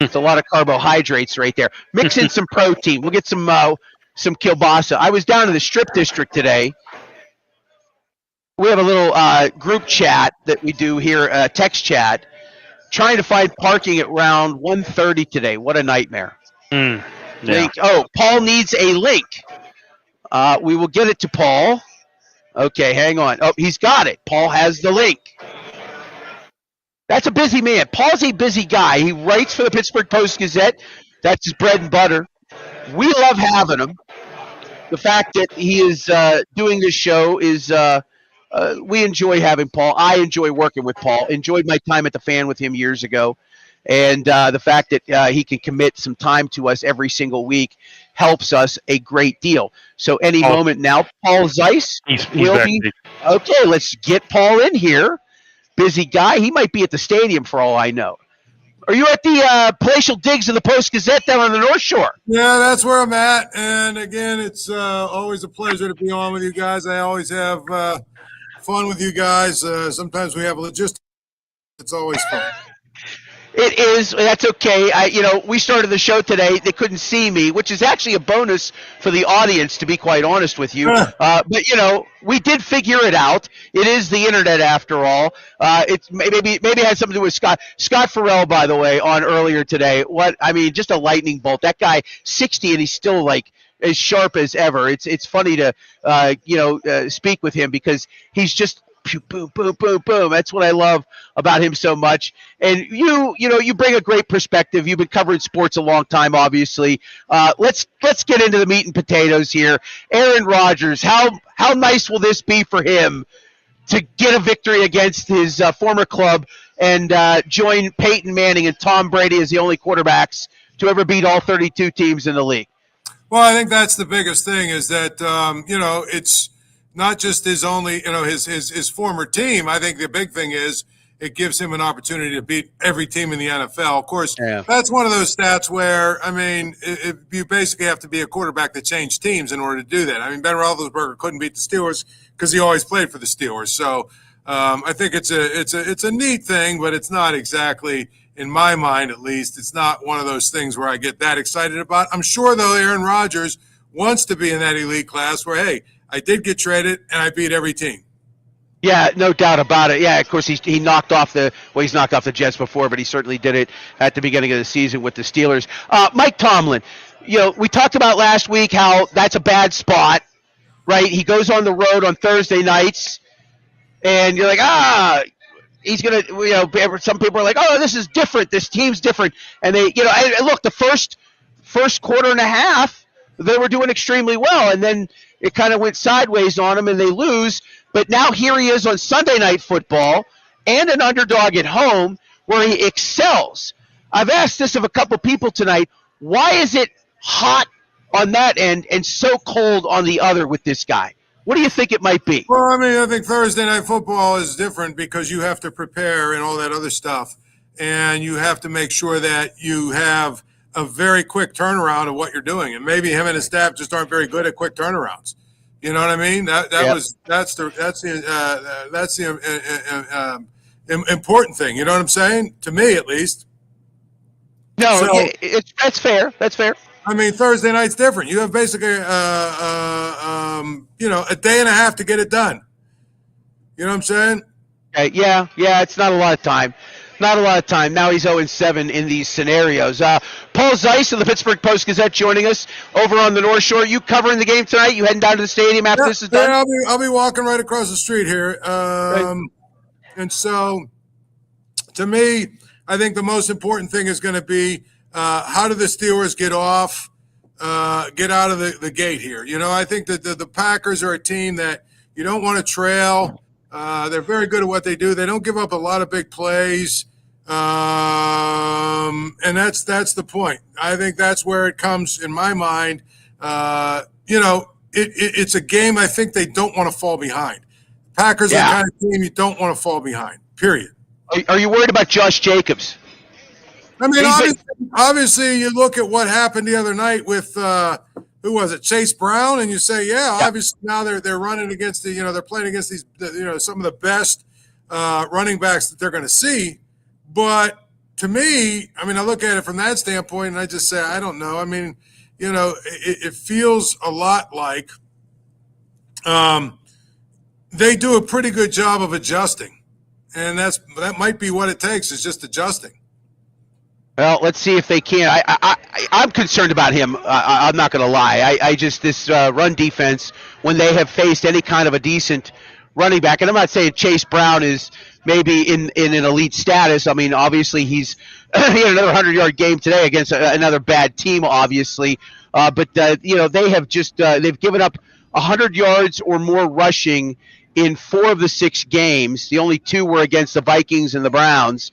It's a lot of carbohydrates right there. Mix in some protein. We'll get some kielbasa. I was down in the Strip District today. We have a little group chat that we do here, text chat, trying to find parking at around 1:30 today. What a nightmare.
Yeah.
Link. Oh, Paul needs a link. We will get it to Paul. Okay, hang on. Oh, he's got it. Paul has the link. That's a busy man. Paul's a busy guy. He writes for the Pittsburgh Post-Gazette. That's his bread and butter. We love having him. The fact that he is doing this show is we enjoy having Paul. I enjoy working with Paul. Enjoyed my time at the Fan with him years ago. And the fact that he can commit some time to us every single week helps us a great deal. So any moment now, Paul Zeiss will be – okay, let's get Paul in here. Busy guy. He might be at the stadium for all I know. Are you at the palatial digs of the Post-Gazette down on the North Shore?
Yeah, that's where I'm at. And, again, it's always a pleasure to be on with you guys. I always have fun with you guys. Sometimes we have logistics. It's always fun.
It is. That's okay. We started the show today. They couldn't see me, which is actually a bonus for the audience, to be quite honest with you. But, we did figure it out. It is the internet after all. It's maybe it has something to do with Scott. Scott Farrell, by the way, on earlier today. Just a lightning bolt. That guy, 60, and he's still like as sharp as ever. It's funny to speak with him because he's just boom, boom, boom, boom. That's what I love about him so much. And you bring a great perspective. You've been covering sports a long time, obviously. Let's get into the meat and potatoes here. Aaron Rodgers, how nice will this be for him to get a victory against his former club and join Peyton Manning and Tom Brady as the only quarterbacks to ever beat all 32 teams in the league?
Well, I think that's the biggest thing is that, it's not just his only, his former team. I think the big thing is it gives him an opportunity to beat every team in the NFL. Of course,
Yeah.
that's one of those stats where, you basically have to be a quarterback that changed teams in order to do that. I mean, Ben Roethlisberger couldn't beat the Steelers because he always played for the Steelers. So I think it's a neat thing, but it's not exactly, in my mind at least, it's not one of those things where I get that excited about. I'm sure, though, Aaron Rodgers wants to be in that elite class where, hey, I did get traded and I beat every team.
Yeah, no doubt about it. Yeah, of course, he's knocked off he's knocked off the Jets before, but he certainly did it at the beginning of the season with the Steelers. Mike Tomlin, we talked about last week how that's a bad spot, right? He goes on the road on Thursday nights, and you're like, he's going to, some people are like, oh, this is different. This team's different. And they, and look, the first quarter and a half, they were doing extremely well, and then it kind of went sideways on them, and they lose. But now here he is on Sunday Night Football and an underdog at home where he excels. I've asked this of a couple people tonight. Why is it hot on that end and so cold on the other with this guy? What do you think it might be?
Well, I think Thursday Night Football is different because you have to prepare and all that other stuff. And you have to make sure that you have a very quick turnaround of what you're doing. And maybe him and his staff just aren't very good at quick turnarounds. You know what I mean? That's the important thing. You know what I'm saying? To me, at least.
No, so, that's fair. That's fair.
I mean, Thursday night's different. You have basically, a day and a half to get it done. You know what I'm saying?
Yeah. It's not a lot of time. Not a lot of time. Now he's 0-7 in these scenarios. Paul Zeiss of the Pittsburgh Post-Gazette joining us over on the North Shore. You covering the game tonight? You heading down to the stadium after this is done?
Yeah, I'll be walking right across the street here. And so, to me, I think the most important thing is going to be how do the Steelers get out of the gate here? I think that the Packers are a team that you don't want to trail. They're very good at what they do. They don't give up a lot of big plays. And that's the point. I think that's where it comes in my mind. It's a game I think they don't want to fall behind. Packers are the kind of team you don't want to fall behind, period.
Are you worried about Josh Jacobs?
I mean, obviously you look at what happened the other night with who was it, Chase Brown, and you say, obviously now they're running against they're playing against these some of the best running backs that they're going to see. But to me, I mean, I look at it from that standpoint, and I just say, I don't know. I mean, it feels a lot like they do a pretty good job of adjusting, and that might be what it takes, is just adjusting.
Well, let's see if they can. I'm concerned about him. I'm not going to lie. This run defense, when they have faced any kind of a decent running back, and I'm not saying Chase Brown is maybe in an elite status. I mean, obviously he had another 100-yard game today against another bad team, obviously. But they have just they've given up 100 yards or more rushing in 4 of the 6 games. The only 2 were against the Vikings and the Browns.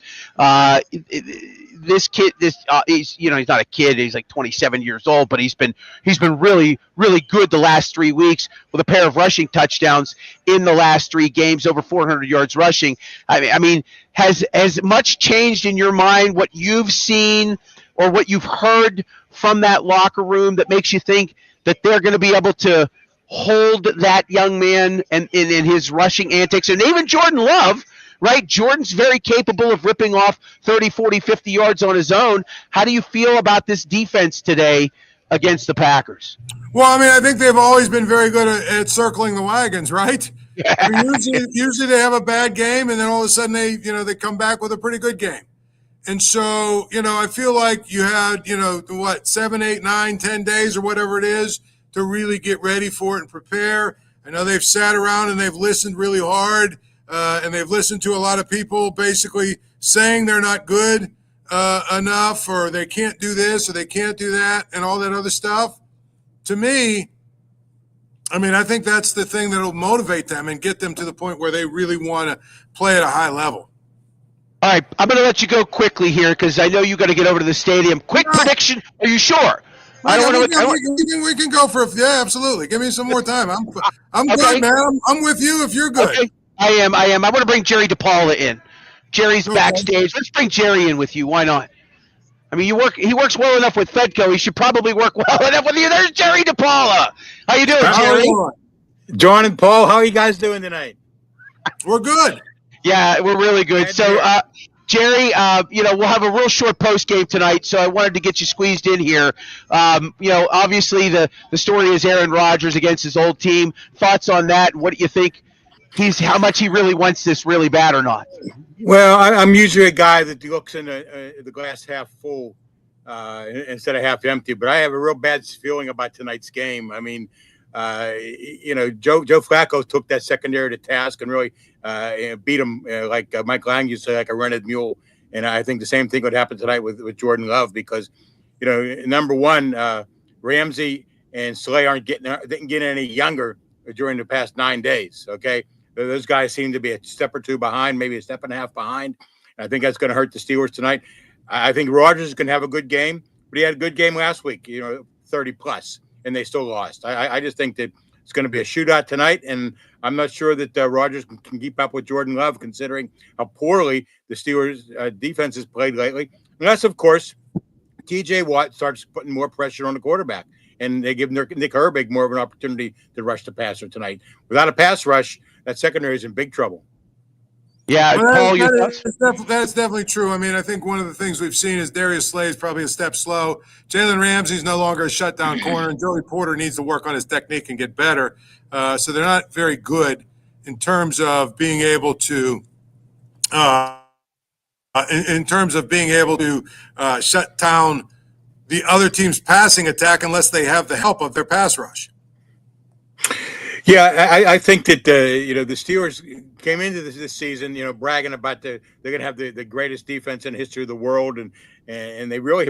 This kid, he's not a kid. He's like 27 years old, but he's been really, really good the last 3 weeks with a pair of rushing touchdowns in the last 3 games, over 400 yards rushing. I mean, has much changed in your mind what you've seen or what you've heard from that locker room that makes you think that they're going to be able to hold that young man and in his rushing antics? And even Jordan Love, right? Jordan's very capable of ripping off 30, 40, 50 yards on his own. How do you feel about this defense today against the Packers?
Well, I mean, I think they've always been very good at circling the wagons, right? Yeah. I mean, usually they have a bad game, and then all of a sudden they come back with a pretty good game. And so, I feel like you had, 7, 8, 9, 10 days or whatever it is to really get ready for it and prepare. I know they've sat around and they've listened really hard. And they've listened to a lot of people basically saying they're not good enough, or they can't do this or they can't do that and all that other stuff. To me, I mean, I think that's the thing that will motivate them and get them to the point where they really want to play at a high level.
All right, I'm going to let you go quickly here because I know you got to get over to the stadium. Quick prediction. Are you sure?
We can go for absolutely. Give me some more time. I'm okay. Good, man. I'm with you if you're good.
Okay. I am. I want to bring Jerry DePaula in Jerry's
Okay.
backstage. Let's bring Jerry in with you. Why not? I mean, he works well enough with Fedco. He should probably work well enough with you. There's Jerry DePaula. How you doing, Jerry?
John and Paul, how are you guys doing tonight?
We're good.
Yeah, we're really good. So, Jerry, we'll have a real short post game tonight, so I wanted to get you squeezed in here. Obviously the story is Aaron Rodgers against his old team. Thoughts on that? What do you think? How much he really wants this really bad or not?
Well, I'm usually a guy that looks in the glass half full instead of half empty, but I have a real bad feeling about tonight's game. I mean, Joe Flacco took that secondary to task and really beat him like Mike Lang used to say, like a rented mule. And I think the same thing would happen tonight with Jordan Love because, number one, Ramsey and Slay didn't get any younger during the past 9 days. Okay, those guys seem to be a step or two behind, maybe a step and a half behind. And I think that's going to hurt the Steelers tonight. I think Rodgers is going to have a good game, but he had a good game last week. 30 plus. And they still lost. I just think that it's going to be a shootout tonight, and I'm not sure that Rodgers can keep up with Jordan Love, considering how poorly the Steelers' defense has played lately. Unless, of course, T.J. Watt starts putting more pressure on the quarterback, and they give Nick Herbig more of an opportunity to rush the passer tonight. Without a pass rush, that secondary is in big trouble.
Yeah,
Paul, that's definitely true. I mean, I think one of the things we've seen is Darius Slay is probably a step slow. Jalen Ramsey's no longer a shutdown corner, and Joey Porter needs to work on his technique and get better. So they're not very good in terms of being able to shut down the other team's passing attack unless they have the help of their pass rush.
Yeah, I think that the Steelers came into this season, bragging about they're going to have the greatest defense in the history of the world, and they really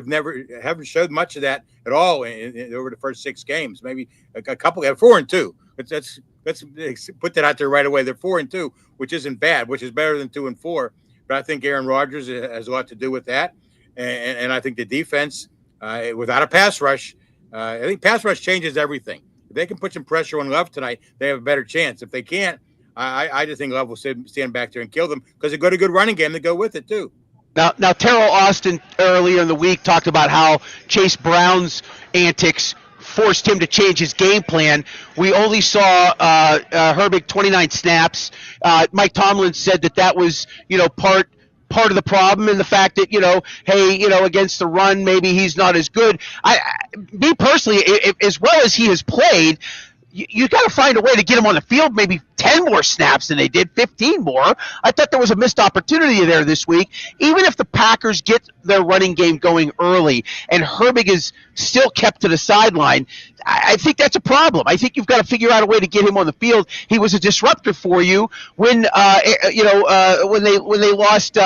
haven't showed much of that at all over the first 6 games. Maybe a couple. They're 4-2. But let's put that out there right away. They're 4-2, which isn't bad, which is better than 2-4. But I think Aaron Rodgers has a lot to do with that, and I think the defense without a pass rush, I think pass rush changes everything. If they can put some pressure on Love tonight, they have a better chance. If they can't, I just think Love will stand back there and kill them because they've got a good running game to go with it, too.
Now, Terrell Austin earlier in the week talked about how Chase Brown's antics forced him to change his game plan. We only saw Herbig 29 snaps. Mike Tomlin said that was, part of the problem and the fact that, against the run, maybe he's not as good. Me personally, as well as he has played, you got to find a way to get him on the field, maybe 10 more snaps than they did, 15 more. I thought there was a missed opportunity there this week. Even if the Packers get their running game going early and Herbig is still kept to the sideline, I think that's a problem. I think you've got to figure out a way to get him on the field. He was a disruptor for you when they lost.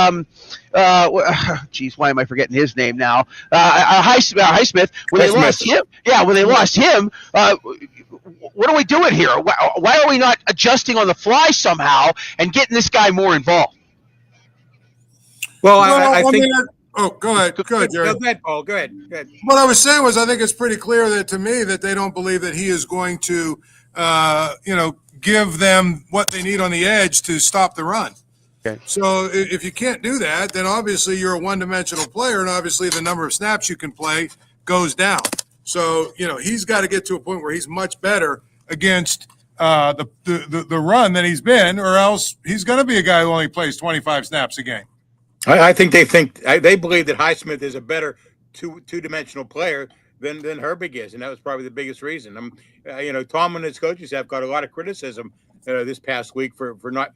Why am I forgetting his name now? Highsmith. When they lost him, when they lost him. What are we doing here? Why are we not adjusting on the fly somehow and getting this guy more involved?
Well, I think.
Go ahead, Jerry.
Go ahead, Paul. Go ahead.
What I was saying was, I think it's pretty clear that to me that they don't believe that he is going to, give them what they need on the edge to stop the run.
Okay.
So if you can't do that, then obviously you're a one-dimensional player, and obviously the number of snaps you can play goes down. So he's got to get to a point where he's much better against the run than he's been, or else he's going to be a guy who only plays 25 snaps a game.
I think they believe that Highsmith is a better two-dimensional player than Herbig is, and that was probably the biggest reason. Tom and his coaches have got a lot of criticism this past week for not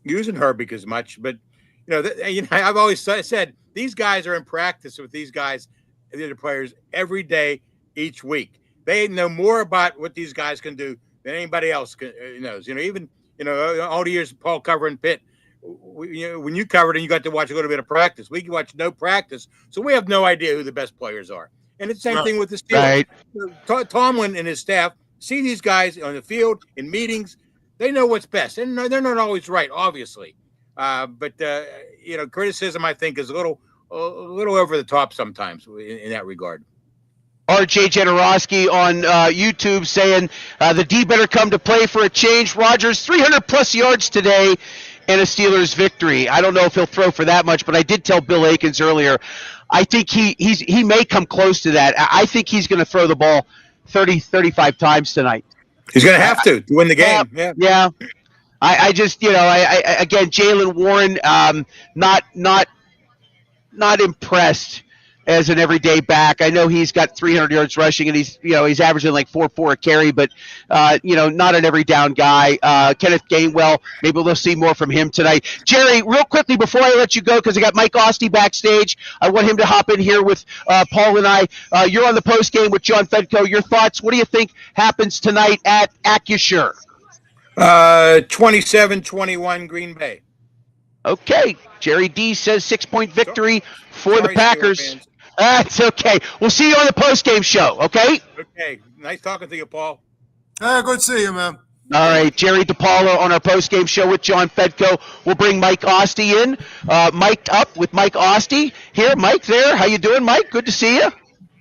using Herbig as much. But I've always said these guys are in practice with these guys, the players, every day, each week. They know more about what these guys can do than anybody else knows. Even all the years Paul covering Pitt. When you covered and you got to watch a little bit of practice, we can watch no practice, so we have no idea who the best players are. And it's the same thing with the Steelers. Right. Tomlin and his staff see these guys on the field in meetings. They know what's best, and they're not always right, obviously. But criticism I think is a little over the top sometimes in that regard.
RJ Janorovsky on YouTube saying the D better come to play for a change. Rodgers 300 plus yards today. and a Steelers victory. I don't know if he'll throw for that much, but I did tell Bill Akins earlier, I think he may come close to that. I think he's going to throw the ball 30, 35 times tonight.
He's going to have to win the game.
Yeah. I just, again, Jaylen Warren, not impressed as an everyday back. I know he's got 300 yards rushing, and he's averaging like 4.4 a carry, but not an every down guy. Kenneth Gainwell, maybe we'll see more from him tonight. Jerry, real quickly before I let you go, because I got Mike Ostie backstage, I want him to hop in here with Paul and I. You're on the post game with John Fedko. Your thoughts? What do you think happens tonight at Acrisure?
27-21 Green Bay.
Okay. Jerry D says 6-point victory for the Packers. That's okay. We'll see you on the post-game show, okay?
Okay. Nice talking to you, Paul.
Good to see you, man.
All right. Jerry DePaulo on our post-game show with John Fedko. We'll bring Mike Ostie in. Mic'd up with Mike Ostie. Here, Mike there. How you doing, Mike? Good to see you.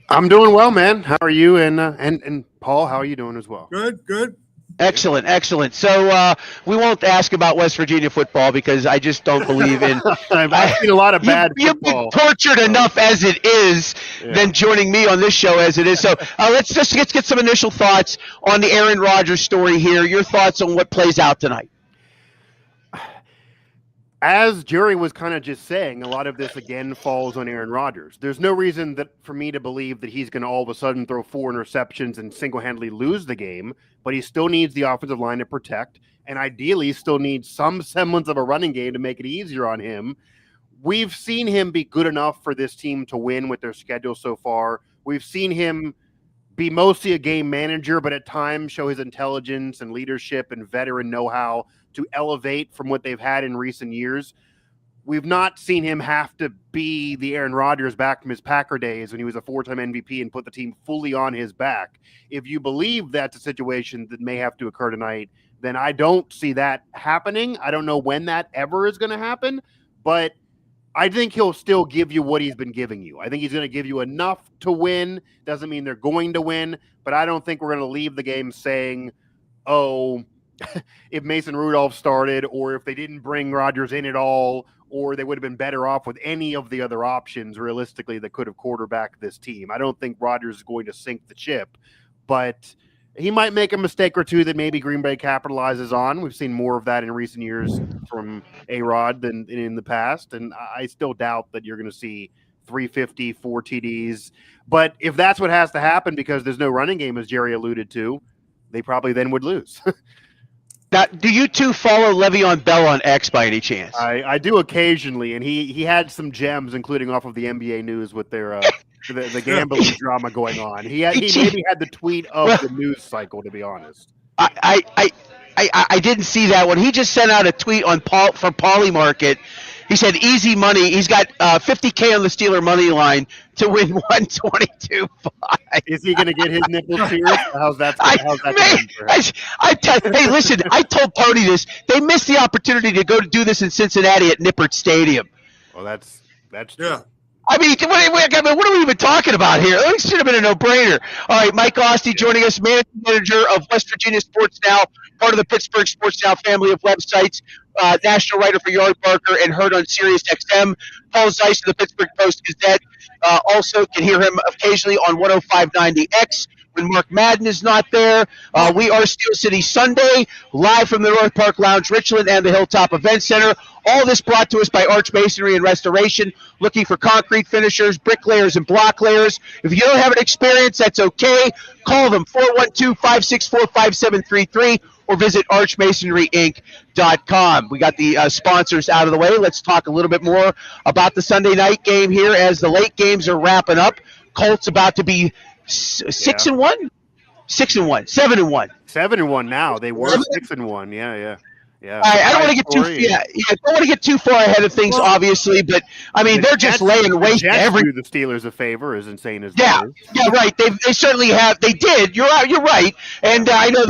I'm doing well, man. How are you? And Paul, how are you doing as well?
Good.
Excellent. So we won't ask about West Virginia football because I just don't believe in.
I've seen a lot of bad
You've
football.
been tortured enough as it is than joining me on this show as it is. So let's get some initial thoughts on the Aaron Rodgers story here. Your thoughts on what plays out tonight.
As Jerry was kind of just saying, a lot of this again falls on Aaron Rodgers. There's no reason for me to believe that he's going to all of a sudden throw 4 interceptions and single-handedly lose the game, but he still needs the offensive line to protect, and ideally still needs some semblance of a running game to make it easier on him. We've seen him be good enough for this team to win with their schedule so far. We've seen him be mostly a game manager, but at times show his intelligence and leadership and veteran know-how to elevate from what they've had in recent years. We've not seen him have to be the Aaron Rodgers back from his Packer days when he was a 4-time MVP and put the team fully on his back. If you believe that's a situation that may have to occur tonight, then I don't see that happening. I don't know when that ever is going to happen, but I think he'll still give you what he's been giving you. I think he's going to give you enough to win. Doesn't mean they're going to win, but I don't think we're going to leave the game saying, if Mason Rudolph started, or if they didn't bring Rodgers in at all, or they would have been better off with any of the other options realistically that could have quarterbacked this team. I don't think Rodgers is going to sink the ship, but he might make a mistake or two that maybe Green Bay capitalizes on. We've seen more of that in recent years from A-Rod than in the past, and I still doubt that you're going to see 350, 4 TDs. But if that's what has to happen because there's no running game, as Jerry alluded to, they probably then would lose.
Now, do you two follow Le'Veon Bell on X by any chance?
I do occasionally, and he had some gems, including off of the NBA news with their the gambling drama going on. He maybe had the tweet of the news cycle, to be honest.
I didn't see that one. He just sent out a tweet on from Polymarket. He said easy money. He's got $50K on the Steeler money line to win 122.5.
Is he going to get his nipples pierced? How's that?
Hey, listen, I told Tony this. They missed the opportunity to go to do this in Cincinnati at Nippert Stadium.
Well, that's true.
I mean, what are we even talking about here? It should have been a no-brainer. All right, Mike Ostie joining us, managing manager of West Virginia Sports Now, part of the Pittsburgh Sports Now family of websites, national writer for Yardbarker and heard on Sirius XM. Paul Zeiss of the Pittsburgh Post-Gazette. Also can hear him occasionally on 105.9 The X when Mark Madden is not there. We are Steel City Sunday, live from the North Park Lounge, Richland, and the Hilltop Event Center. All this brought to us by Arch Masonry and Restoration, looking for concrete finishers, bricklayers, and block layers. If you don't have an experience, that's okay. Call them, 412-564-5733, or visit archmasonryinc.com. We got the sponsors out of the way. Let's talk a little bit more about the Sunday night game here as the late games are wrapping up. Colts about to be 6-1? 6-1. 7-1.
7-1 now. They were 6-1. Yeah.
I don't want to get don't want to get too far ahead of things, obviously, but I mean they're just laying waste to every.
The Steelers a favor, as insane as
that is. Yeah, right. They certainly have. They did. You're right. And I know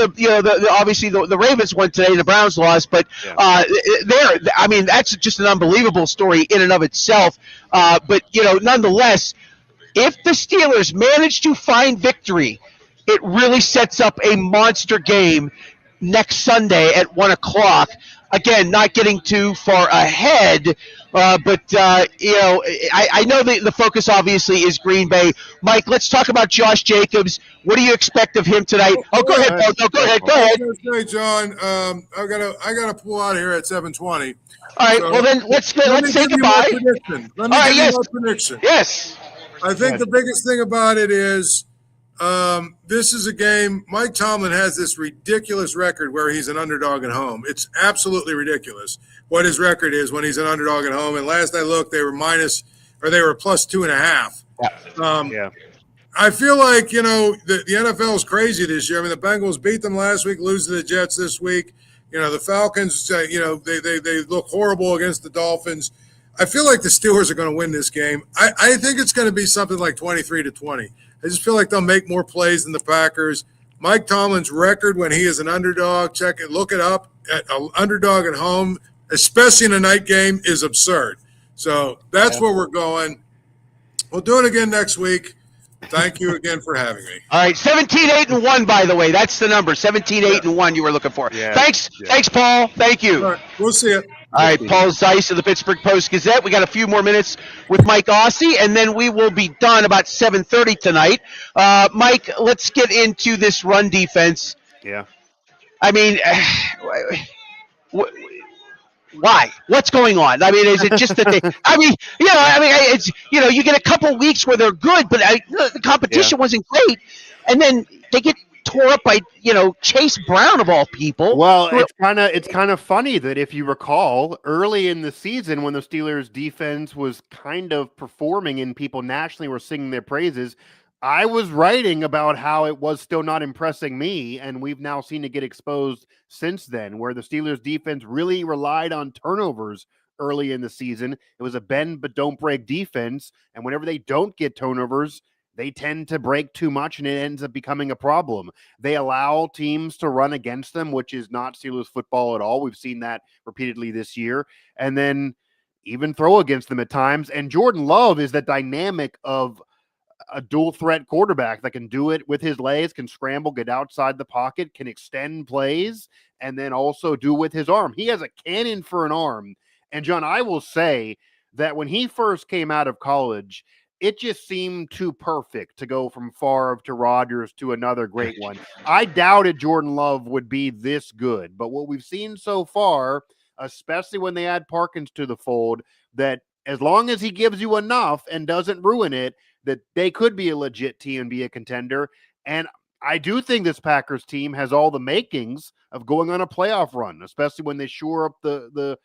obviously the Ravens won today, the Browns lost, but I mean that's just an unbelievable story in and of itself. But nonetheless, if the Steelers manage to find victory, it really sets up a monster game next Sunday at 1:00 again, not getting too far ahead. But I know the focus obviously is Green Bay. Mike, let's talk about Josh Jacobs. What do you expect of him tonight? Oh, go ahead, Paul. No, go ahead. Go ahead.
I was gonna say, John, I gotta pull out here at 7:20.
All right.
So,
well, then let's say goodbye.
Let me give you my prediction.
Yes.
I think the biggest thing about it is this is a game. Mike Tomlin has this ridiculous record where he's an underdog at home. It's absolutely ridiculous what his record is when he's an underdog at home. And last I looked, they were plus 2.5. I feel like, the NFL is crazy this year. I mean, the Bengals beat them last week, lose to the Jets this week. The Falcons, they look horrible against the Dolphins. I feel like the Steelers are going to win this game. I think it's going to be something like 23-20. I just feel like they'll make more plays than the Packers. Mike Tomlin's record when he is an underdog, look it up, an underdog at home, especially in a night game, is absurd. So that's where we're going. We'll do it again next week. Thank you again for having me.
All right, 17-8-1, by the way. That's the number, 17-8-1 you were looking for.
Yeah.
Thanks, Paul. Thank you.
All right, we'll see you.
All right, Paul Zeiss of the Pittsburgh Post-Gazette. We got a few more minutes with Mike Ossie, and then we will be done about 7:30 tonight. Mike, let's get into this run defense.
Yeah.
I mean, why? What's going on? I mean, is it just that they? It's you get a couple weeks where they're good, but the competition wasn't great, and then they get tore up by Chase Brown of all people.
Well, it's kind of funny that if you recall early in the season when the Steelers defense was kind of performing and people nationally were singing their praises, I was writing about how it was still not impressing me, and we've now seen it get exposed since then, where the Steelers defense really relied on turnovers early in the season. It was a bend but don't break defense, and whenever they don't get turnovers, they tend to break too much, and it ends up becoming a problem. They allow teams to run against them, which is not Steelers football at all. We've seen that repeatedly this year. And then even throw against them at times. And Jordan Love is that dynamic of a dual threat quarterback that can do it with his legs, can scramble, get outside the pocket, can extend plays, and then also do with his arm. He has a cannon for an arm. And John, I will say that when he first came out of college, it just seemed too perfect to go from Favre to Rodgers to another great one. I doubted Jordan Love would be this good, but what we've seen so far, especially when they add Parkins to the fold, that as long as he gives you enough and doesn't ruin it, that they could be a legit team and be a contender. And I do think this Packers team has all the makings of going on a playoff run, especially when they shore up the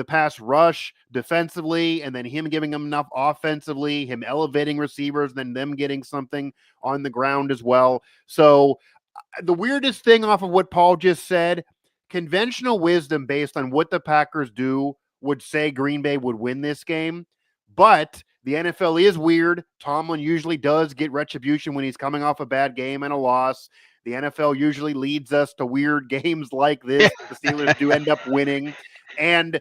pass rush defensively, and then him giving them enough offensively, him elevating receivers, then them getting something on the ground as well. So the weirdest thing off of what Paul just said, conventional wisdom based on what the Packers do would say Green Bay would win this game, but the NFL is weird. Tomlin usually does get retribution when he's coming off a bad game and a loss. The NFL usually leads us to weird games like this. The Steelers do end up winning, and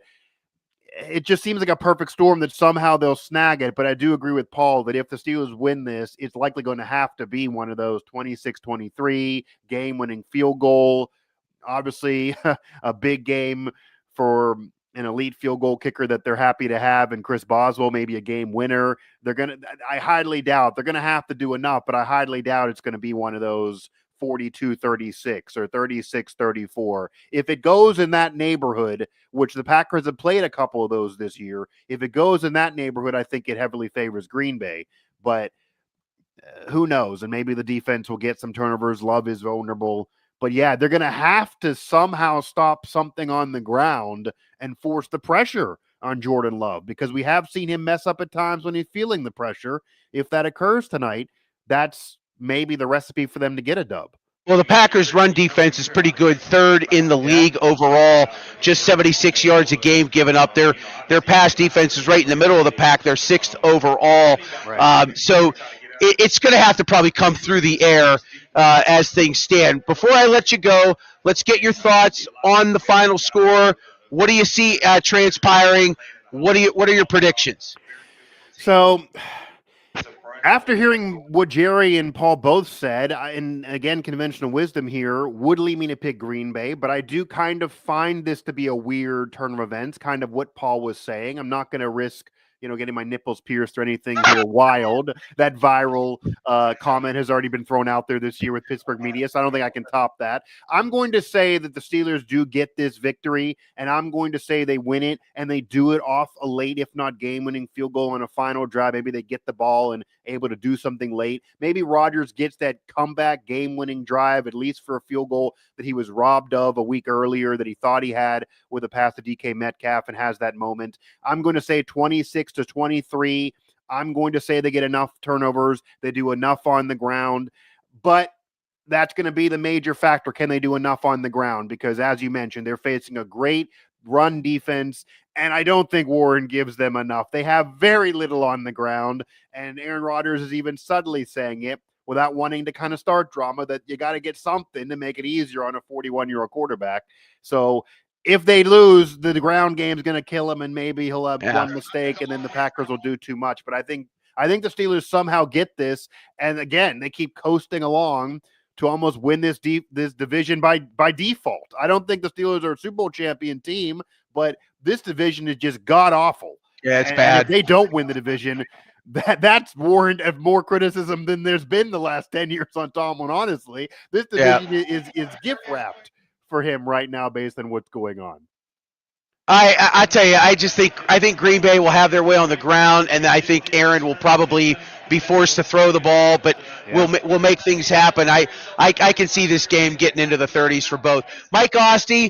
it just seems like a perfect storm that somehow they'll snag it. But I do agree with Paul that if the Steelers win this, it's likely going to have to be one of those 26-23 game-winning field goal. Obviously, a big game for an elite field goal kicker that they're happy to have, and Chris Boswell, maybe a game winner. I highly doubt they're going to have to do enough, but I highly doubt it's going to be one of those 42-36 or 36-34. If it goes in that neighborhood, which the Packers have played a couple of those this year, if it goes in that neighborhood, I think it heavily favors Green Bay. But who knows? And maybe the defense will get some turnovers. Love is vulnerable. But yeah, they're going to have to somehow stop something on the ground and force the pressure on Jordan Love, because we have seen him mess up at times when he's feeling the pressure. If that occurs tonight, that's maybe the recipe for them to get a dub.
Well, the Packers' run defense is pretty good, third in the league overall, just 76 yards a game given up. Their pass defense is right in the middle of the pack. They're sixth overall. Right. So it's going to have to probably come through the air as things stand. Before I let you go, let's get your thoughts on the final score. What do you see transpiring? What are your predictions?
So After hearing what Jerry and Paul both said, and again, conventional wisdom here would lead me to pick Green Bay, but I do kind of find this to be a weird turn of events, kind of what Paul was saying. I'm not going to risk, getting my nipples pierced or anything here wild. That viral comment has already been thrown out there this year with Pittsburgh media, so I don't think I can top that. I'm going to say that the Steelers do get this victory, and I'm going to say they win it, and they do it off a late, if not game-winning field goal on a final drive. Maybe they get the ball and able to do something late. Maybe Rodgers gets that comeback game-winning drive, at least for a field goal that he was robbed of a week earlier that he thought he had with a pass to DK Metcalf, and has that moment. I'm going to say 26-23. I'm going to say they get enough turnovers. They do enough on the ground, but that's going to be the major factor. Can they do enough on the ground? Because as you mentioned, they're facing a great run defense, and I don't think Warren gives them enough. They have very little on the ground, and Aaron Rodgers is even subtly saying it without wanting to kind of start drama, that you got to get something to make it easier on a 41-year-old quarterback. So if they lose, the ground game is going to kill him, and maybe he'll have one mistake, and then the Packers will do too much. But I think the Steelers somehow get this, and again, they keep coasting along to almost win this division by default. I don't think the Steelers are a Super Bowl champion team, but this division is just god-awful.
Yeah, it's
and
bad.
if they don't win the division, that's warrant of more criticism than there's been the last 10 years on Tomlin, honestly. This division is gift-wrapped for him right now based on what's going on.
I tell you, I think Green Bay will have their way on the ground, and I think Aaron will probably be forced to throw the ball, but we'll make things happen. I can see this game getting into the 30s for both. Mike Ostie,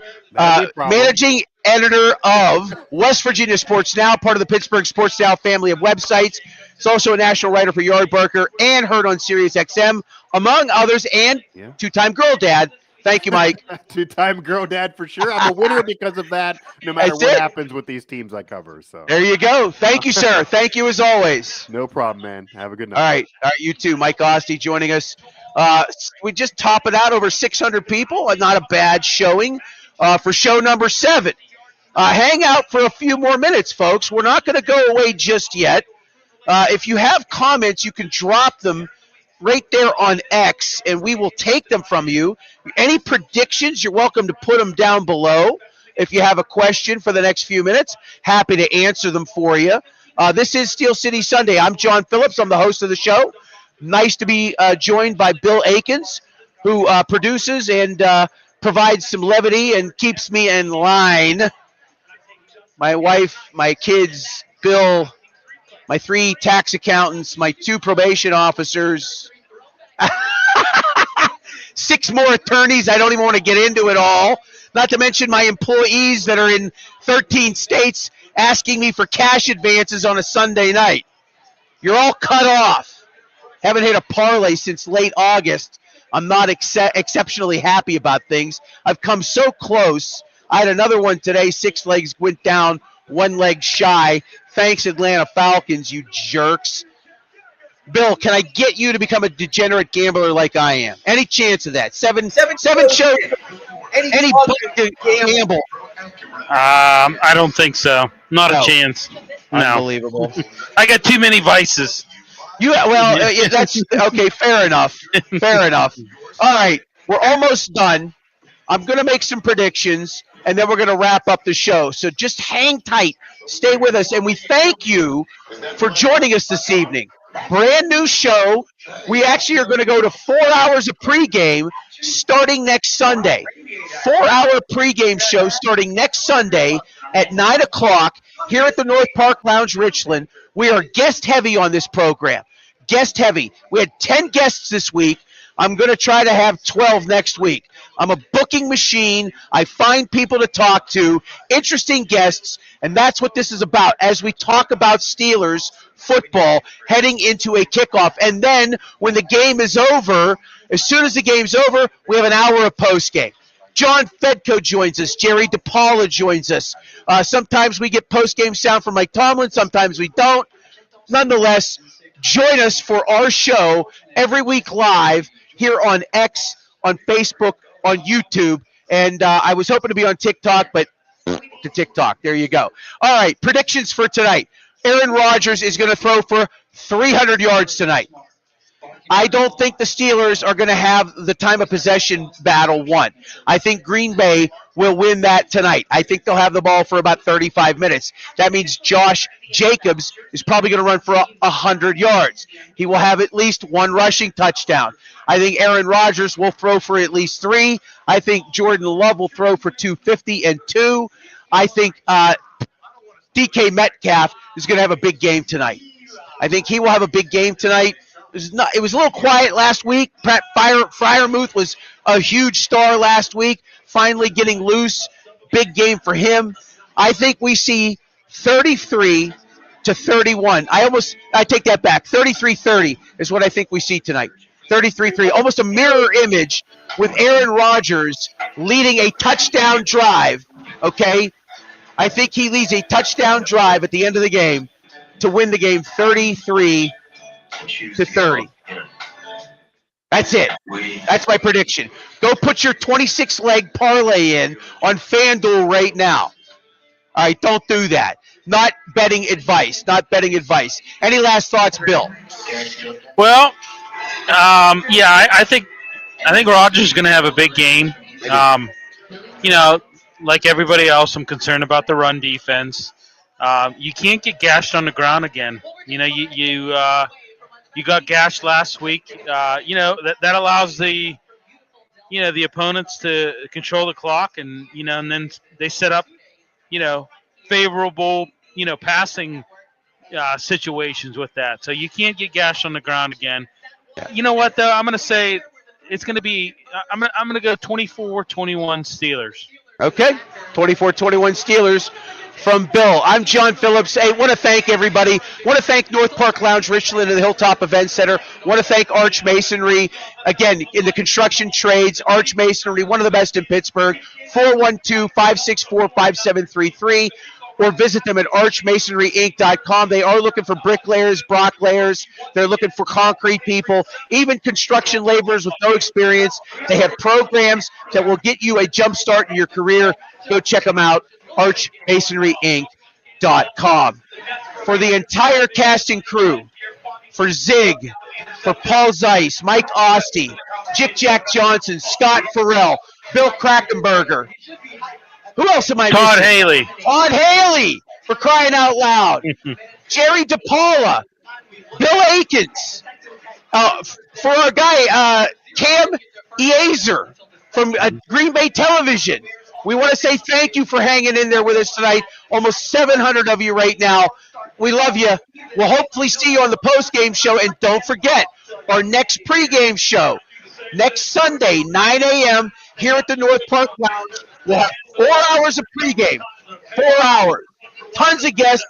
managing editor of West Virginia Sports Now, part of the Pittsburgh Sports Now family of websites. He's also a national writer for Yardbarker and heard on Sirius XM, among others, and two-time girl dad. Thank you, Mike.
Two-time girl dad for sure. I'm a winner because of that, no matter what happens with these teams I cover. So
there you go. Thank you, sir. Thank you as always.
No problem, man. Have a good night.
All right, you too. Mike Ostie joining us. We just top it out over 600 people. Not a bad showing for show number 7. Hang out for a few more minutes, folks. We're not going to go away just yet. If you have comments, you can drop them right there on X, and we will take them from you. Any predictions, you're welcome to put them down below. If you have a question for the next few minutes, happy to answer them for you. This is Steel City Sunday. I'm John Phillips. I'm the host of the show. Nice to be joined by Bill Akins, who produces and provides some levity and keeps me in line. My wife, my kids, Bill, my 3 tax accountants, my 2 probation officers, 6 more attorneys. I don't even want to get into it all. Not to mention my employees that are in 13 states asking me for cash advances on a Sunday night. You're all cut off. Haven't hit a parlay since late August. I'm not exceptionally happy about things. I've come so close. I had another one today. 6 legs went down, 1 leg shy. Thanks, Atlanta Falcons, you jerks. Bill, can I get you to become a degenerate gambler like I am? Any chance of that? Seven shows. Any to gamble?
I don't think so. Not a chance. No.
Unbelievable.
I got too many vices.
That's okay. Fair enough. Fair enough. All right, we're almost done. I'm going to make some predictions, and then we're going to wrap up the show. So just hang tight. Stay with us, and we thank you for joining us this evening. Brand new show. We actually are going to go to 4 hours of pregame starting next Sunday. 4-hour pregame show starting next Sunday at 9 o'clock here at the North Park Lounge, Richland. We are guest heavy on this program. Guest heavy. We had 10 guests this week. I'm going to try to have 12 next week. I'm a booking machine. I find people to talk to, interesting guests, and that's what this is about as we talk about Steelers football heading into a kickoff. And then when the game is over, as soon as the game's over, we have an hour of postgame. John Fedko joins us. Jerry DePaula joins us. Sometimes we get postgame sound from Mike Tomlin. Sometimes we don't. Nonetheless, join us for our show every week live here on X, on Facebook, on YouTube. And I was hoping to be on TikTok, but to TikTok. There you go. All right, predictions for tonight. Aaron Rodgers is going to throw for 300 yards tonight. I don't think the Steelers are going to have the time of possession battle won. I think Green Bay will win that tonight. I think they'll have the ball for about 35 minutes. That means Josh Jacobs is probably going to run for 100 yards. He will have at least one rushing touchdown. I think Aaron Rodgers will throw for at least 3. I think Jordan Love will throw for 250 and 2. I think DK Metcalf is going to have a big game tonight. I think he will have a big game tonight. It was a little quiet last week. Freiermuth was a huge star last week, finally getting loose. Big game for him. I think we see 33-31. I take that back. 33-30 is what I think we see tonight. 33-3, almost a mirror image with Aaron Rodgers leading a touchdown drive, okay? I think he leads a touchdown drive at the end of the game to win the game 33-30. That's it. That's my prediction. Go put your 26-leg parlay in on FanDuel right now. All right, don't do that. Not betting advice. Any last thoughts, Bill?
Well, I think Rodgers is going to have a big game. Like everybody else, I'm concerned about the run defense. You can't get gashed on the ground again. You got gashed last week. That allows the opponents to control the clock, and then they set up, favorable, passing situations with that. So you can't get gashed on the ground again. You know what though? I'm going to say it's going to be. I'm going to go 24-21 Steelers.
Okay, 24-21 Steelers. From Bill, I'm John Phillips. Hey, want to thank everybody. Want to thank North Park Lounge, Richland, and the Hilltop Event Center. Want to thank Arch Masonry. Again, in the construction trades, Arch Masonry, one of the best in Pittsburgh. 412-564-5733. Or visit them at archmasonryinc.com. They are looking for bricklayers, brocklayers. They're looking for concrete people, even construction laborers with no experience. They have programs that will get you a jump start in your career. Go check them out. archmasonryinc.com. For the entire cast and crew, for Zig, for Paul Zeiss, Mike Ostie, Jick Jack Johnson, Scott Farrell, Bill Krackenberger. Who else am I missing? Todd Haley, for crying out loud. Jerry DePaula, Bill Akins, for our guy, Cam Eazer from Green Bay Television. We want to say thank you for hanging in there with us tonight. Almost 700 of you right now. We love you. We'll hopefully see you on the post-game show. And don't forget, our next pregame show, next Sunday, 9 a.m., here at the North Park Lounge. We'll have 4 hours of pregame. 4 hours. Tons of guests.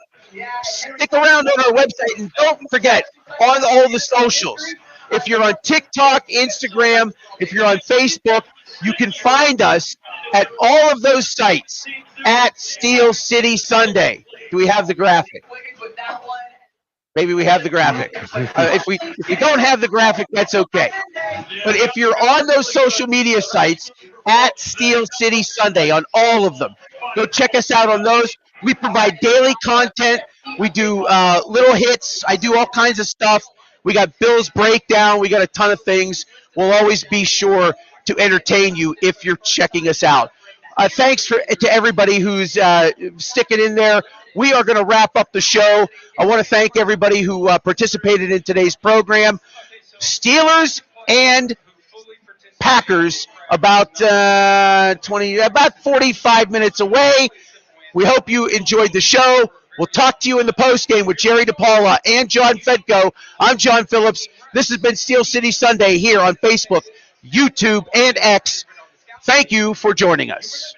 Stick around on our website. And don't forget, on all the socials, if you're on TikTok, Instagram, if you're on Facebook, you can find us at all of those sites at Steel City Sunday. Do we have the graphic? Maybe we have the graphic. If we don't have the graphic, that's okay. But if you're on those social media sites at Steel City Sunday, on all of them, go check us out on those. We provide daily content. We do little hits. I do all kinds of stuff. We got Bill's Breakdown. We got a ton of things. We'll always be sure to entertain you if you're checking us out. Thanks to everybody who's sticking in there. We are going to wrap up the show. I want to thank everybody who participated in today's program. Steelers and Packers about 45 minutes away. We hope you enjoyed the show. We'll talk to you in the postgame with Jerry DePaula and John Fedko. I'm John Phillips. This has been Steel City Sunday here on Facebook, YouTube, and X. Thank you for joining us.